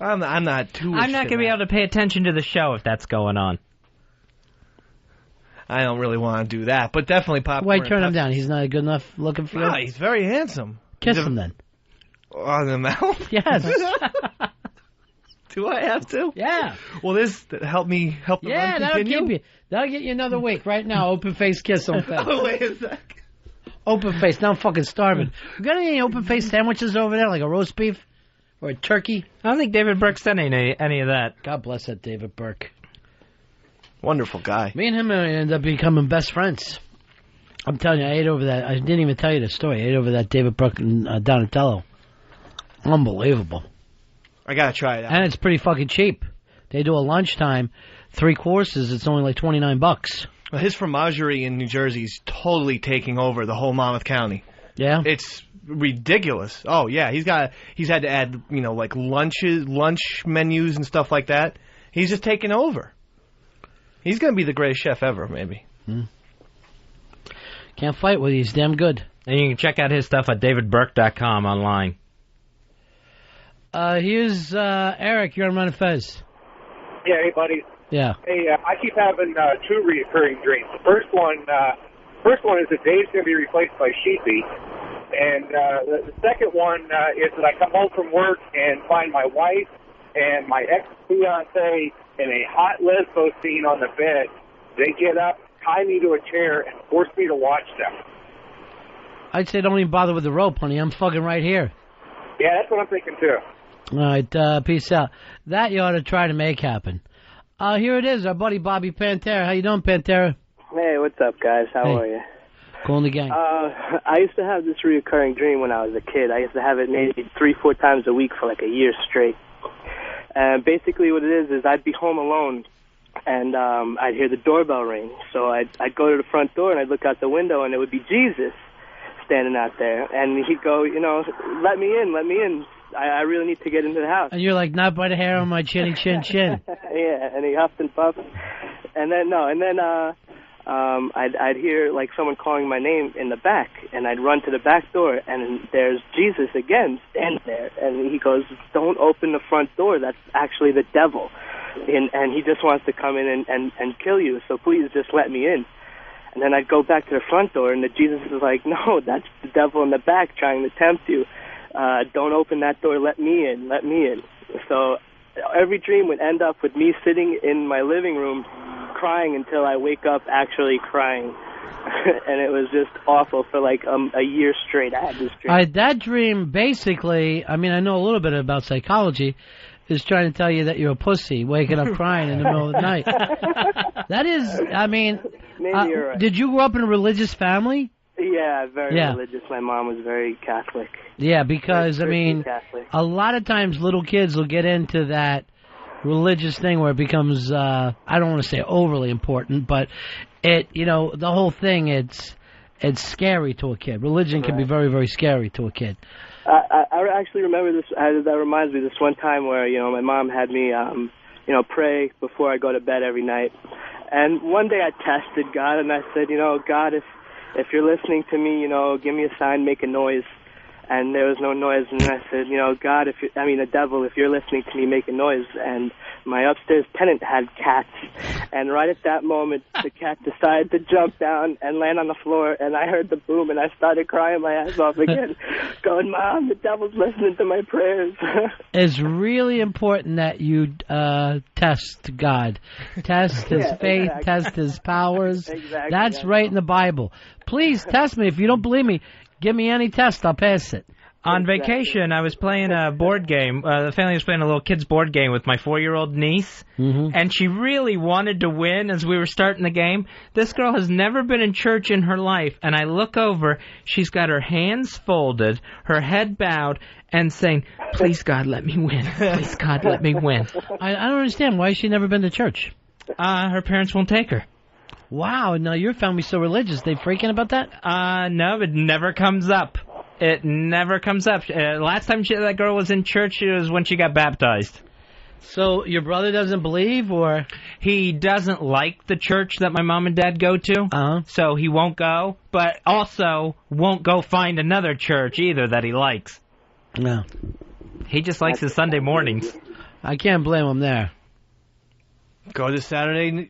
I'm not too... I'm not going to be able to pay attention to the show if that's going on. I don't really want to do that, but definitely popcorn. Why turn him down? He's not good enough looking for you? No, he's very handsome. Kiss him then. On the mouth? Yes. Do I have to? Yeah. Will this help the run continue? That'll get you another week. Right now, open face kiss on Fez. Oh, wait a sec. Open face. Now I'm fucking starving. You got any open face sandwiches over there, like a roast beef or a turkey? I don't think David Burke sent any of that. God bless that David Burke. Wonderful guy. Me and him ended up becoming best friends. I'm telling you, I ate over that. I didn't even tell you the story. I ate over that David Burke and Donatello. Unbelievable. I gotta try it out. And it's pretty fucking cheap. They do a lunchtime, 3 courses. It's only like $29. Well, his fromagerie in New Jersey is totally taking over the whole Monmouth County. Yeah, it's ridiculous. Oh yeah, he's had to add like lunch menus and stuff like that. He's just taking over. He's gonna be the greatest chef ever, maybe. Can't fight with you. He's damn good. And you can check out his stuff at davidburke.com online. Here's Eric. You're on Ron and Fez. Yeah, hey, buddy. Yeah. Hey, I keep having 2 recurring dreams. The first one is that Dave's going to be replaced by Sheepy. And the second one is that I come home from work and find my wife and my ex-fiancé in a hot lesbo scene on the bed. They get up, tie me to a chair, and force me to watch them. I'd say don't even bother with the rope, honey. I'm fucking right here. Yeah, that's what I'm thinking, too. All right, peace out. That you ought to try to make happen. Here it is, our buddy Bobby Pantera. How you doing, Pantera? Hey, what's up, guys? How are you? Calling the gang. I used to have this recurring dream when I was a kid. I used to have it maybe 3-4 times a week for like a year straight. And basically what it is I'd be home alone, and I'd hear the doorbell ring. So I'd go to the front door, and I'd look out the window, and it would be Jesus standing out there. And he'd go, let me in. I really need to get into the house. And you're like, not by the hair on my chinny chin chin. Yeah, and he huffed and puffed. I'd hear like someone calling my name in the back, and I'd run to the back door, and there's Jesus again standing there, and he goes, "Don't open the front door. That's actually the devil, and he just wants to come in and kill you. So please just let me in." And then I'd go back to the front door, and the Jesus is like, "No, that's the devil in the back trying to tempt you. Don't open that door. Let me in. Let me in." So every dream would end up with me sitting in my living room crying until I wake up actually crying. And it was just awful for like a year straight. I had this dream. That dream basically, I mean, I know a little bit about psychology, is trying to tell you that you're a pussy waking up crying in the middle of the night. That is, I mean, Maybe you're right. Did you grow up in a religious family? Yeah, very religious. My mom was very Catholic. Yeah, because, I Very mean, Catholic. a lot of times little kids will get into that religious thing where it becomes, I don't want to say overly important, but the whole thing, it's scary to a kid. Religion can be very, very scary to a kid. I actually remember this. That reminds me of this one time where my mom had me pray before I go to bed every night. And one day I tested God, and I said, God, if you're listening to me, give me a sign, make a noise. And there was no noise. And I said, God, the devil, if you're listening to me, make a noise. And my upstairs tenant had cats. And right at that moment, the cat decided to jump down and land on the floor. And I heard the boom, and I started crying my ass off again, going, Mom, the devil's listening to my prayers. It's really important that you test God. Test his faith, exactly. Test his powers. Exactly. That's right in the Bible. Please test me. If you don't believe me, give me any test, I'll pass it. On vacation, I was playing a board game. The family was playing a little kid's board game with my 4-year-old niece, and she really wanted to win as we were starting the game. This girl has never been in church in her life, and I look over, she's got her hands folded, her head bowed, and saying, "Please, God, let me win. Please, God, let me win." I don't understand. Why has she never been to church? Her parents won't take her. Wow, now your family's so religious. They freaking about that? No, it never comes up. It never comes up. Last time that girl was in church, it was when she got baptized. So your brother doesn't believe, or? He doesn't like the church that my mom and dad go to, so he won't go, but also won't go find another church either that he likes. No. He just likes his Sunday mornings. I can't blame him there. Go to Saturday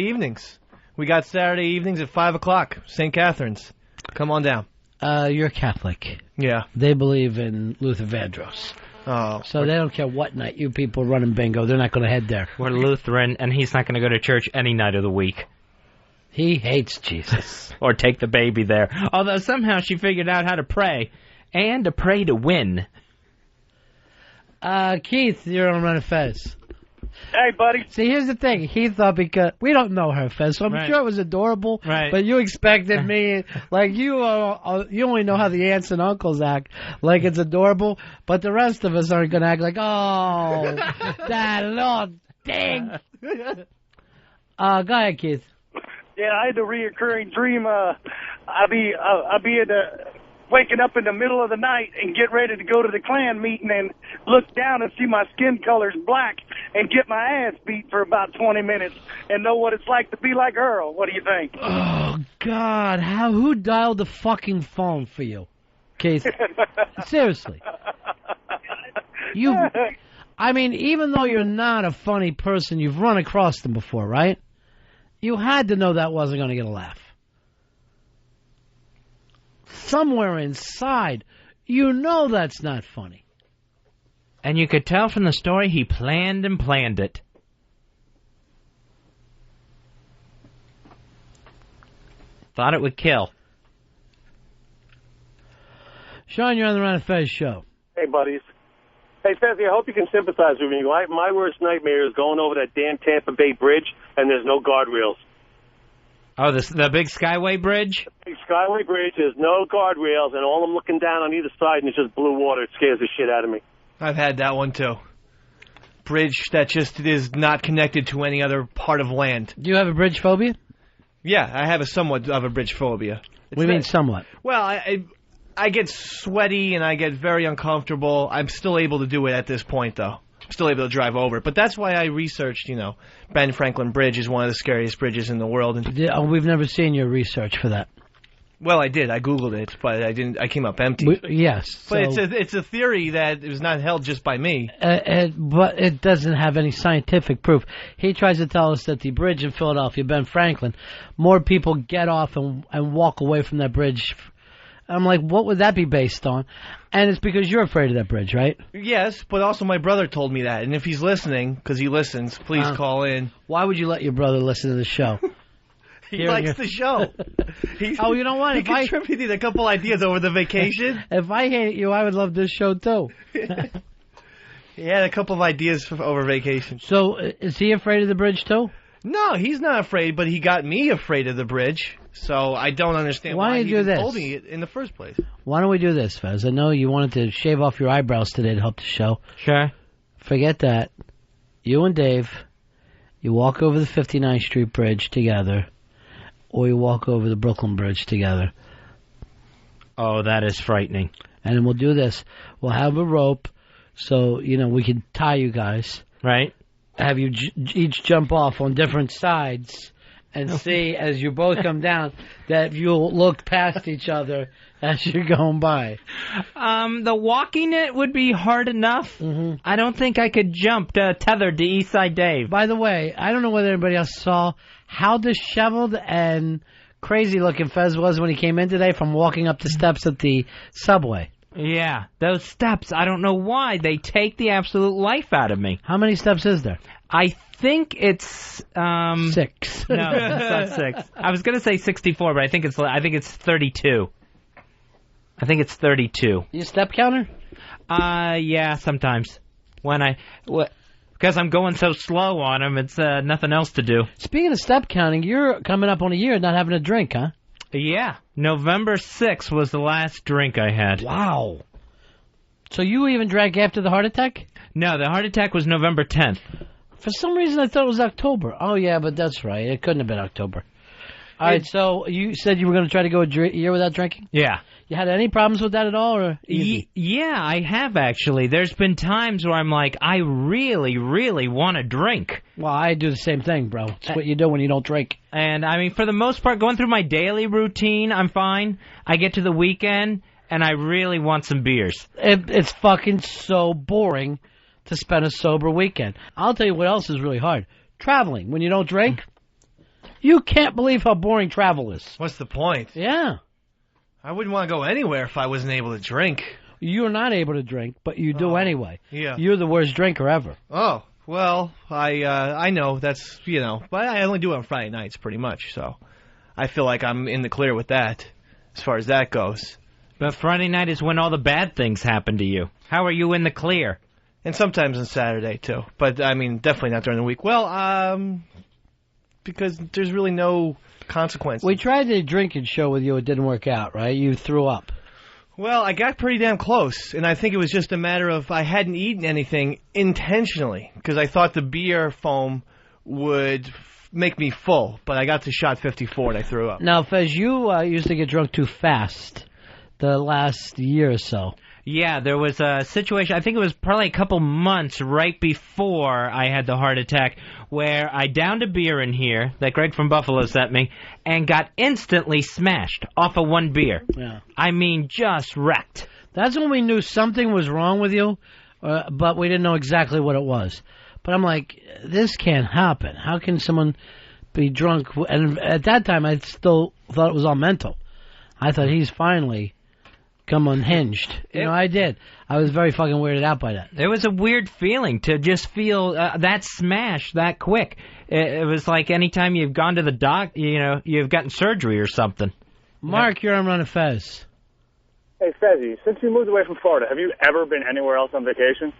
evenings. We got Saturday evenings at 5 o'clock, St. Catherine's. Come on down. You're Catholic. Yeah. They believe in Luther Vandross. Oh. So they don't care what night you people running bingo. They're not going to head there. We're Lutheran, and he's not going to go to church any night of the week. He hates Jesus. Or take the baby there. Although somehow she figured out how to pray. And to pray to win. Keith, you're on Ron and Fez. Hey, buddy. See, here's the thing. He thought because we don't know her, Fez, so I'm Right. sure it was adorable. Right. But you expected me, like you only know how the aunts and uncles act, like it's adorable. But the rest of us aren't gonna act like, oh, that little thing. Go ahead, Keith. Yeah, I had a reoccurring dream. I'd be in waking up in the middle of the night and get ready to go to the Klan meeting and look down and see my skin color's black and get my ass beat for about 20 minutes and know what it's like to be like Earl. What do you think? Oh God, who dialed the fucking phone for you, Keith? Seriously. I mean, even though you're not a funny person, you've run across them before, right? You had to know that wasn't going to get a laugh. Somewhere inside, you know that's not funny. And you could tell from the story he planned and planned it. Thought it would kill. Sean, you're on the Ron and Fez show. Hey, buddies. Hey, Fezzy, I hope you can sympathize with me. My worst nightmare is going over that damn Tampa Bay Bridge, and there's no guardrails. Oh, the big Skyway Bridge? The big Skyway Bridge, there's no guardrails, and all I'm looking down on either side, and it's just blue water. It scares the shit out of me. I've had that one, too. Bridge that just is not connected to any other part of land. Do you have a bridge phobia? Yeah, I have somewhat of a bridge phobia. What do you mean somewhat? Well, I get sweaty and I get very uncomfortable. I'm still able to do it at this point, though. I'm still able to drive over it. But that's why I researched, Ben Franklin Bridge is one of the scariest bridges in the world. And we've never seen your research for that. Well, I did. I Googled it, but I didn't. I came up empty. Yes. But it's a theory that is not held just by me. But it doesn't have any scientific proof. He tries to tell us that the bridge in Philadelphia, Ben Franklin, more people get off and walk away from that bridge. I'm like, what would that be based on? And it's because you're afraid of that bridge, right? Yes, but also my brother told me that. And if he's listening, because he listens, please call in. Why would you let your brother listen to the show? He likes the show. You know what? He contributed a couple ideas over the vacation. If I hate you, I would love this show, too. He had a couple of ideas over vacation. So, is he afraid of the bridge, too? No, he's not afraid, but he got me afraid of the bridge. So I don't understand why he told me it in the first place. Why don't we do this, Fez? I know you wanted to shave off your eyebrows today to help the show. Sure. Forget that. You and Dave, you walk over the 59th Street Bridge together, or you walk over the Brooklyn Bridge together. Oh, that is frightening. And then we'll do this. We'll have a rope so, we can tie you guys. Right. Have you each jump off on different sides and see as you both come down that you'll look past each other as you're going by. The walking it would be hard enough. Mm-hmm. I don't think I could jump tethered to Eastside Dave. By the way, I don't know whether anybody else saw how disheveled and crazy-looking Fez was when he came in today from walking up the steps at the subway. Yeah, those steps, I don't know why. They take the absolute life out of me. How many steps is there? I think it's 6. No, it's not 6. I was going to say 64, but I think it's 32. I think it's 32. You step counter? Yeah, sometimes. Because I'm going so slow on them, it's nothing else to do. Speaking of step counting, you're coming up on a year not having a drink, huh? Yeah. November 6th was the last drink I had. Wow. So you even drank after the heart attack? No, the heart attack was November 10th. For some reason, I thought it was October. Oh, yeah, but that's right. It couldn't have been October. All right, so you said you were going to try to go a year without drinking? Yeah. You had any problems with that at all? Or easy? Yeah, I have, actually. There's been times where I'm like, I really, really want to drink. Well, I do the same thing, bro. It's what you do when you don't drink. And, I mean, for the most part, going through my daily routine, I'm fine. I get to the weekend, and I really want some beers. It's fucking so boring to spend a sober weekend. I'll tell you what else is really hard. Traveling. When you don't drink, you can't believe how boring travel is. What's the point? Yeah. I wouldn't want to go anywhere if I wasn't able to drink. You're not able to drink, but you do anyway. Yeah. You're the worst drinker ever. Oh, well, I know that's, but I only do it on Friday nights pretty much, so I feel like I'm in the clear with that as far as that goes. But Friday night is when all the bad things happen to you. How are you in the clear? And sometimes on Saturday, too. But, I mean, definitely not during the week. Well, because there's really no consequences. We tried the drinking show with you. It didn't work out, right? You threw up. Well, I got pretty damn close, and I think it was just a matter of I hadn't eaten anything intentionally, because I thought the beer foam would make me full, but I got to shot 54 and I threw up. Now, Fez, you used to get drunk too fast the last year or so. Yeah, there was a situation, I think it was probably a couple months right before I had the heart attack, where I downed a beer in here that Greg from Buffalo sent me and got instantly smashed off of one beer. Yeah. I mean, just wrecked. That's when we knew something was wrong with you, but we didn't know exactly what it was. But I'm like, this can't happen. How can someone be drunk? And at that time, I still thought it was all mental. I thought he's finally come unhinged. I did. I was very fucking weirded out by that. It was a weird feeling to just feel that smash that quick. It was like any time you've gone to the doc, you've gotten surgery or something. Mark, you're on Ron and Fez. Hey, Fezzy, since you moved away from Florida, have you ever been anywhere else on vacation?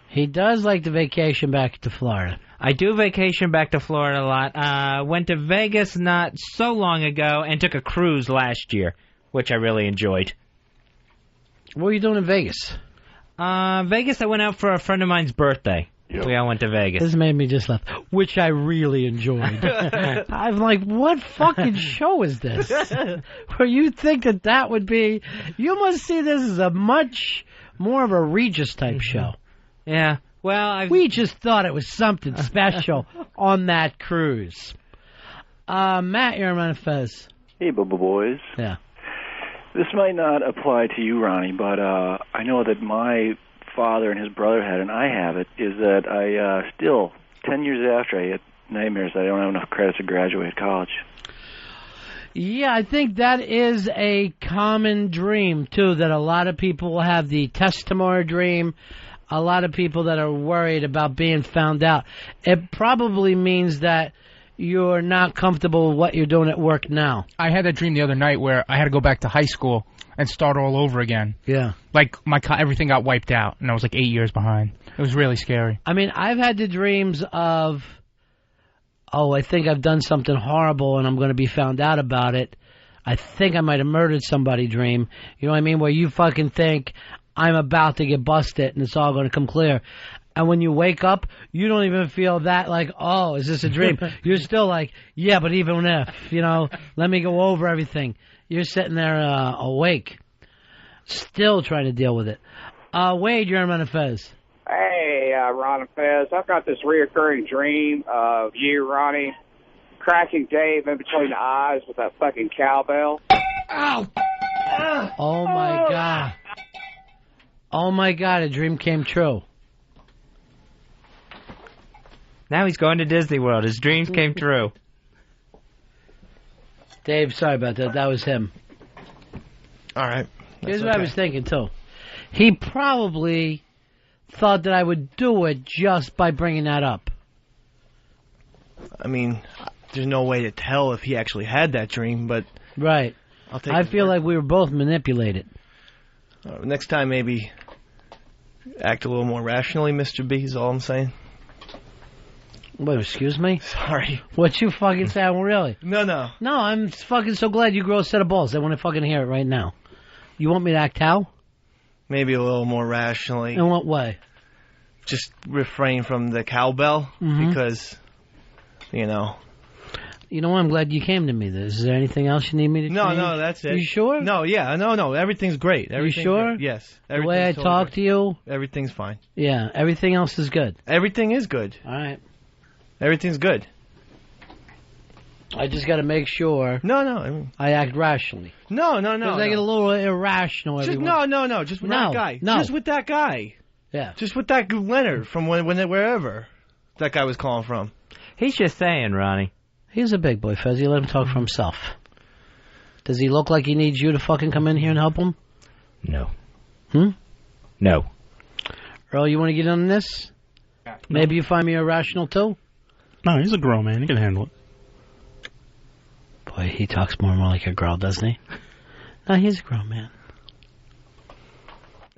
He does like to vacation back to Florida. I do vacation back to Florida a lot. Went to Vegas not so long ago and took a cruise last year, which I really enjoyed. What were you doing in Vegas? Vegas, I went out for a friend of mine's birthday. Yep. We all went to Vegas. This made me just laugh, which I really enjoyed. I'm like, what fucking show is this? Where you think that would be... You must see this as a much more of a Regis-type show. Yeah, well... We just thought it was something special on that cruise. Matt, you're on Fez. Hey, Bubba Boys. Yeah. This might not apply to you, Ronnie, but I know that my father and his brother had, and I have it, is that I still, 10 years after, I get nightmares that I don't have enough credits to graduate college. Yeah, I think that is a common dream, too, that a lot of people will have the test tomorrow dream, a lot of people that are worried about being found out. It probably means that you're not comfortable with what you're doing at work now. I had that dream the other night where I had to go back to high school and start all over again. Yeah. Like, everything got wiped out, and I was like 8 years behind. It was really scary. I mean, I've had the dreams of, I think I've done something horrible and I'm going to be found out about it. I think I might have murdered somebody dream. You know what I mean? Where you fucking think, I'm about to get busted and it's all going to come clear. And when you wake up, you don't even feel that like, oh, is this a dream? You're still like, yeah, but even if, let me go over everything. You're sitting there awake, still trying to deal with it. Wade, you're on Ron and Fez. Hey, Ron and Fez. I've got this reoccurring dream of you, Ronnie, cracking Dave in between the eyes with that fucking cowbell. Ow! Oh, my God. Oh, my God, a dream came true. Now he's going to Disney World. His dreams came true. Dave, sorry about that. That was him. All right. Here's what I was thinking, too. He probably thought that I would do it just by bringing that up. I mean, there's no way to tell if he actually had that dream, but... Right. I feel like we were both manipulated. Next time, maybe act a little more rationally, Mr. B, is all I'm saying. Wait, excuse me? Sorry. What you fucking say? Really? No. No, I'm fucking so glad you grow a set of balls. I want to fucking hear it right now. You want me to act how? Maybe a little more rationally. In what way? Just refrain from the cowbell, because, You know what? I'm glad you came to me. Is there anything else you need me to change? No, that's it. You sure? No, yeah, no. Everything's great. You sure? Good. Yes. The way I talk to you? Everything's fine. Yeah, everything else is good. Everything is good. All right. Everything's good. I just got to make sure. No. I act rationally. No. Because I get a little irrational. No. Just with that guy. No. Just with that guy. Yeah. Just with that Leonard from wherever that guy was calling from. He's just saying, Ronnie. He's a big boy, Fez. You let him talk for himself. Does he look like he needs you to fucking come in here and help him? No. No. Earl, you want to get on this? No. Maybe you find me irrational too? No, he's a grown man. He can handle it. Boy, he talks more and more like a girl, doesn't he? No, he's a grown man.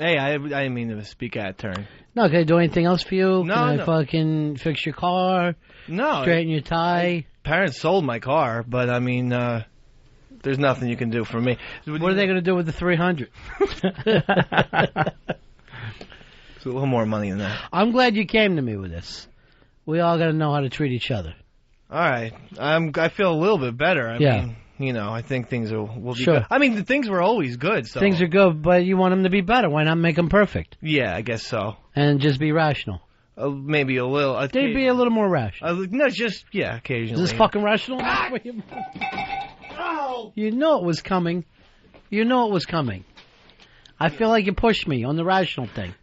Hey, I didn't mean to speak out of turn. No, can I do anything else for you? No, Can I no. fucking fix your car? No. Straighten your tie? Parents sold my car, but I mean, there's nothing you can do for me. What are they going to do with the 300? It's a little more money than that. I'm glad you came to me with this. We all got to know how to treat each other. All right. I feel a little bit better. I mean, I think things will be good. I mean, the things were always good. So. Things are good, but you want them to be better. Why not make them perfect? Yeah, I guess so. And just be rational. Maybe a little. They'd be a little more rational. No, just, occasionally. Is this fucking rational? You know it was coming. You know it was coming. I feel like you pushed me on the rational thing.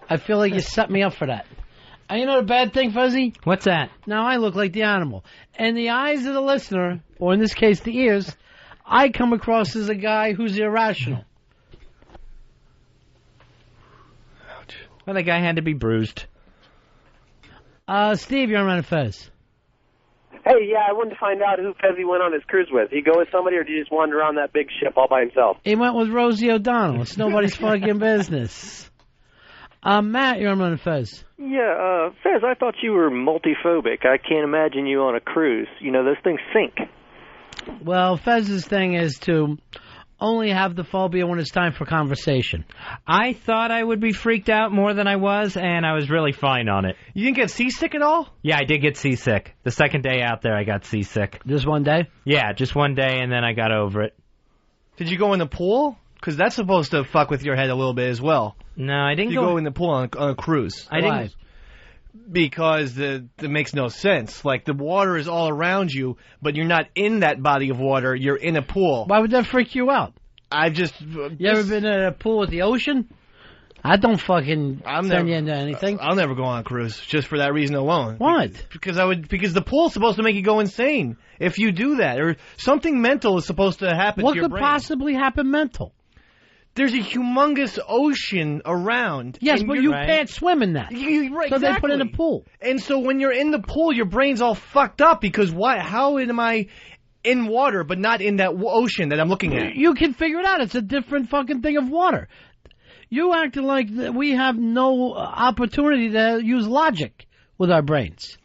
I feel like you set me up for that. And you know the bad thing, Fuzzy? What's that? Now I look like the animal. And the eyes of the listener, or in this case the ears, I come across as a guy who's irrational. Ouch. Well, that guy had to be bruised. Steve, you're on Ron and Fez. Hey, yeah, I wanted to find out who Fezzy went on his cruise with. Did he go with somebody, or did he just wander around that big ship all by himself? He went with Rosie O'Donnell. It's nobody's fucking business. Matt, you're on Ron and Fez. Yeah, Fez, I thought you were multiphobic. I can't imagine you on a cruise. You know, those things sink. Well, Fez's thing is to only have the phobia when it's time for conversation. I thought I would be freaked out more than I was, and I was really fine on it. You didn't get seasick at all? Yeah, I did get seasick. The second day out there, I got seasick. Just one day? Yeah, just one day, and then I got over it. Did you go in the pool? Because that's supposed to fuck with your head a little bit as well. No, I didn't go in the pool on a cruise. I didn't. Because it makes no sense. Like, the water is all around you, but you're not in that body of water. You're in a pool. Why would that freak you out? You ever been in a pool with the ocean? I don't fucking send you into anything. I'll never go on a cruise just for that reason alone. What? Because the pool's supposed to make you go insane if you do that, or something mental is supposed to happen to your brain. What could possibly happen mental? There's a humongous ocean around. Yes, but you can't swim in that. Right, so exactly. they put in a pool. And so when you're in the pool, your brain's all fucked up because why? How am I in water but not in that ocean that I'm looking at? You can figure it out. It's a different fucking thing of water. You acting like we have no opportunity to use logic with our brains.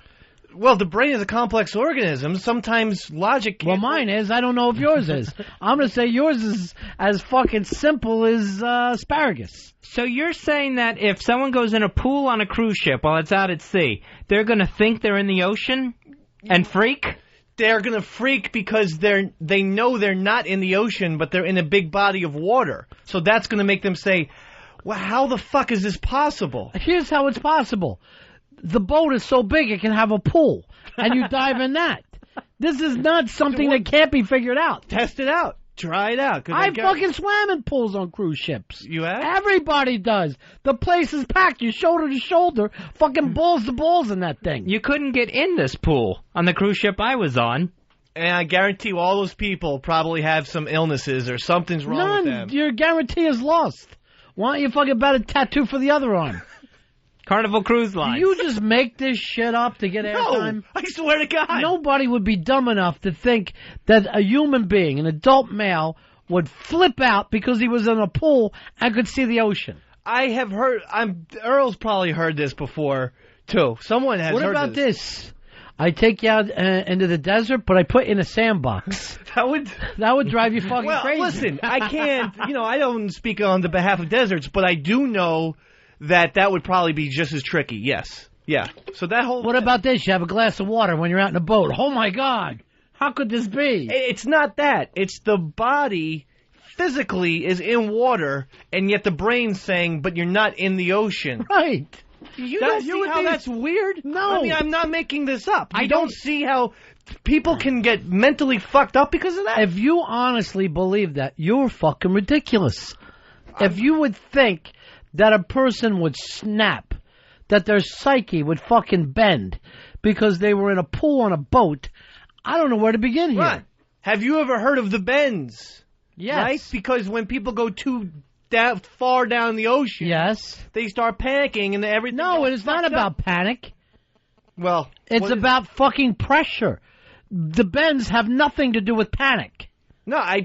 Well, the brain is a complex organism. Sometimes logic can't... Well, mine is. I don't know if yours is. I'm going to say yours is as fucking simple as asparagus. So you're saying that if someone goes in a pool on a cruise ship while it's out at sea, they're going to think they're in the ocean and freak? They're going to freak because they know they're not in the ocean, but they're in a big body of water. So that's going to make them say, well, how the fuck is this possible? Here's how it's possible. The boat is so big it can have a pool, and you dive in that. This is not something that can't be figured out. Test it out. Try it out. I fucking swam in pools on cruise ships. You have? Everybody does. The place is packed. You're shoulder to shoulder. Fucking balls to balls in that thing. You couldn't get in this pool on the cruise ship I was on. And I guarantee you all those people probably have some illnesses or something's wrong with them. Your guarantee is lost. Why don't you fucking bet a tattoo for the other arm? Carnival Cruise Line. You just make this shit up to get airtime? No, I swear to God. Nobody would be dumb enough to think that a human being, an adult male, would flip out because he was in a pool and could see the ocean. I have heard, Earl's probably heard this before, too. Someone has heard this. What about this? I take you out into the desert, but I put you in a sandbox. That would drive you fucking crazy. Well, listen, I can't, I don't speak on the behalf of deserts, but I do know that would probably be just as tricky, yes. Yeah. So that whole... What about this? You have a glass of water when you're out in a boat. Oh, my God. How could this be? It's not that. It's the body physically is in water, and yet the brain's saying, but you're not in the ocean. Right. You don't see how that's weird? No. I mean, I'm not making this up. I don't see how people can get mentally fucked up because of that. If you honestly believe that, you're fucking ridiculous. If you would think that a person would snap, that their psyche would fucking bend because they were in a pool on a boat, I don't know where to begin here. Right. Have you ever heard of the bends? Yes. Right? Because when people go too far down the ocean, yes, they start panicking and everything. No, it's not about panic. Well, it's about fucking pressure. The bends have nothing to do with panic. No, I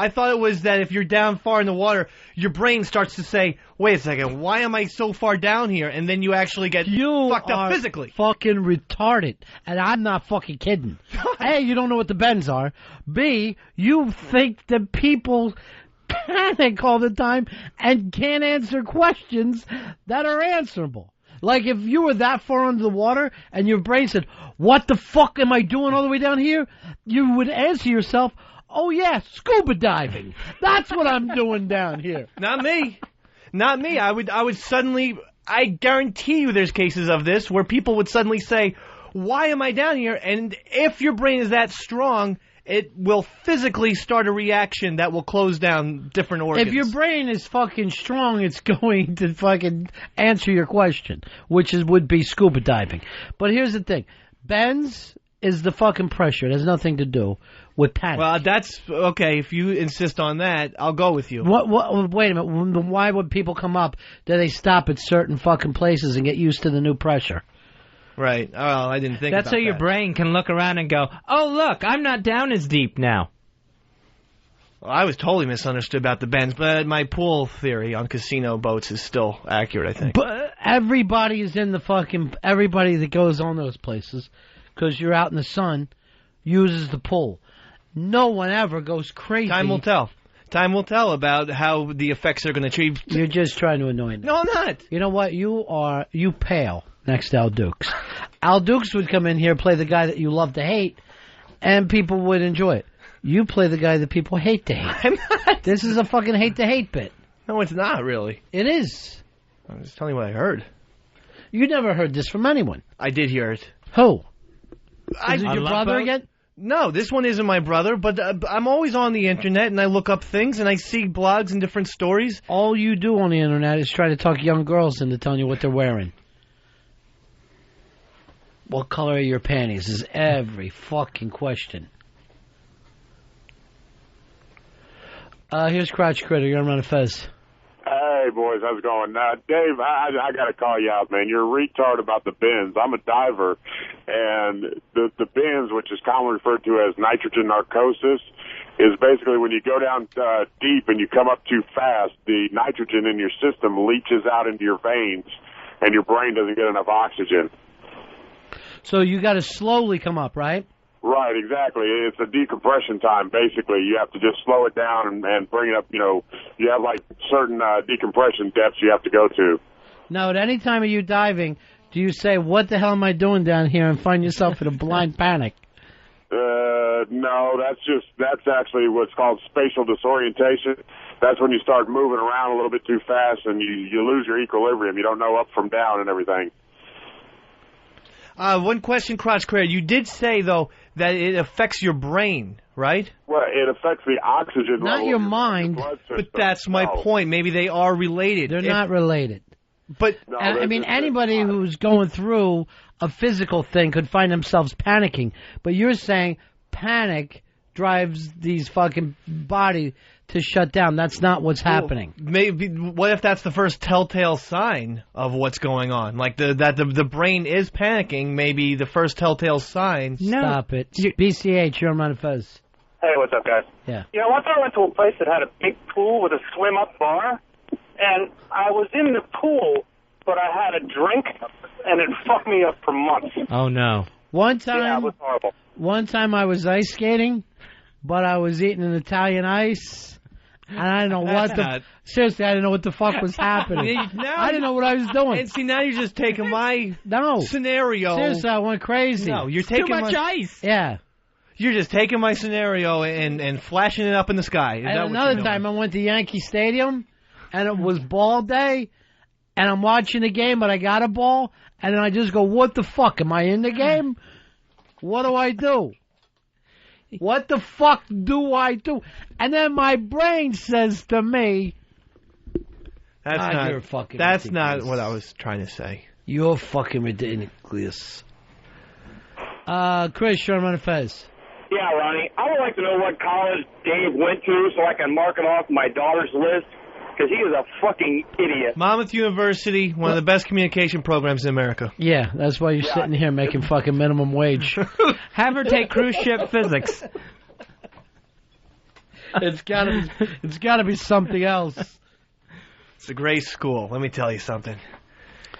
thought it was that if you're down far in the water, your brain starts to say, wait a second, why am I so far down here? And then you actually get fucked up physically. Fucking retarded. And I'm not fucking kidding. A, you don't know what the bends are. B, you think that people panic all the time and can't answer questions that are answerable. Like if you were that far under the water and your brain said, what the fuck am I doing all the way down here? You would answer yourself, oh, yeah, scuba diving. That's what I'm doing down here. Not me. Not me. I would suddenly, I guarantee you there's cases of this where people would suddenly say, why am I down here? And if your brain is that strong, it will physically start a reaction that will close down different organs. If your brain is fucking strong, it's going to fucking answer your question, which would be scuba diving. But here's the thing. Ben's is the fucking pressure. It has nothing to do with panic. Well, that's okay. If you insist on that, I'll go with you. Wait a minute. Why would people come up? Do they stop at certain fucking places and get used to the new pressure? Right. Oh, I didn't think That's about how your brain can look around and go, oh, look, I'm not down as deep now. Well, I was totally misunderstood about the bends, but my pool theory on casino boats is still accurate, I think. But everybody is in the fucking... Everybody that goes on those places, because you're out in the sun, uses the pool. No one ever goes crazy. Time will tell. Time will tell about how the effects are going to achieve. You're just trying to annoy me. No, I'm not. You know what? You pale next to Al Dukes. Al Dukes would come in here, play the guy that you love to hate, and people would enjoy it. You play the guy that people hate to hate. I'm not. This is a fucking hate-to-hate bit. No, it's not, really. It is. I'm just telling you what I heard. You never heard this from anyone. I did hear it. Who? Is it your brother again? No, this one isn't my brother, but I'm always on the internet, and I look up things, and I see blogs and different stories. All you do on the internet is try to talk young girls into telling you what they're wearing. What color are your panties is every fucking question. Here's Crotch Critter. You're on Ron and Fez. Hey, boys, how's it going? Dave, I got to call you out, man. You're a retard about the bins. I'm a diver, and the bins, which is commonly referred to as nitrogen narcosis, is basically when you go down deep and you come up too fast, the nitrogen in your system leaches out into your veins, and your brain doesn't get enough oxygen. So you got to slowly come up, right? Right, exactly. It's a decompression time, basically. You have to just slow it down and bring it up. You know, you have, like, certain decompression depths you have to go to. Now, at any time of you diving, do you say, what the hell am I doing down here, and find yourself in a blind panic? No, that's actually what's called spatial disorientation. That's when you start moving around a little bit too fast, and you lose your equilibrium. You don't know up from down and everything. One question, Crotch Critter. You did say, though, that it affects your brain, right? Well, it affects the oxygen level. Not your mind. But that's my point. Maybe they are related. They're not related. But no, I mean, anybody who's going through a physical thing could find themselves panicking. But you're saying panic drives these fucking body to shut down. That's not what's happening. Maybe. What if that's the first telltale sign of what's going on? Like that the brain is panicking. Maybe the first telltale sign. No. Stop it. BCH, you're on Ron and Fez. Hey, what's up, guys? Yeah. You know, once I went to a place that had a big pool with a swim-up bar, and I was in the pool, but I had a drink, and it fucked me up for months. Oh, no. One time, yeah, it was horrible. One time I was ice skating, but I was eating an Italian ice, and I didn't know what seriously, I didn't know what the fuck was happening. I didn't know what I was doing. And see, now you're just taking my scenario. Seriously, I went crazy. No, you're taking too much ice. Yeah. You're just taking my scenario and flashing it up in the sky. Is and that another time I went to Yankee Stadium, and it was ball day, and I'm watching the game, but I got a ball, and then I just go, what the fuck? Am I in the game? What do I do? What the fuck do I do? And then my brain says to me, you're fucking that's ridiculous. not what I was trying to say. You're fucking ridiculous. Chris, you're on Ron and Fez. Yeah, Ronnie, I would like to know what college Dave went to so I can mark it off my daughter's list, because he is a fucking idiot. Monmouth University, one of the best communication programs in America. Yeah, that's why you're sitting here making fucking minimum wage. Have her take cruise ship physics. It's gotta be something else. It's a great school, let me tell you something.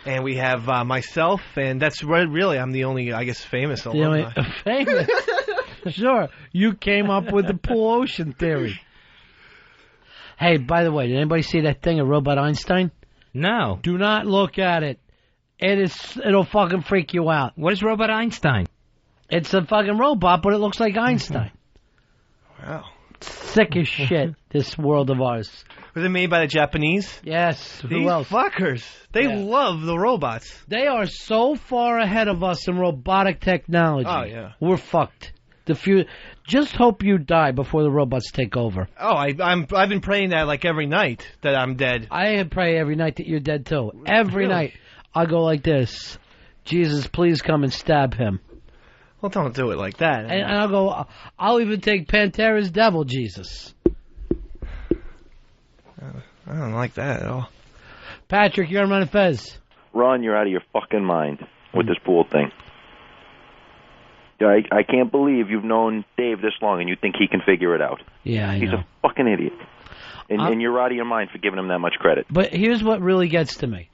And we have myself, and that's really, I'm the only, I guess, famous alumni. Famous? Sure. You came up with the pool ocean theory. Hey, by the way, did anybody see that thing of Robot Einstein? No. Do not look at it. It'll fucking freak you out. What is Robot Einstein? It's a fucking robot, but it looks like Einstein. Wow. Sick as shit, this world of ours. Was it made by the Japanese? Yes. Who These else? fuckers. They love the robots. They are so far ahead of us in robotic technology. Oh, yeah. We're fucked. Just hope you die before the robots take over. Oh, I've been praying that like every night that I'm dead. I pray every night that you're dead too. Every night. I go like this. Jesus, please come and stab him. Well, don't do it like that. And I'll go, I'll even take Pantera's devil, Jesus. I don't like that at all. Patrick, you're on Ron and Fez. Ron, you're out of your fucking mind with this pool thing. I can't believe you've known Dave this long and you think he can figure it out. Yeah, I know. He's a fucking idiot. And you're out of your mind for giving him that much credit. But here's what really gets to me.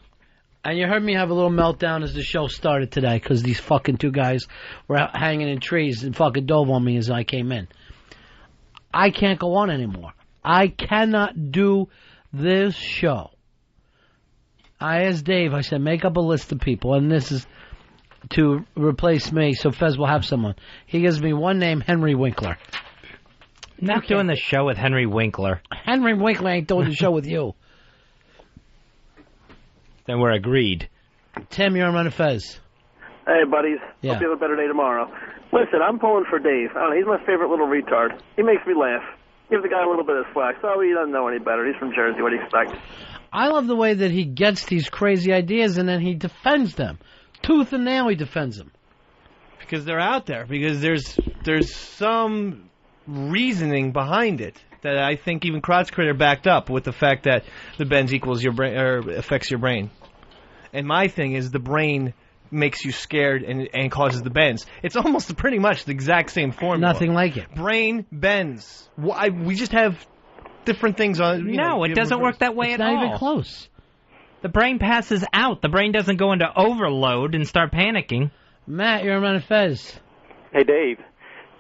And you heard me have a little meltdown as the show started today because these fucking two guys were out hanging in trees and fucking dove on me as I came in. I can't go on anymore. I cannot do this show. I asked Dave, I said, make up a list of people, and this is to replace me so Fez will have someone. He gives me one name, Henry Winkler. Not doing the show with Henry Winkler. Henry Winkler ain't doing the show with you. Then we're agreed. Tim, you're on Ron and Fez. Hey, buddies. Yeah. Hope you have a better day tomorrow. Listen, I'm pulling for Dave. I don't know, he's my favorite little retard. He makes me laugh. Give the guy a little bit of slack. So he doesn't know any better. He's from Jersey. What do you expect? I love the way that he gets these crazy ideas and then he defends them. Tooth and nail he defends them. Because they're out there. Because there's some reasoning behind it that I think even Krotz Critter backed up with the fact that the bends equals your brain or affects your brain. And my thing is the brain makes you scared and causes the bends. It's almost pretty much the exact same formula. Nothing like it. Brain bends. We just have different things on. No, it doesn't work that way at all. It's not even close. The brain passes out. The brain doesn't go into overload and start panicking. Matt, you're on Ron and Fez. Hey, Dave.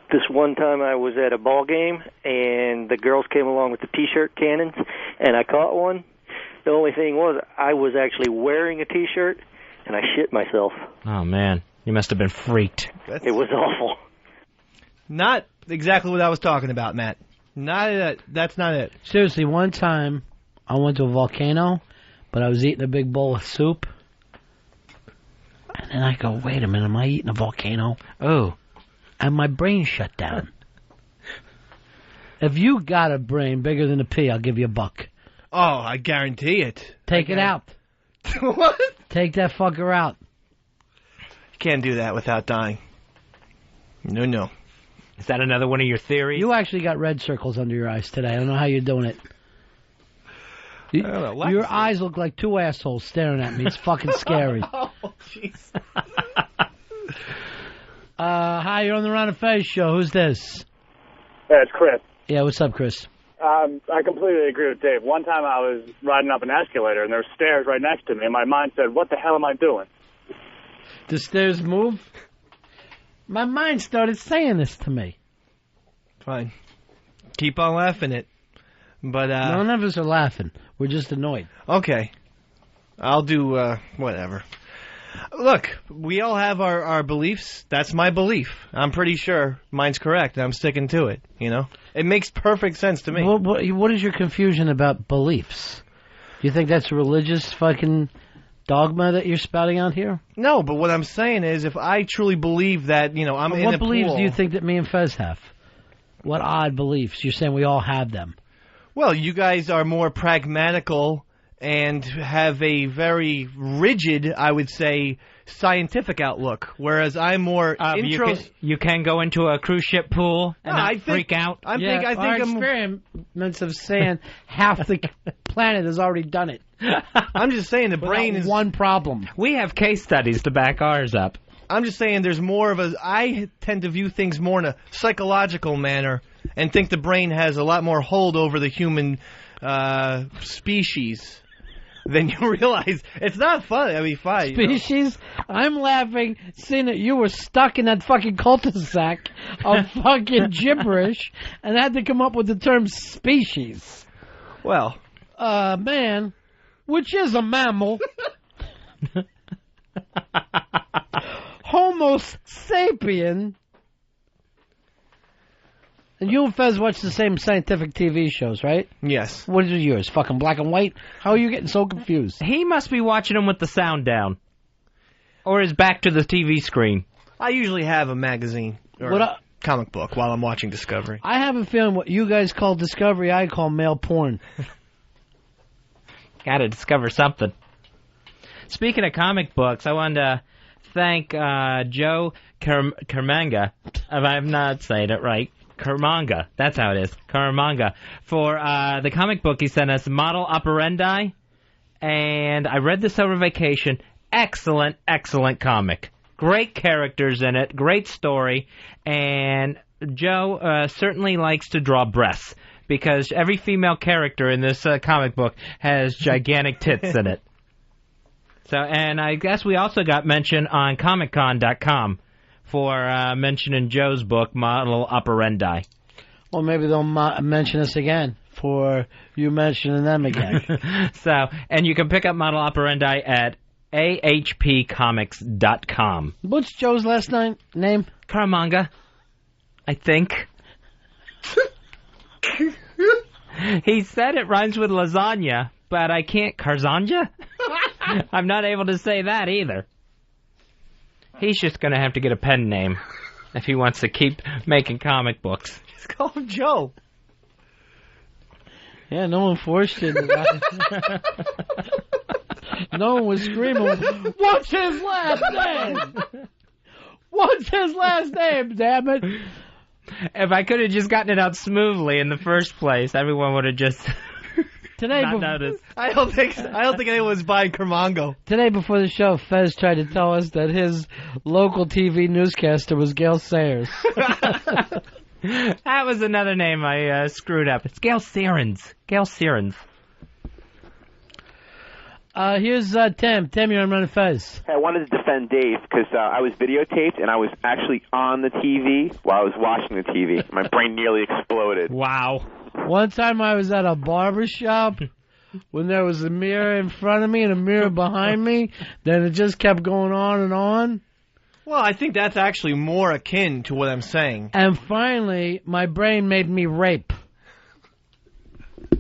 This one time I was at a ball game, and the girls came along with the T-shirt cannons, and I caught one. The only thing was I was actually wearing a T-shirt, and I shit myself. Oh, man. You must have been freaked. It was awful. Not exactly what I was talking about, Matt. That's not it. Seriously, one time I went to a volcano, but I was eating a big bowl of soup. And then I go, wait a minute, am I eating a volcano? Oh. And my brain shut down. If you got a brain bigger than a pea, I'll give you $1. Oh, I guarantee it. Take it out. What? Take that fucker out. You can't do that without dying. No. Is that another one of your theories? You actually got red circles under your eyes today. I don't know how you're doing it. Your eyes look like two assholes staring at me. It's fucking scary. Oh, jeez. Hi, you're on the Ron and Fez show. Who's this? Yeah, it's Chris. Yeah, what's up, Chris? I completely agree with Dave. One time I was riding up an escalator, and there were stairs right next to me, and my mind said, what the hell am I doing? The stairs move? My mind started saying this to me. Fine. Keep on laughing it. But none of us are laughing. We're just annoyed. Okay. I'll do whatever. Look, we all have our beliefs. That's my belief. I'm pretty sure mine's correct, and I'm sticking to it, you know? It makes perfect sense to me. What is your confusion about beliefs? Do you think that's a religious fucking dogma that you're spouting out here? No, but what I'm saying is if I truly believe that, you know, I'm in a pool... What beliefs do you think that me and Fez have? What odd beliefs? You're saying we all have them. Well, you guys are more pragmatical and have a very rigid, I would say, scientific outlook, whereas I'm more You can go into a cruise ship pool and not freak out. I think our experiments of saying half the planet has already done it. I'm just saying the brain is one problem. We have case studies to back ours up. I'm just saying there's more of a... I tend to view things more in a psychological manner and think the brain has a lot more hold over the human species than you realize. It's not funny. I mean, fine. Species? I'm laughing seeing that you were stuck in that fucking cul-de-sac of fucking gibberish and had to come up with the term species. Well... man, which is a mammal... Homo sapien. And you and Fez watch the same scientific TV shows, right? Yes. What is yours? Fucking black and white? How are you getting so confused? He must be watching them with the sound down. Or his back to the TV screen. I usually have a magazine or comic book while I'm watching Discovery. I have a feeling what you guys call Discovery, I call male porn. Gotta discover something. Speaking of comic books, I wanted to thank Joe Kermanga, if I'm not saying it right, Kermanga, that's how it is, Kermanga, for the comic book he sent us, Model Operandi, and I read this over vacation. Excellent, excellent comic. Great characters in it, great story, and Joe certainly likes to draw breasts, because every female character in this comic book has gigantic tits in it. So, and I guess we also got mention on ComicCon.com for mentioning Joe's book, Model Operandi. Well, maybe they'll mention us again for you mentioning them again. So, and you can pick up Model Operandi at ahpcomics.com. What's Joe's last name? Caramanga, I think. He said it rhymes with lasagna, but I can't. Carzanja? I'm not able to say that either. He's just going to have to get a pen name if he wants to keep making comic books. Just call him Joe. Yeah, no one forced it. No one was screaming, what's his last name? What's his last name, damn it? If I could have just gotten it out smoothly in the first place, everyone would have just... Today, not noticed. I don't think anyone was buying Kermongo. Today before the show, Fez tried to tell us that his local TV newscaster was Gail Sayers. That was another name I screwed up. It's Gail Sirens. Gail Sirens. Here's Tim. Tim, you're on Ron and Fez. Hey, I wanted to defend Dave because I was videotaped and I was actually on the TV while I was watching the TV. My brain nearly exploded. Wow. One time I was at a barber shop when there was a mirror in front of me and a mirror behind me. Then it just kept going on and on. Well, I think that's actually more akin to what I'm saying. And finally, my brain made me rape. I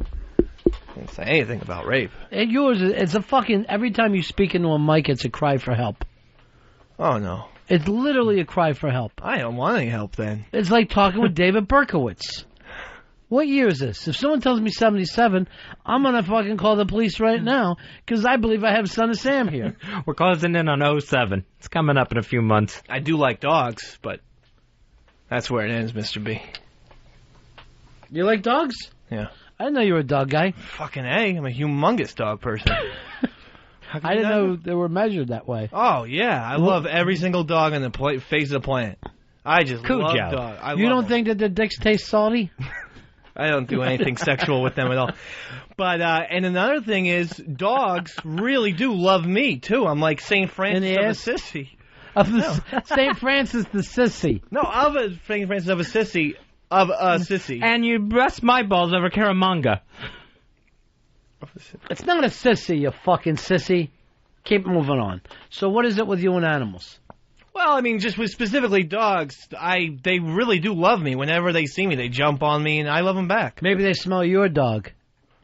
didn't say anything about rape. And yours, it's a fucking... Every time you speak into a mic, it's a cry for help. Oh, no. It's literally a cry for help. I don't want any help, then. It's like talking with David Berkowitz. What year is this? If someone tells me 77, I'm going to fucking call the police right now because I believe I have Son of Sam here. We're closing in on 07. It's coming up in a few months. I do like dogs, but that's where it ends, Mr. B. You like dogs? Yeah. I didn't know you were a dog guy. Fucking A. I'm a humongous dog person. I didn't know they were measured that way. Oh, yeah. I love every single dog on the face of the planet. I just love dogs. You don't think that their dicks taste salty? I don't do anything sexual with them at all. But, and another thing is, dogs really do love me, too. I'm like St. Francis of a sissy. St. Francis the sissy. No, of a St. Francis of a sissy. Of a sissy. And you breast my balls over Caramanga. It's not a sissy, you fucking sissy. Keep moving on. So what is it with you and animals? Well, I mean, just with specifically dogs, they really do love me. Whenever they see me, they jump on me, and I love them back. Maybe they smell your dog.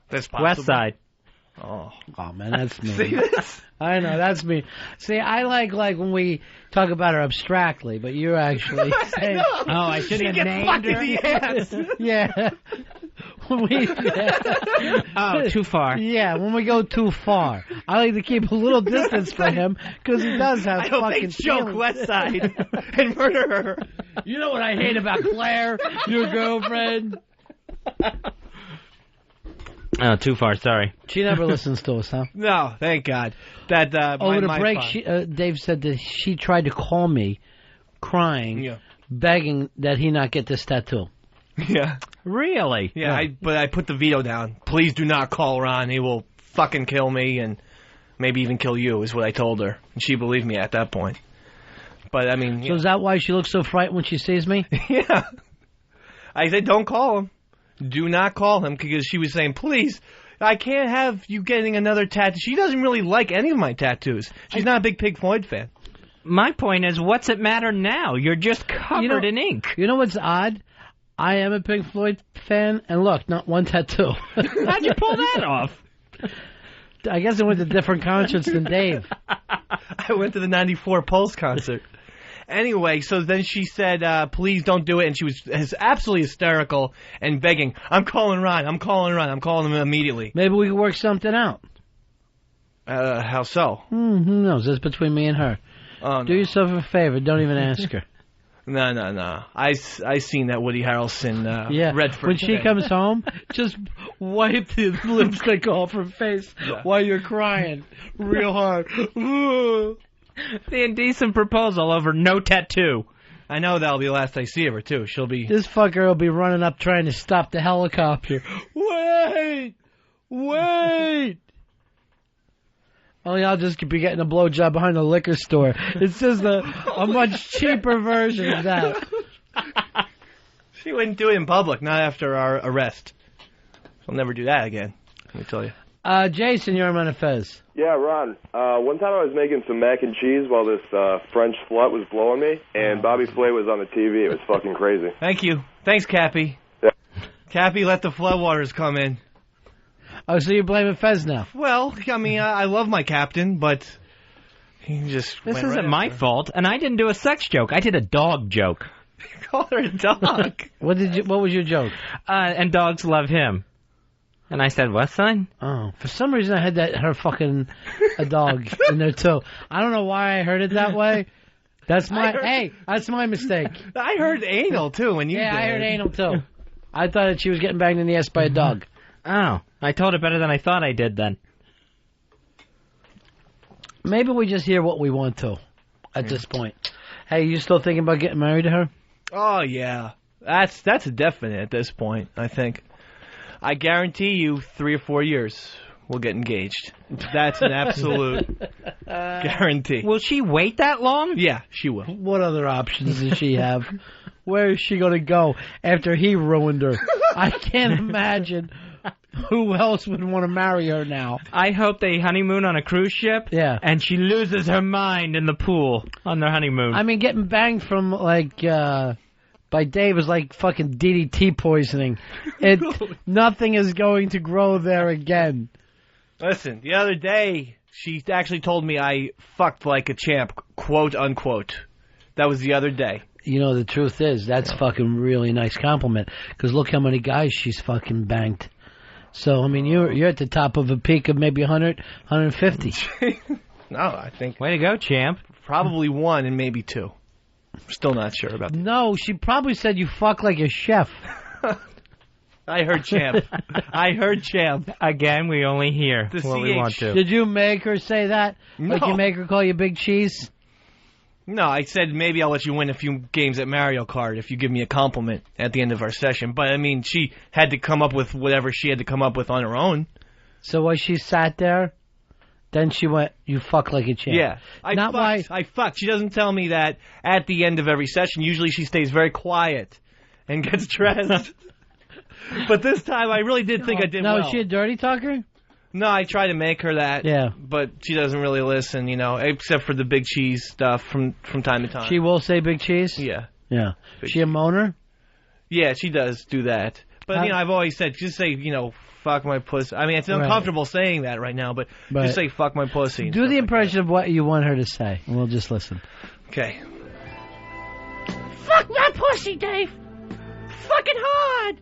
That's possible. West Side. Oh, man, that's me. See this? I know, that's me. See, I like when we talk about her abstractly, but you're actually saying... Oh, I should have named her. In the ass. Yeah. Oh, too far. Yeah, when we go too far. I like to keep a little distance from him, because he does have fucking joke West Side and murder her. You know what I hate about Claire, your girlfriend? Oh, too far, sorry. She never listens to us, huh? No, thank God. That Over the break, Dave said that she tried to call me, crying, begging that he not get this tattoo. Yeah. Really? Yeah, but I put the veto down. Please do not call Ron. He will fucking kill me and maybe even kill you, is what I told her. And she believed me at that point. But, I mean... So is that why she looks so frightened when she sees me? Yeah. I said, don't call him. Do not call him, because she was saying, please, I can't have you getting another tattoo. She doesn't really like any of my tattoos. She's not a big Pink Floyd fan. My point is, what's it matter now? You're just covered in ink. You know what's odd? I am a Pink Floyd fan, and look, not one tattoo. How'd you pull that off? I guess I went to different concerts than Dave. I went to the 94 Pulse concert. Anyway, so then she said, please don't do it, and she was absolutely hysterical and begging, I'm calling Ron, I'm calling him immediately. Maybe we can work something out. How so? Who knows? That's between me and her. Oh, Do yourself a favor, don't even ask her. No. I seen that Woody Harrelson Redford when she thing. comes home, just wipe the lipstick off her face while you're crying real hard. The indecent proposal over no tattoo. I know that'll be the last I see of her, too. She'll be... This fucker will be running up trying to stop the helicopter. Wait! Only I'll just be getting a blowjob behind a liquor store. It's just a much cheaper version of that. She wouldn't do it in public, not after our arrest. She'll never do that again, let me tell you. Jason, you're on Ron and Fez. Yeah, Ron. One time I was making some mac and cheese while this French slut was blowing me, and Bobby Flay was on the TV. It was fucking crazy. Thank you. Thanks, Cappy. Yeah. Cappy, let the floodwaters come in. Oh, so you're blaming Fez now? Well, I mean, I love my captain, but he just This went isn't right my fault, and I didn't do a sex joke. I did a dog joke. Call her a dog. What was your joke? And dogs love him. And I said, what, son? Oh, for some reason I had her fucking a dog in there too. I don't know why I heard it that way. That's my mistake. I heard anal too when you did. I heard anal too. I thought that she was getting banged in the ass by a dog. Oh, I told it better than I thought I did then. Maybe we just hear what we want to at this point. Hey, you still thinking about getting married to her? Oh, yeah. That's a definite at this point, I think. I guarantee you 3 or 4 years we'll get engaged. That's an absolute guarantee. Will she wait that long? Yeah, she will. What other options does she have? Where is she going to go after he ruined her? I can't imagine who else would want to marry her now. I hope they honeymoon on a cruise ship. Yeah. And she loses her mind in the pool on their honeymoon. I mean, getting banged from, by Dave is like fucking DDT poisoning. Nothing is going to grow there again. Listen, the other day, she actually told me I fucked like a champ, quote unquote. That was the other day. You know, the truth is, that's fucking really nice compliment. Because look how many guys she's fucking banged. So, I mean, you're at the top of a peak of maybe 100, 150. No, I think... Way to go, champ. Probably 1 and maybe 2. I'm still not sure about that. No, she probably said you fuck like a chef. I heard champ. I heard champ. Again, we only hear what we want to. Did you make her say that? No. Like you make her call you Big Cheese? No, I said maybe I'll let you win a few games at Mario Kart if you give me a compliment at the end of our session. But, I mean, she had to come up with whatever she had to come up with on her own. So while she sat there, then she went, you fuck like a champ. Yeah. I fucked. She doesn't tell me that at the end of every session. Usually she stays very quiet and gets dressed. But this time I really did think I did well. Now, is she a dirty talker? No, I try to make her that. Yeah. But she doesn't really listen, except for the Big Cheese stuff from time to time. She will say Big Cheese? Yeah. Yeah. She a moaner? Yeah, she does do that. But, I've always said, just say, fuck my pussy. I mean, it's uncomfortable saying that right now, but just say fuck my pussy. Do the impression of what you want her to say, and we'll just listen. Okay. Fuck my pussy, Dave. Fucking hard.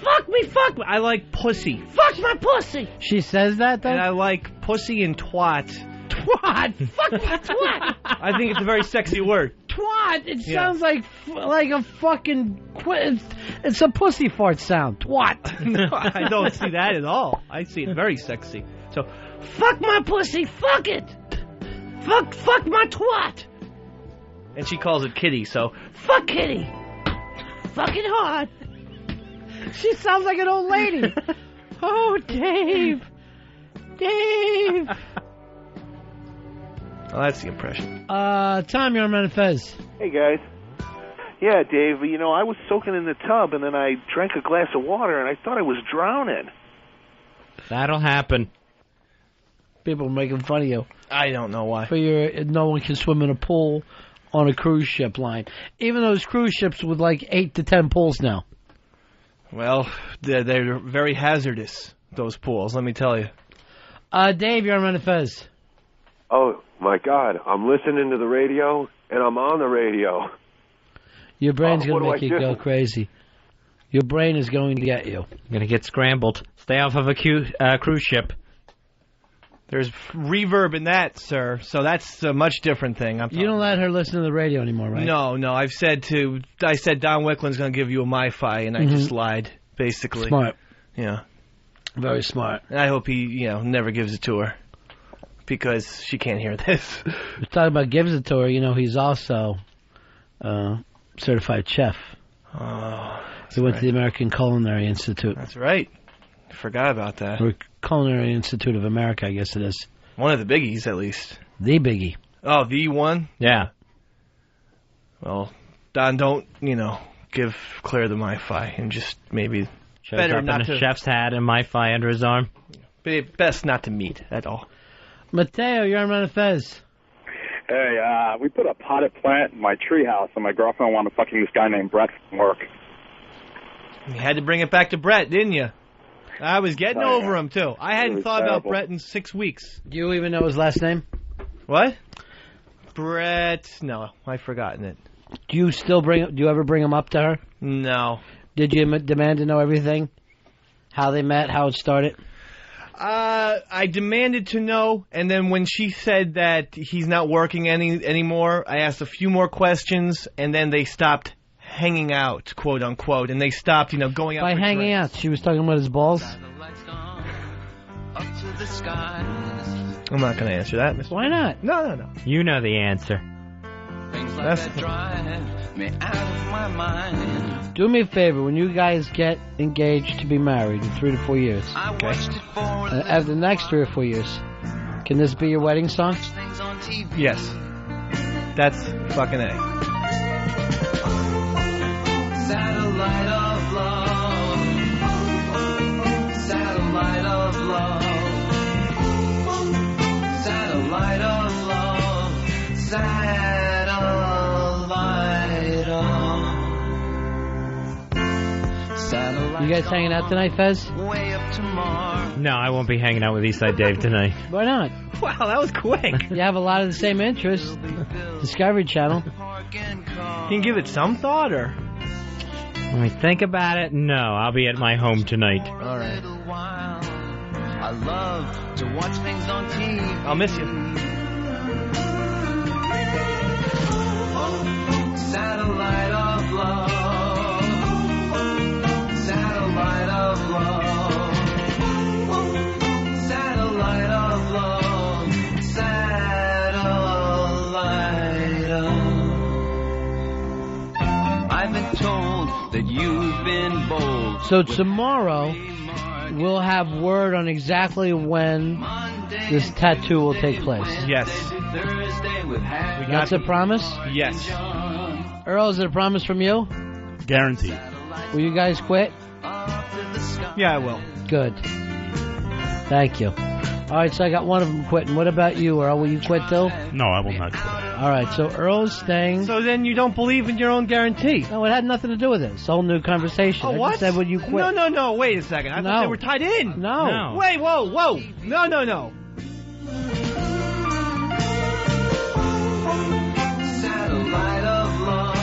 Fuck me. I like pussy. Fuck my pussy. She says that, though? And I like pussy and twat. Twat. Fuck my twat. I think it's a very sexy word. Twat. It sounds like a fucking... It's a pussy fart sound. Twat. No, I don't see that at all. I see it very sexy. So, Fuck my pussy. Fuck it. Fuck my twat. and she calls it kitty, so. Fuck Kitty. Fucking hard. She sounds like an old lady. Oh, Dave. Dave. Oh, that's the impression. Tom, you're on Ron and Fez. Hey, guys. Yeah, Dave, you know, I was soaking in the tub, and then I drank a glass of water, and I thought I was drowning. That'll happen. People are making fun of you. I don't know why. For your, no one can swim in a pool on a cruise ship line. Even those cruise ships with like 8 to 10 pools now. Well, they're very hazardous, those pools, let me tell you. Dave, you're on Ron and Fez. Oh, my God. I'm listening to the radio, and I'm on the radio. Your brain's going to what make do I you do? go crazy. Your brain is going to get you. You're going to get scrambled. Stay off of a cruise ship. There's reverb in that, sir, so that's a much different thing. You don't let her listen to the radio anymore, right? No, I said Don Wickland's going to give you a MiFi, and I just lied, basically. Smart. Yeah. Very smart. And I hope he, never gives it to her, because she can't hear this. We're talking about gives it to her. He's also certified chef. Oh, he went to the American Culinary Institute. That's right. I forgot about that. Or Culinary Institute of America, I guess it is. One of the biggies, at least. The biggie. Oh, the one? Yeah. Well, Don, don't, give Claire the MiFi, and just maybe Shows better up not in to... a chef's hat and MiFi under his arm. Best not to meet at all. Mateo, you're on Ron and Fez. Hey, we put a potted plant in my treehouse, and my girlfriend wanted fucking this guy named Brett from work. You had to bring it back to Brett, didn't you? I was getting over him, too. I hadn't thought about Brett in 6 weeks. Do you even know his last name? What? Brett... No, I've forgotten it. Do you ever bring him up to her? No. Did you demand to know everything? How they met, how it started? I demanded to know, and then when she said that he's not working anymore, I asked a few more questions, and then they stopped hanging out, quote unquote, and they stopped, going out By for hanging drinks. out, she was talking about his balls? I'm not going to answer that, Mr. Why not? No. You know the answer. Do me a favor, when you guys get engaged to be married in 3 to 4 years, okay? After the next 3 or 4 years, can this be your wedding song? Yes. That's fucking A. Satellite of love. Satellite of love. Satellite of love. Satellite of. You guys hanging out tonight, Fez? Way up to Mars. No, I won't be hanging out with Eastside Dave tonight. Why not? Wow, that was quick. You have a lot of the same interests. Discovery Channel. Can you give it some thought, or? When I think about it, no, I'll be at my home tonight. All right. I love to watch things on TV. I'll miss you. Satellite of love. Satellite of love. Satellite of love. Satellite of. I've been told that you've been bold. So tomorrow, we'll have word on exactly when this tattoo will take place. Yes. That's a promise? Yes. Earl, is it a promise from you? Guaranteed. Will you guys quit? Yeah, I will. Good. Thank you. All right, so I got one of them quitting. What about you, Earl? Will you quit too? No, I will not quit. All right, so Earl's staying. So then you don't believe in your own guarantee? No, it had nothing to do with it. It's a whole new conversation. Oh, I what? just said, would you quit? No, wait a second. I thought they were tied in. No. Wait, whoa. No. Satellite of love.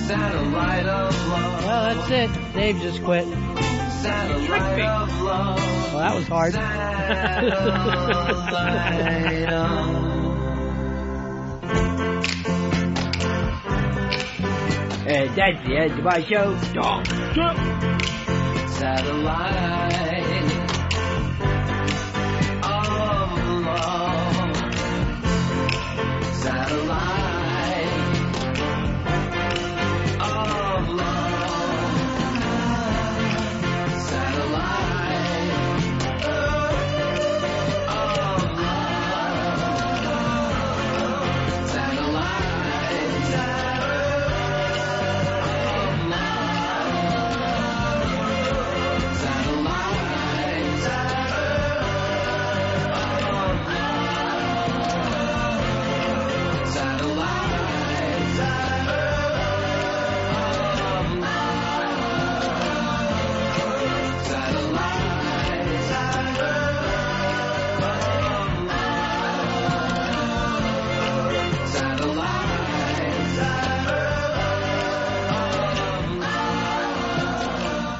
Satellite of love. Well, that's it. Dave just quit. Satellite of love. Well, that was hard. Satellite of. And that's the end of my show. Satellite of love. Satellite of love. Satellite of love. Satellite.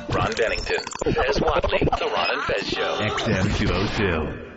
Ron Bennington, Fez Whatley, The Ron and Fez Show. XM 202.